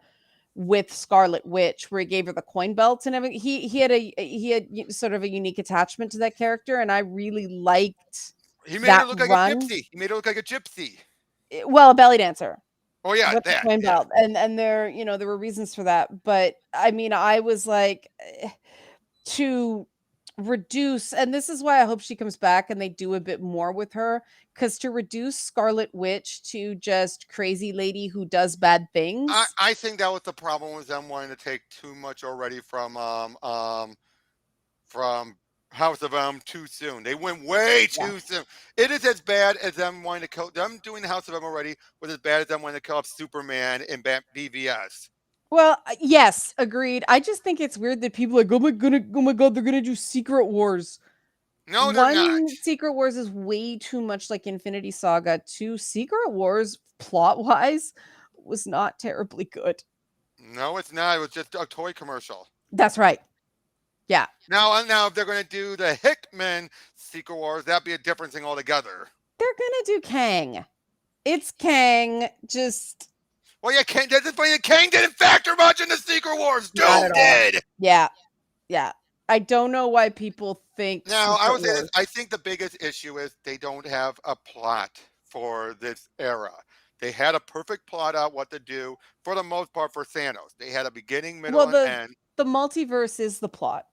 with Scarlet Witch, where he gave her the coin belts and everything, he had sort of a unique attachment to that character, and I really liked. He made that her look like run. a gypsy. He made her look like a gypsy. Well, a belly dancer. Oh yeah, With the that. coin Yeah. belt, and there, there were reasons for that, but I mean, I was like, to reduce, and this is why I hope she comes back and they do a bit more with her, because to reduce Scarlet Witch to just crazy lady who does bad things. I think that was the problem with them wanting to take too much already from House of M too soon. They went way too soon. It is as bad as them wanting to kill them doing the House of M already was as bad as them wanting to kill off Superman in BVS. Well, yes, agreed. I just think it's weird that people are like, oh my god, they're gonna do Secret Wars. No, they're not. Secret Wars is way too much like Infinity Saga. Two, Secret Wars, plot-wise, was not terribly good. No, it's not. It was just a toy commercial. That's right. Yeah. Now, if they're going to do the Hickman Secret Wars, that'd be a different thing altogether. They're gonna do Kang. It's Kang, just... Well, yeah, Kang. That's funny. Kang didn't factor much in the Secret Wars. Doom did. Yeah. I don't know why people think. Now, I would say this. I think the biggest issue is they don't have a plot for this era. They had a perfect plot out what to do for the most part for Thanos. They had a beginning, middle, and end. The multiverse is the plot.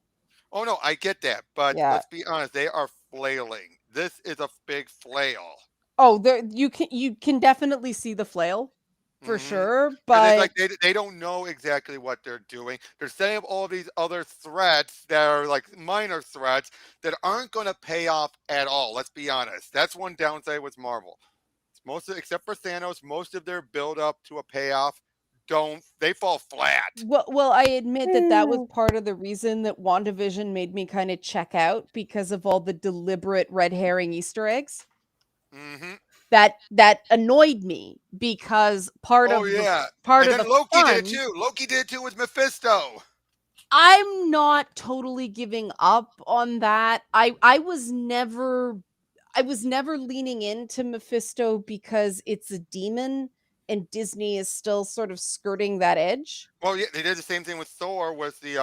Oh no, I get that, but Yeah. let's be honest, they are flailing. This is a big flail. Oh, there you can definitely see the flail for Mm-hmm. sure, Because it's but like they don't know exactly what they're doing. They're setting up all these other threats that are like minor threats that aren't going to pay off at all. Let's be honest. That's one downside with Marvel. Except for Thanos, most of their build up to a payoff they fall flat. well, I admit that that was part of the reason that WandaVision made me kind of check out because of all the deliberate red herring Easter eggs. Mm-hmm. That annoyed me because Oh yeah, part and of then the Loki did it fun. too. Loki did it too with Mephisto. I'm not totally giving up on that. I was never leaning into Mephisto because it's a demon and Disney is still sort of skirting that edge. Well, yeah, they did the same thing with Thor with the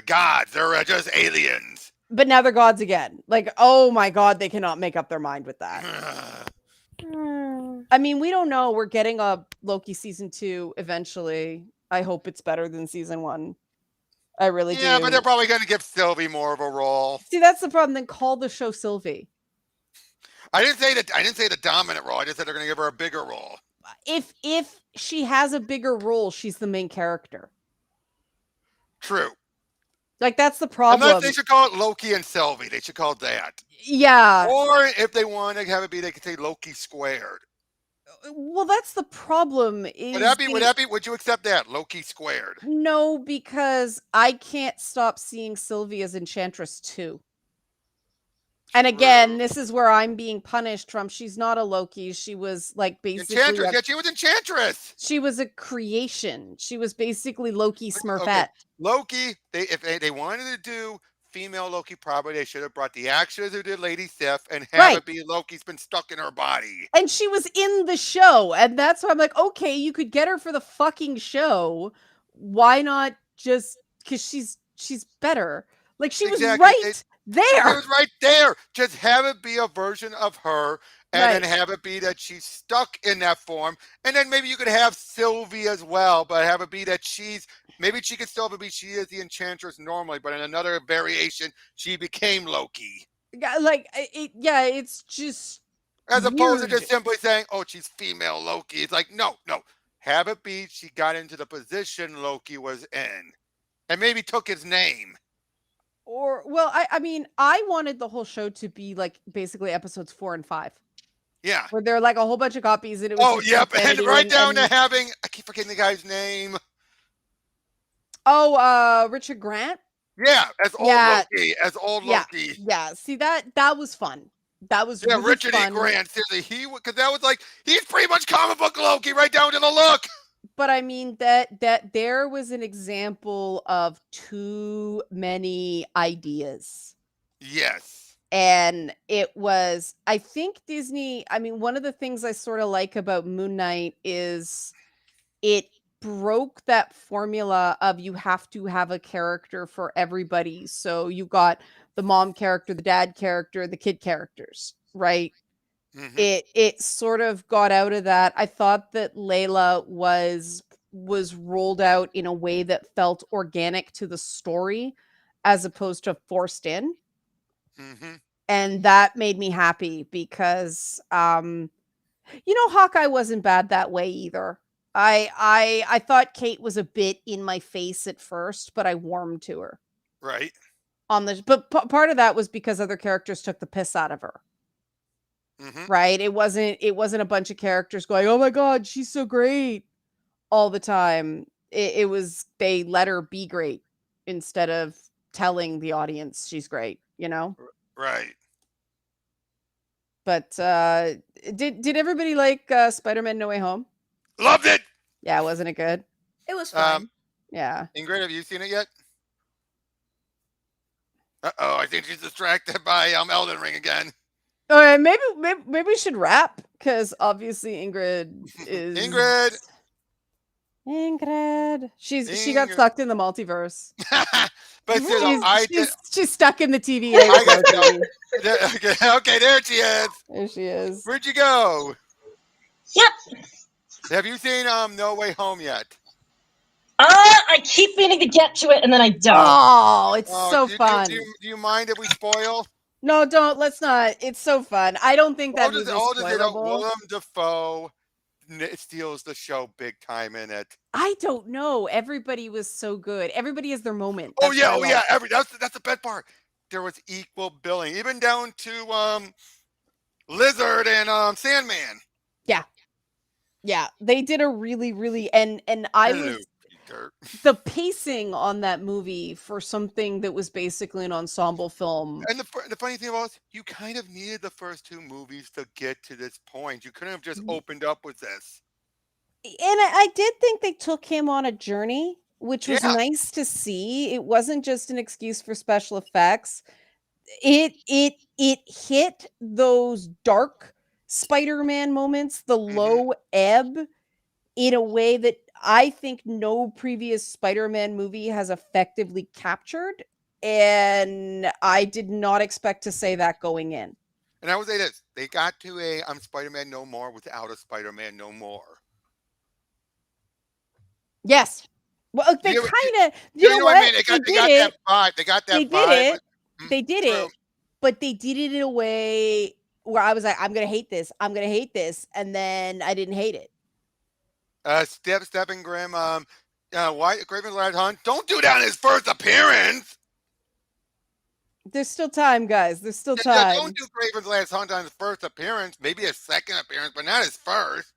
gods. They're just aliens. But now they're gods again. Like, oh my god, they cannot make up their mind with that. I mean, we don't know. We're getting a Loki season 2 eventually. I hope it's better than season 1. I really Yeah, do. but they're probably going to give Sylvie more of a role. See, that's the problem. Then call the show Sylvie. I didn't say that. I didn't say the dominant role. I just said they're going to give her a bigger role. If she has a bigger role, she's the main character. True. Like, that's the problem. Unless they should call it Loki and Sylvie. They should call it that. Yeah. Or if they want to have it be, they could say Loki squared. Well, that's the problem. Is Would you accept that? Loki squared. No, because I can't stop seeing Sylvie as Enchantress too. And again, True. this is where I'm being punished from. She's not a Loki. She was like basically Enchantress. Yeah, she was Enchantress. she was a creation. She was basically Loki Smurfette. Okay. Loki, if they wanted to do female Loki, probably they should have brought the actress who did Lady Sif and have Right. it be Loki's been stuck in her body. And she was in the show. And that's why I'm like, okay, you could get her for the fucking show. Why not just because she's better? Like she was Exactly. right there. It was right there. Just have it be a version of her, and Right. then have it be that she's stuck in that form, and then maybe you could have Sylvie as well, but have it be that maybe she could still be she is the Enchantress normally, but in another variation she became Loki, Like it's just as opposed to weird. just simply saying, "Oh, she's female Loki." It's like no, have it be she got into the position Loki was in, and maybe took his name. Or well, I mean, I wanted the whole show to be like basically episodes 4 and 5, Yeah. where there are like a whole bunch of copies, and it was Oh, just yep, and insanity right down and to having I keep forgetting the guy's name. Richard Grant. Yeah, as old Yeah. Loki, as old Yeah. Loki. Yeah, see that was fun. That was Yeah, really Richard E. fun. Grant. Seriously, because that was like he's pretty much comic book Loki, right down to the look. But I mean that there was an example of too many ideas. Yes. And it was, I think Disney, I mean, one of the things I sort of like about Moon Knight is it broke that formula of you have to have a character for everybody. So you got the mom character, the dad character, the kid characters, right? Mhm. It sort of got out of that. I thought that Layla was rolled out in a way that felt organic to the story as opposed to forced in. Mhm. And that made me happy because Hawkeye wasn't bad that way either. I thought Kate was a bit in my face at first, but I warmed to her. Right. But part of that was because other characters took the piss out of her. Mhm. Right? It wasn't a bunch of characters going, "Oh my god, she's so great," all the time. It was they let her be great instead of telling the audience she's great, you know? Right. But did everybody like Spider-Man No Way Home? Loved it. Yeah, wasn't it good? It was fun. Yeah. Ingrid, have you seen it yet? Uh-oh, I think she's distracted by Elden Ring again. All right, maybe we should wrap because obviously Ingrid is Ingrid. She got Ingrid. sucked in the multiverse. But still, She's stuck in the TVA. I got world, okay, there she is. there she is. Where'd you go? Yep. Have you seen No Way Home yet? I keep meaning to get to it and then I don't. Oh, it's so do fun. you mind if we spoil? No, don't. Let's not. It's so fun. I don't think that movie's spoilable. Willem Dafoe steals the show big time in it. I don't know. Everybody was so good. Everybody has their moment. Oh That's yeah, what I love. that's the best part. There was equal billing, even down to Lizard and Sandman. Yeah, they did a really and I Hello, was Peter. the pacing on that movie for something that was basically an ensemble film. And the funny thing was, you kind of needed the first two movies to get to this point. You couldn't have just opened up with this. And I did think they took him on a journey, which was Yeah. nice to see. It wasn't just an excuse for special effects. It hit those dark Spider-Man moments, the low ebb, in a way that I think no previous Spider-Man movie has effectively captured. And I did not expect to say that going in. And I would say this: they got to a I'm Spider-Man no more without a Spider-Man no more. Yes. Well, they You- kind of, You you know what I mean? what? They got that vibe. They got that They vibe. did it. but- They did true. it, but they did it in a way where I was like, I'm gonna hate this. I'm gonna hate this, and then I didn't hate it. Stephen Grimm, why Craven's Last Hunt? Don't do that in his first appearance. There's still time, guys. There's still Yeah, time. don't do Craven's Last Hunt on his first appearance. Maybe his second appearance, but not his first.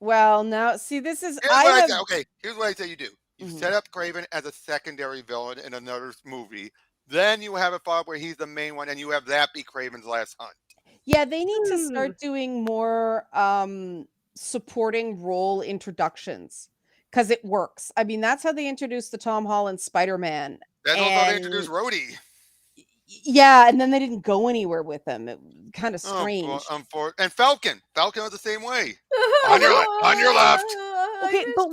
Well, now see, this is Here's what I say. Okay, here's what I say you do. You Mhm. set up Craven as a secondary villain in another movie. Then you have a fight where he's the main one, and you have that be Craven's Last Hunt. Yeah, they need to start doing more supporting role introductions because it works. I mean, that's how they introduced the Tom Holland Spider-Man. That's also how they introduced Rhodey. Yeah, and then they didn't go anywhere with him. It kind of strange. And Falcon. Falcon was the same way. On your left. Okay, but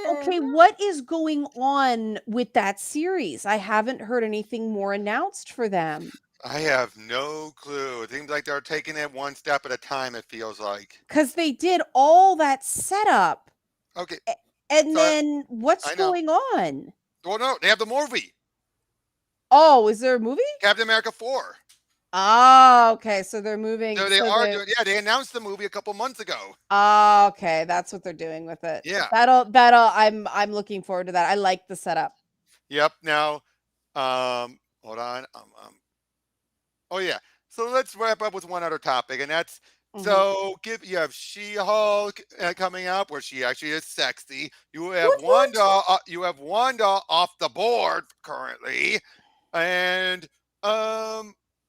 Okay, what is going on with that series? I haven't heard anything more announced for them. I have no clue. It seems like they're taking it one step at a time, it feels like. Because they did all that setup. Okay. And then what's I know. going on? Well, no, they have the movie. Oh, is there a movie? Captain America 4. Oh, okay. So they're moving. So they are doing. Yeah, they announced the movie a couple months ago. Oh, okay. That's what they're doing with it. Yeah. I'm looking forward to that. I like the setup. Yep. Now, hold on. Oh yeah. So let's wrap up with one other topic, and that's so you have She-Hulk coming up, where she actually is sexy. You have Wanda. You have Wanda off the board currently, and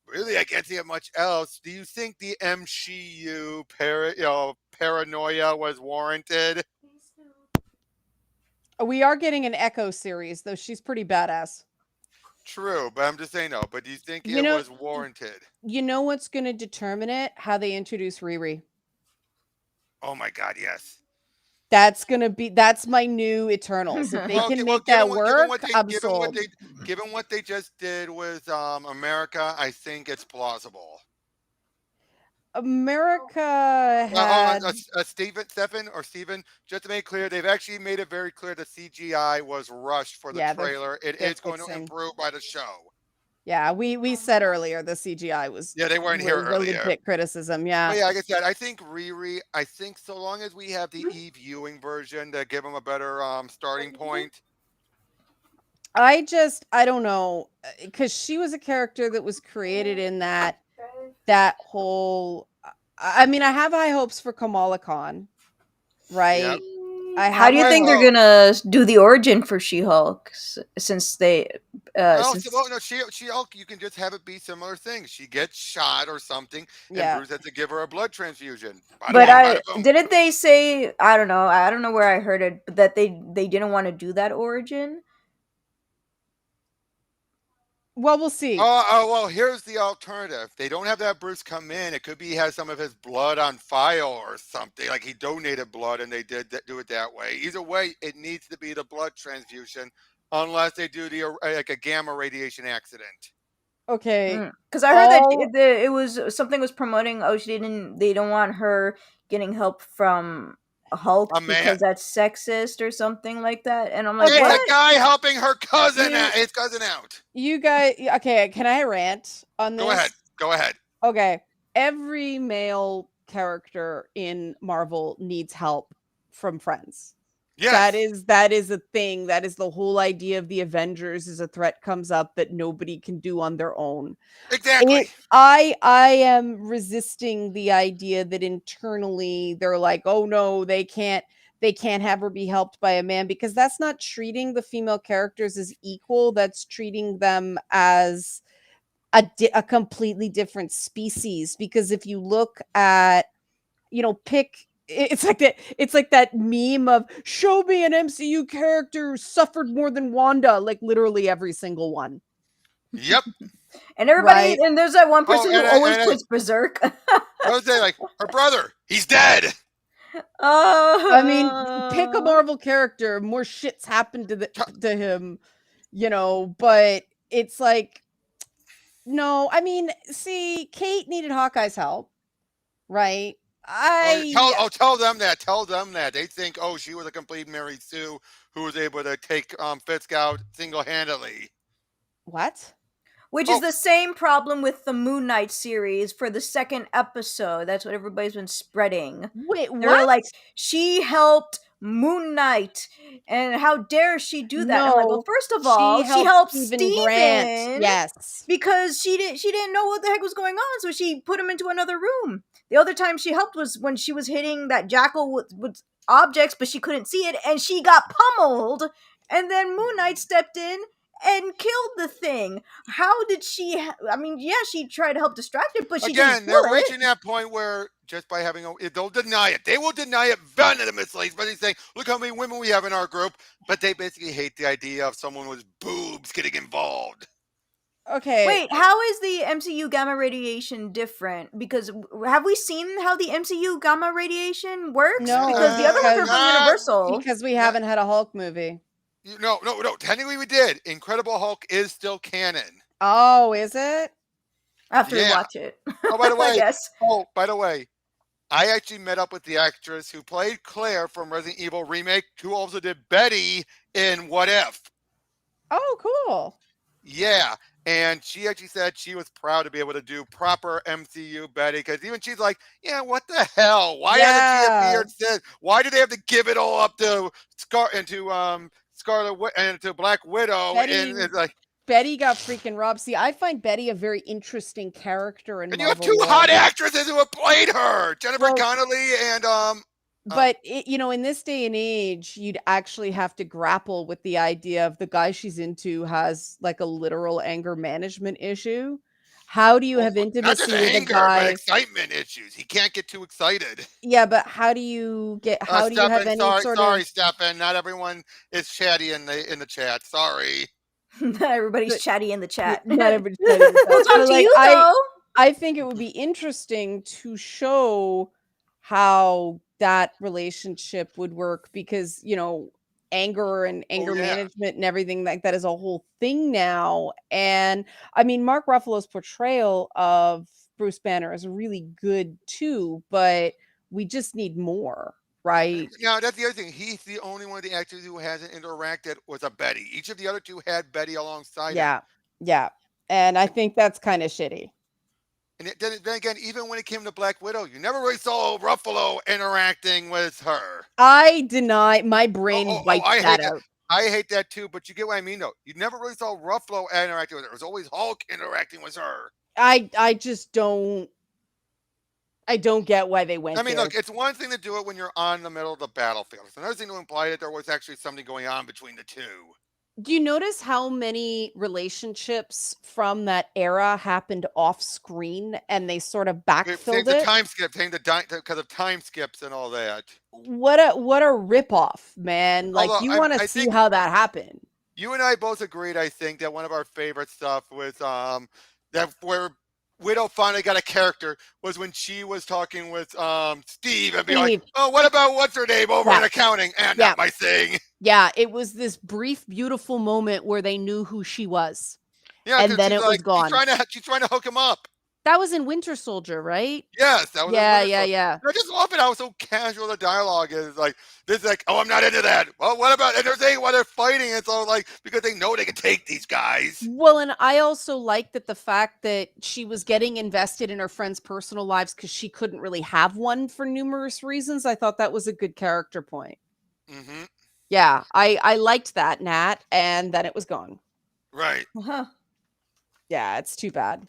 really, I can't see it much else. Do you think the MCU paranoia was warranted? We are getting an Echo series, though she's pretty badass. True, but I'm just saying no. But do you think it was warranted? You know what's going to determine it? How they introduce Riri. Oh my God, yes. That's my new Eternals. If they can make that work, I'm sold. Given what they just did with America, I think it's plausible. America had Steven, just to make clear, they've actually made it very clear the CGI was rushed for the trailer. It is going to improve by the show. Yeah, we said earlier the CGI was they weren't here earlier. Legit criticism, yeah. But yeah, like I said, I think Riri. I think so long as we have the e-viewing version to give them a better starting point. I don't know, because she was a character that was created in that whole. I mean, I have high hopes for Kamala Khan, right? Yep. How do you think they're gonna do the origin for She-Hulk? Since they, She-Hulk, you can just have it be similar things. She gets shot or something, and Bruce has to give her a blood transfusion. But didn't they say? I don't know where I heard it, but that they didn't want to do that origin. Well, we'll see. Well, here's the alternative. They don't have that Bruce come in. It could be he has some of his blood on file or something. Like he donated blood and they did do it that way. Either way, it needs to be the blood transfusion unless they do like a gamma radiation accident. Okay. Because I heard that it was something was promoting. They don't want her getting help from Hulk A man. because that's sexist or something like that. And I'm like, It's Okay. a what? guy helping her cousin, You- his cousin out. You guys, okay, can I rant on this? Go ahead. Go ahead. Okay. Every male character in Marvel needs help from friends. Yes. That is a thing. That is the whole idea of the Avengers is a threat comes up that nobody can do on their own. Exactly. I am resisting the idea that internally they're like, oh no, they can't have her be helped by a man, because that's not treating the female characters as equal. That's treating them as a completely different species. Because if you look at, it's like that meme of show me an MCU character who suffered more than Wanda, like literally every single one. Yep. And everybody, Right. and there's that one person who and always I- puts berserk. I would say, like, her brother, he's dead. I mean, pick a Marvel character, more shit's happened to him, but it's like, no, I mean, see, Kate needed Hawkeye's help, right? Tell them that. Tell them that. They think, oh, she was a complete Mary Sue who was able to take Fisk out single-handedly. What? Which is the same problem with the Moon Knight series for the second episode. That's what everybody's been spreading. Wait, They're what? like, she helped Moon Knight, and how dare she do that? I'm like, well, No, first of all, she helped Steven Grant. Yes. because she didn't know what the heck was going on, so she put him into another room. The other time she helped was when she was hitting that jackal with objects, but she couldn't see it, and she got pummeled. And then Moon Knight stepped in and killed the thing. How did she? I mean, yeah, she tried to help distract it, but she Again, didn't kill they're it. reaching that point where just by having they'll deny it. They will deny it venomously, but he's saying, look how many women we have in our group. But they basically hate the idea of someone with boobs getting involved. Okay. Wait, how is the MCU gamma radiation different? Because have we seen how the MCU gamma radiation works? No, because the other ones are from because- Universal. Because we haven't had a Hulk movie. No. Technically, we did. Incredible Hulk is still canon. Oh, is it? After we Yeah. watch it. Oh, by the way, yes. Oh, by the way, I actually met up with the actress who played Claire from Resident Evil Remake, who also did Betty in What If. Oh, cool. Yeah, and she actually said she was proud to be able to do proper MCU Betty, because even she's like, yeah, what the hell? Why hasn't she appeared since? Why did they have to give it all up to Scarlet and to Black Widow? Betty- And it's like, Betty got freaking robbed. See, I find Betty a very interesting character in and you have Marvel two lore. hot actresses who have played her, Jennifer Well, Connelly and But in this day and age, you'd actually have to grapple with the idea of the guy she's into has like a literal anger management issue. How do you have not just intimacy with a anger, guy? but excitement issues. He can't get too excited. Yeah, but how do you have any sort sorry, of Stefan. Not everyone is chatty in the chat. Sorry. Everybody's But- chatty in the chat. not everybody said it was We'll that. talk So, to you I, though. I think it would be interesting to show how that relationship would work, because anger and anger yeah. management and everything like that is a whole thing now. And I mean, Mark Ruffalo's portrayal of Bruce Banner is really good too, but we just need more, right? Now that's the other thing. He's the only one of the actors who hasn't interacted with a Betty. Each of the other two had Betty alongside him. Yeah, and I think that's kind of shitty. And then again, even when it came to Black Widow, you never really saw Ruffalo interacting with her. I deny, my brain wiped I that hate out. I hate that too, but you get what I mean though. You never really saw Ruffalo interacting with her. It was always Hulk interacting with her. I just don't. I don't get why they went I mean, there. look, it's one thing to do it when you're on the middle of the battlefield. It's another thing to imply that there was actually something going on between the two. Do you notice how many relationships from that era happened off screen and they sort of backfilled The it? time skip, because of time skips and all that. What a ripoff, man! Like, Although you want I to see think- how that happened. You and I both agreed, I think, that one of our favorite stuff was that where Widow finally got a character was when she was talking with Steve and be like, Steve. oh, what about what's her name over Yeah. in accounting? And Yeah. not my thing. Yeah, it was this brief, beautiful moment where they knew who she was. Yeah, And 'cause then she's it was like, gone. She's trying to hook him up. That was in Winter Soldier, right? Yes, that was Yeah, a yeah, wonderful. yeah. I just love it how so casual the dialogue is. Like this, is like, oh, I'm not into that. Well, what about? And they're saying while they're fighting, it's all like because they know they can take these guys. Well, and I also liked that the fact that she was getting invested in her friends' personal lives because she couldn't really have one for numerous reasons. I thought that was a good character point. Hmm. Yeah, I liked that, Nat, and then it was gone. Right, Huh. Yeah, it's too bad.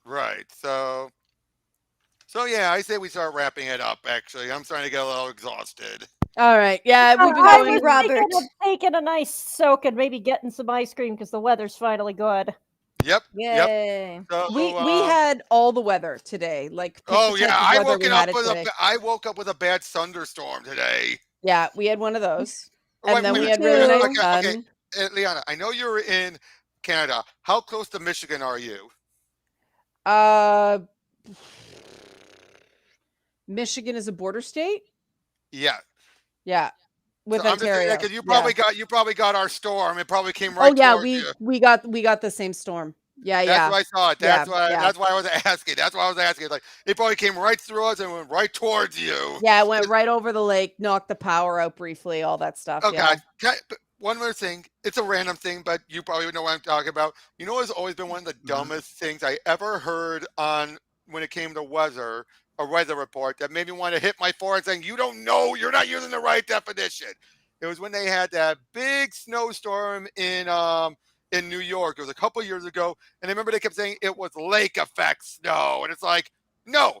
right. So yeah, I say we start wrapping it up. Actually, I'm starting to get a little exhausted. All right. Yeah, we've been I going- was going. thinking Robert. of taking a nice soak and maybe getting some ice cream because the weather's finally good. Yep. Yep. Yay. So, We had all the weather today. Like, pick oh the yeah, type of I weather we woken had up it with today. I woke up with a bad thunderstorm today. Yeah, we had one of those, Oh, and then me we had too. really nice okay, sun. Liana, I know you're in Canada. How close to Michigan are you? Uh, Michigan is a border state. Yeah. Yeah, with So I'm just saying Ontario. because Yeah. you probably got our storm. It probably came Oh right yeah, towards you. we got the same storm. Yeah, That's yeah, what I thought. yeah, yeah. That's why I was asking. That's why I was asking. Like it probably came right through us and went right towards you. Yeah, it went right over the lake, knocked the power out briefly, all that stuff. Oh Yeah. God. But one more thing. It's a random thing, but you probably would know what I'm talking about. You know what's always been one of the dumbest things I ever heard on when it came to weather, a weather report that made me want to hit my forehead saying, you don't know, you're not using the right definition. It was when they had that big snowstorm in New York. It was a couple years ago. And I remember they kept saying it was lake effect snow. And it's like, no,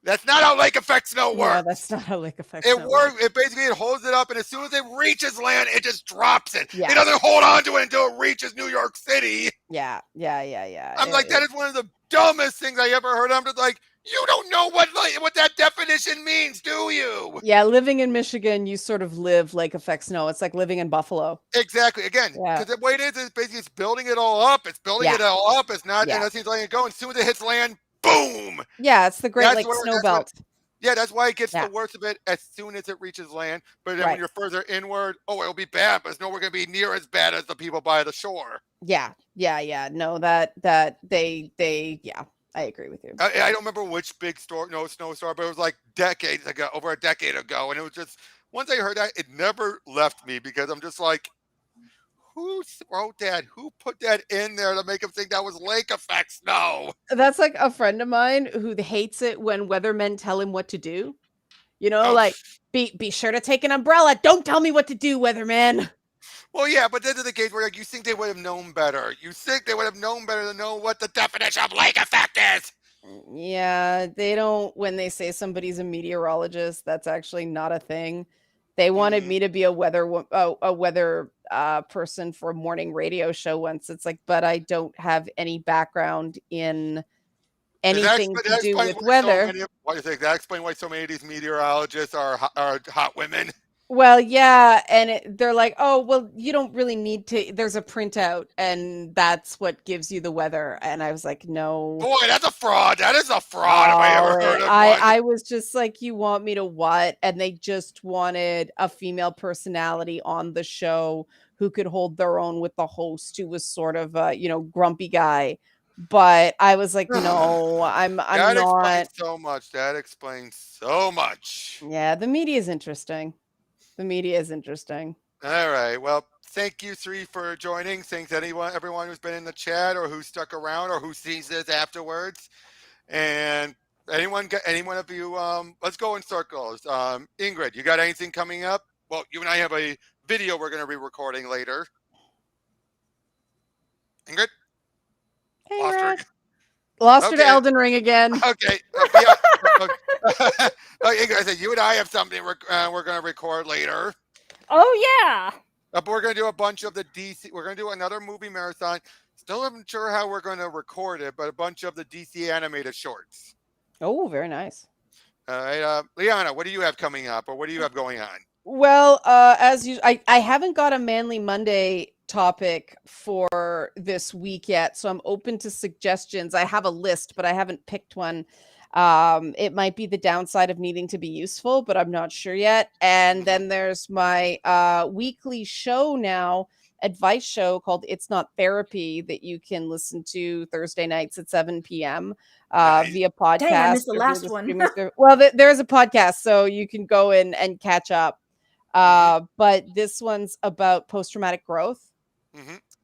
that's not how lake effect snow No, works. that's not how lake effects. It snow works. It basically it holds it up, and as soon as it reaches land, it just drops it. Yeah. It doesn't hold on to it until it reaches New York City. Yeah, yeah, yeah, yeah. I'm like, that is one of the dumbest things I ever heard. I'm just like, you don't know what that definition means, do you? Yeah, living in Michigan, you sort of live lake effect snow. It's like living in Buffalo. Exactly. Again, Yeah. because the way it is basically it's building it all up. It's building Yeah. it all up. It's not, Yeah. and that's he's letting it go. And as soon as it hits land, boom. Yeah, it's the Great That's Lakes where- snow that's belt. Yeah, that's why it gets Yeah. the worst of it as soon as it reaches land. But then when Right. you're further inward, oh, it'll be bad, but it's nowhere going to be near as bad as the people by the shore. Yeah, yeah, yeah. No, that they yeah, I agree with you. I don't remember which big snowstorm, but it was like decades ago, over a decade ago. And it was just, once I heard that, it never left me because I'm just like, who wrote that? Who put that in there to make them think that was lake effect snow? That's like a friend of mine who hates it when weathermen tell him what to do. You know, Oh. like be sure to take an umbrella. Don't tell me what to do, weatherman. Well, yeah, but this is the case where like you think they would have known better. You think they would have known better to know what the definition of lake effect is. Yeah, they don't. When they say somebody's a meteorologist, that's actually not a thing. They wanted Mhm. me to be a weather person for a morning radio show once. It's like, but I don't have any background in anything to do with weather. Why do you think that explains why so many of these meteorologists are hot women? Well, yeah, and they're like, "Oh, well, you don't really need to. There's a printout, and that's what gives you the weather." And I was like, "No." Boy, that's a fraud. That is a fraud. If I ever heard of one. I was just like, "You want me to what?" And they just wanted a female personality on the show who could hold their own with the host, who was sort of a grumpy guy. But I was like, "No, I'm That not." explains so much. That explains so much. Yeah, the media is interesting. The media is interesting. All right. Well, thank you three for joining. Thanks everyone who's been in the chat or who stuck around or who sees this afterwards. And any one of you, let's go in circles. Ingrid, you got anything coming up? Well, you and I have a video we're going to be recording later. Ingrid? Hey, Lost her Red. again. Lost her to Okay. Elden Ring again. Okay. Yeah. Ingrid, I said you and I have something we're going to record later. Oh yeah. But we're going to do a bunch of the DC. We're going to do another movie marathon. Still haven't sure how we're going to record it, but a bunch of the DC animated shorts. Oh, very nice. All right, Liana, what do you have coming up, or what do you have going on? Well, as you, I haven't got a Manly Monday topic for this week yet, so I'm open to suggestions. I have a list, but I haven't picked one. It might be the downside of needing to be useful, but I'm not sure yet. And then there's my weekly show now, advice show called It's Not Therapy, that you can listen to Thursday nights at 7 p.m. Nice. Via podcast. Dang, I missed the or via last one. streaming service. Well, there's a podcast, so you can go in and catch up. But this one's about post-traumatic growth.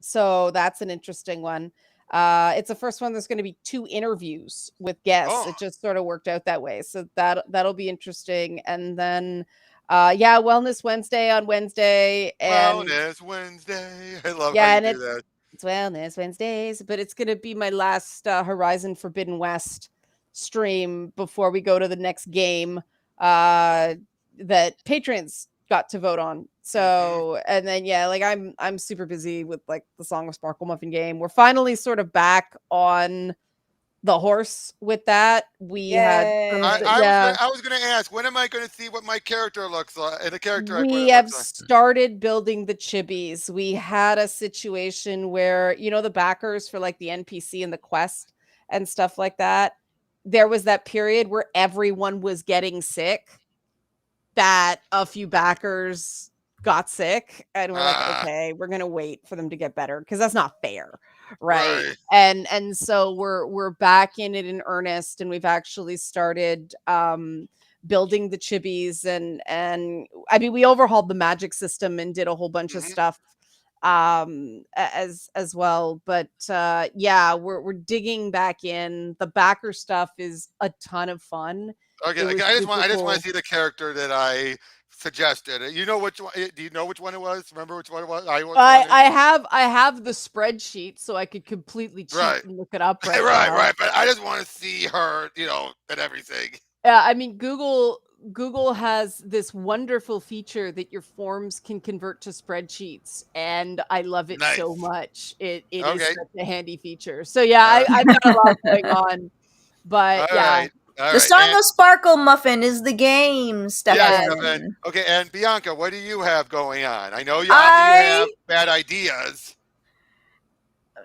So that's an interesting one. It's the first one. There's going to be 2 interviews with guests. Oh. It just sort of worked out that way. So that'll be interesting. And then Wellness Wednesday on Wednesday. And Wellness Wednesday. I love yeah, how you and do that. it's Wellness Wednesdays, but it's going to be my last Horizon Forbidden West stream before we go to the next game that patrons got to vote on. So and then like I'm super busy with like the Song of Sparkle Muffin game. We're finally sort of back on the horse with that. We had I was gonna ask, when am I gonna see what my character looks like? The character I put we it have looks like. started building the chibis. We had a situation where, the backers for like the NPC and the quest and stuff like that. There was that period where everyone was getting sick, that a few backers got sick, and we're like, okay, we're gonna wait for them to get better because that's not fair, right? And so we're back in it in earnest, and we've actually started building the chibis, and I mean, we overhauled the magic system and did a whole bunch of stuff as well, but we're digging back in. The backer stuff is a ton of fun. Okay, I just want to see the character that I suggested. You know which one? Do you know which one it was? Remember which one it was? I have the spreadsheet, so I could completely cheat and look it up right now. Right. But I just want to see her, and everything. Yeah, I mean, Google has this wonderful feature that your forms can convert to spreadsheets, and I love it so much. It is such a handy feature. So yeah, I've got a lot going on, but The Song of Sparkle Muffin is the game, Stefan. Yes, okay, and Bianca, what do you have going on? I know you have bad ideas.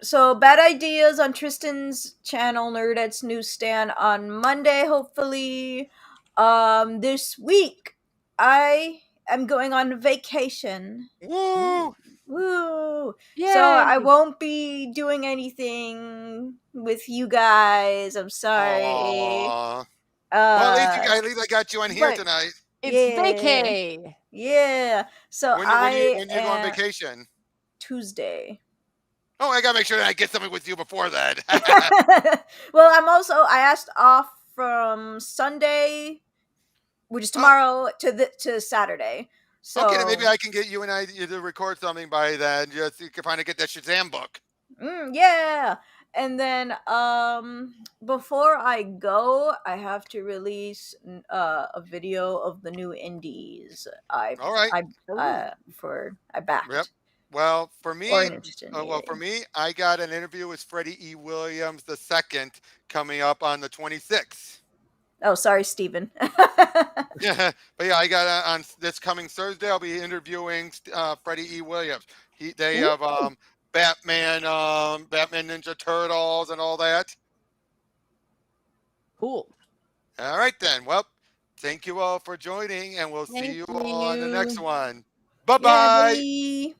So, bad ideas on Tristan's channel, Nerdette's newsstand, on Monday, hopefully. This week, I am going on vacation. Woo! Woo! Yay! So I won't be doing anything with you guys. I'm sorry. Aww. Well, at least I got you on here tonight. It's vacay. Yeah. So when you go on vacation? Tuesday. Oh, I gotta make sure that I get something with you before that. Well, I asked off from Sunday, which is tomorrow, to Saturday. So okay, then maybe I can get you and I to record something by then. Just you can finally get that Shazam book. Yeah. And then before I go, I have to release a video of the new indies I backed. Yep. Well, for me, I got an interview with Freddie E. Williams II coming up on the 26th. Oh, sorry, Stephen. Yeah, but I got on this coming Thursday. I'll be interviewing Freddie E. Williams. They have Batman, Batman Ninja Turtles, and all that. Cool. All right then. Well, thank you all for joining, and we'll see you all on the next one. Bye-bye. Yeah,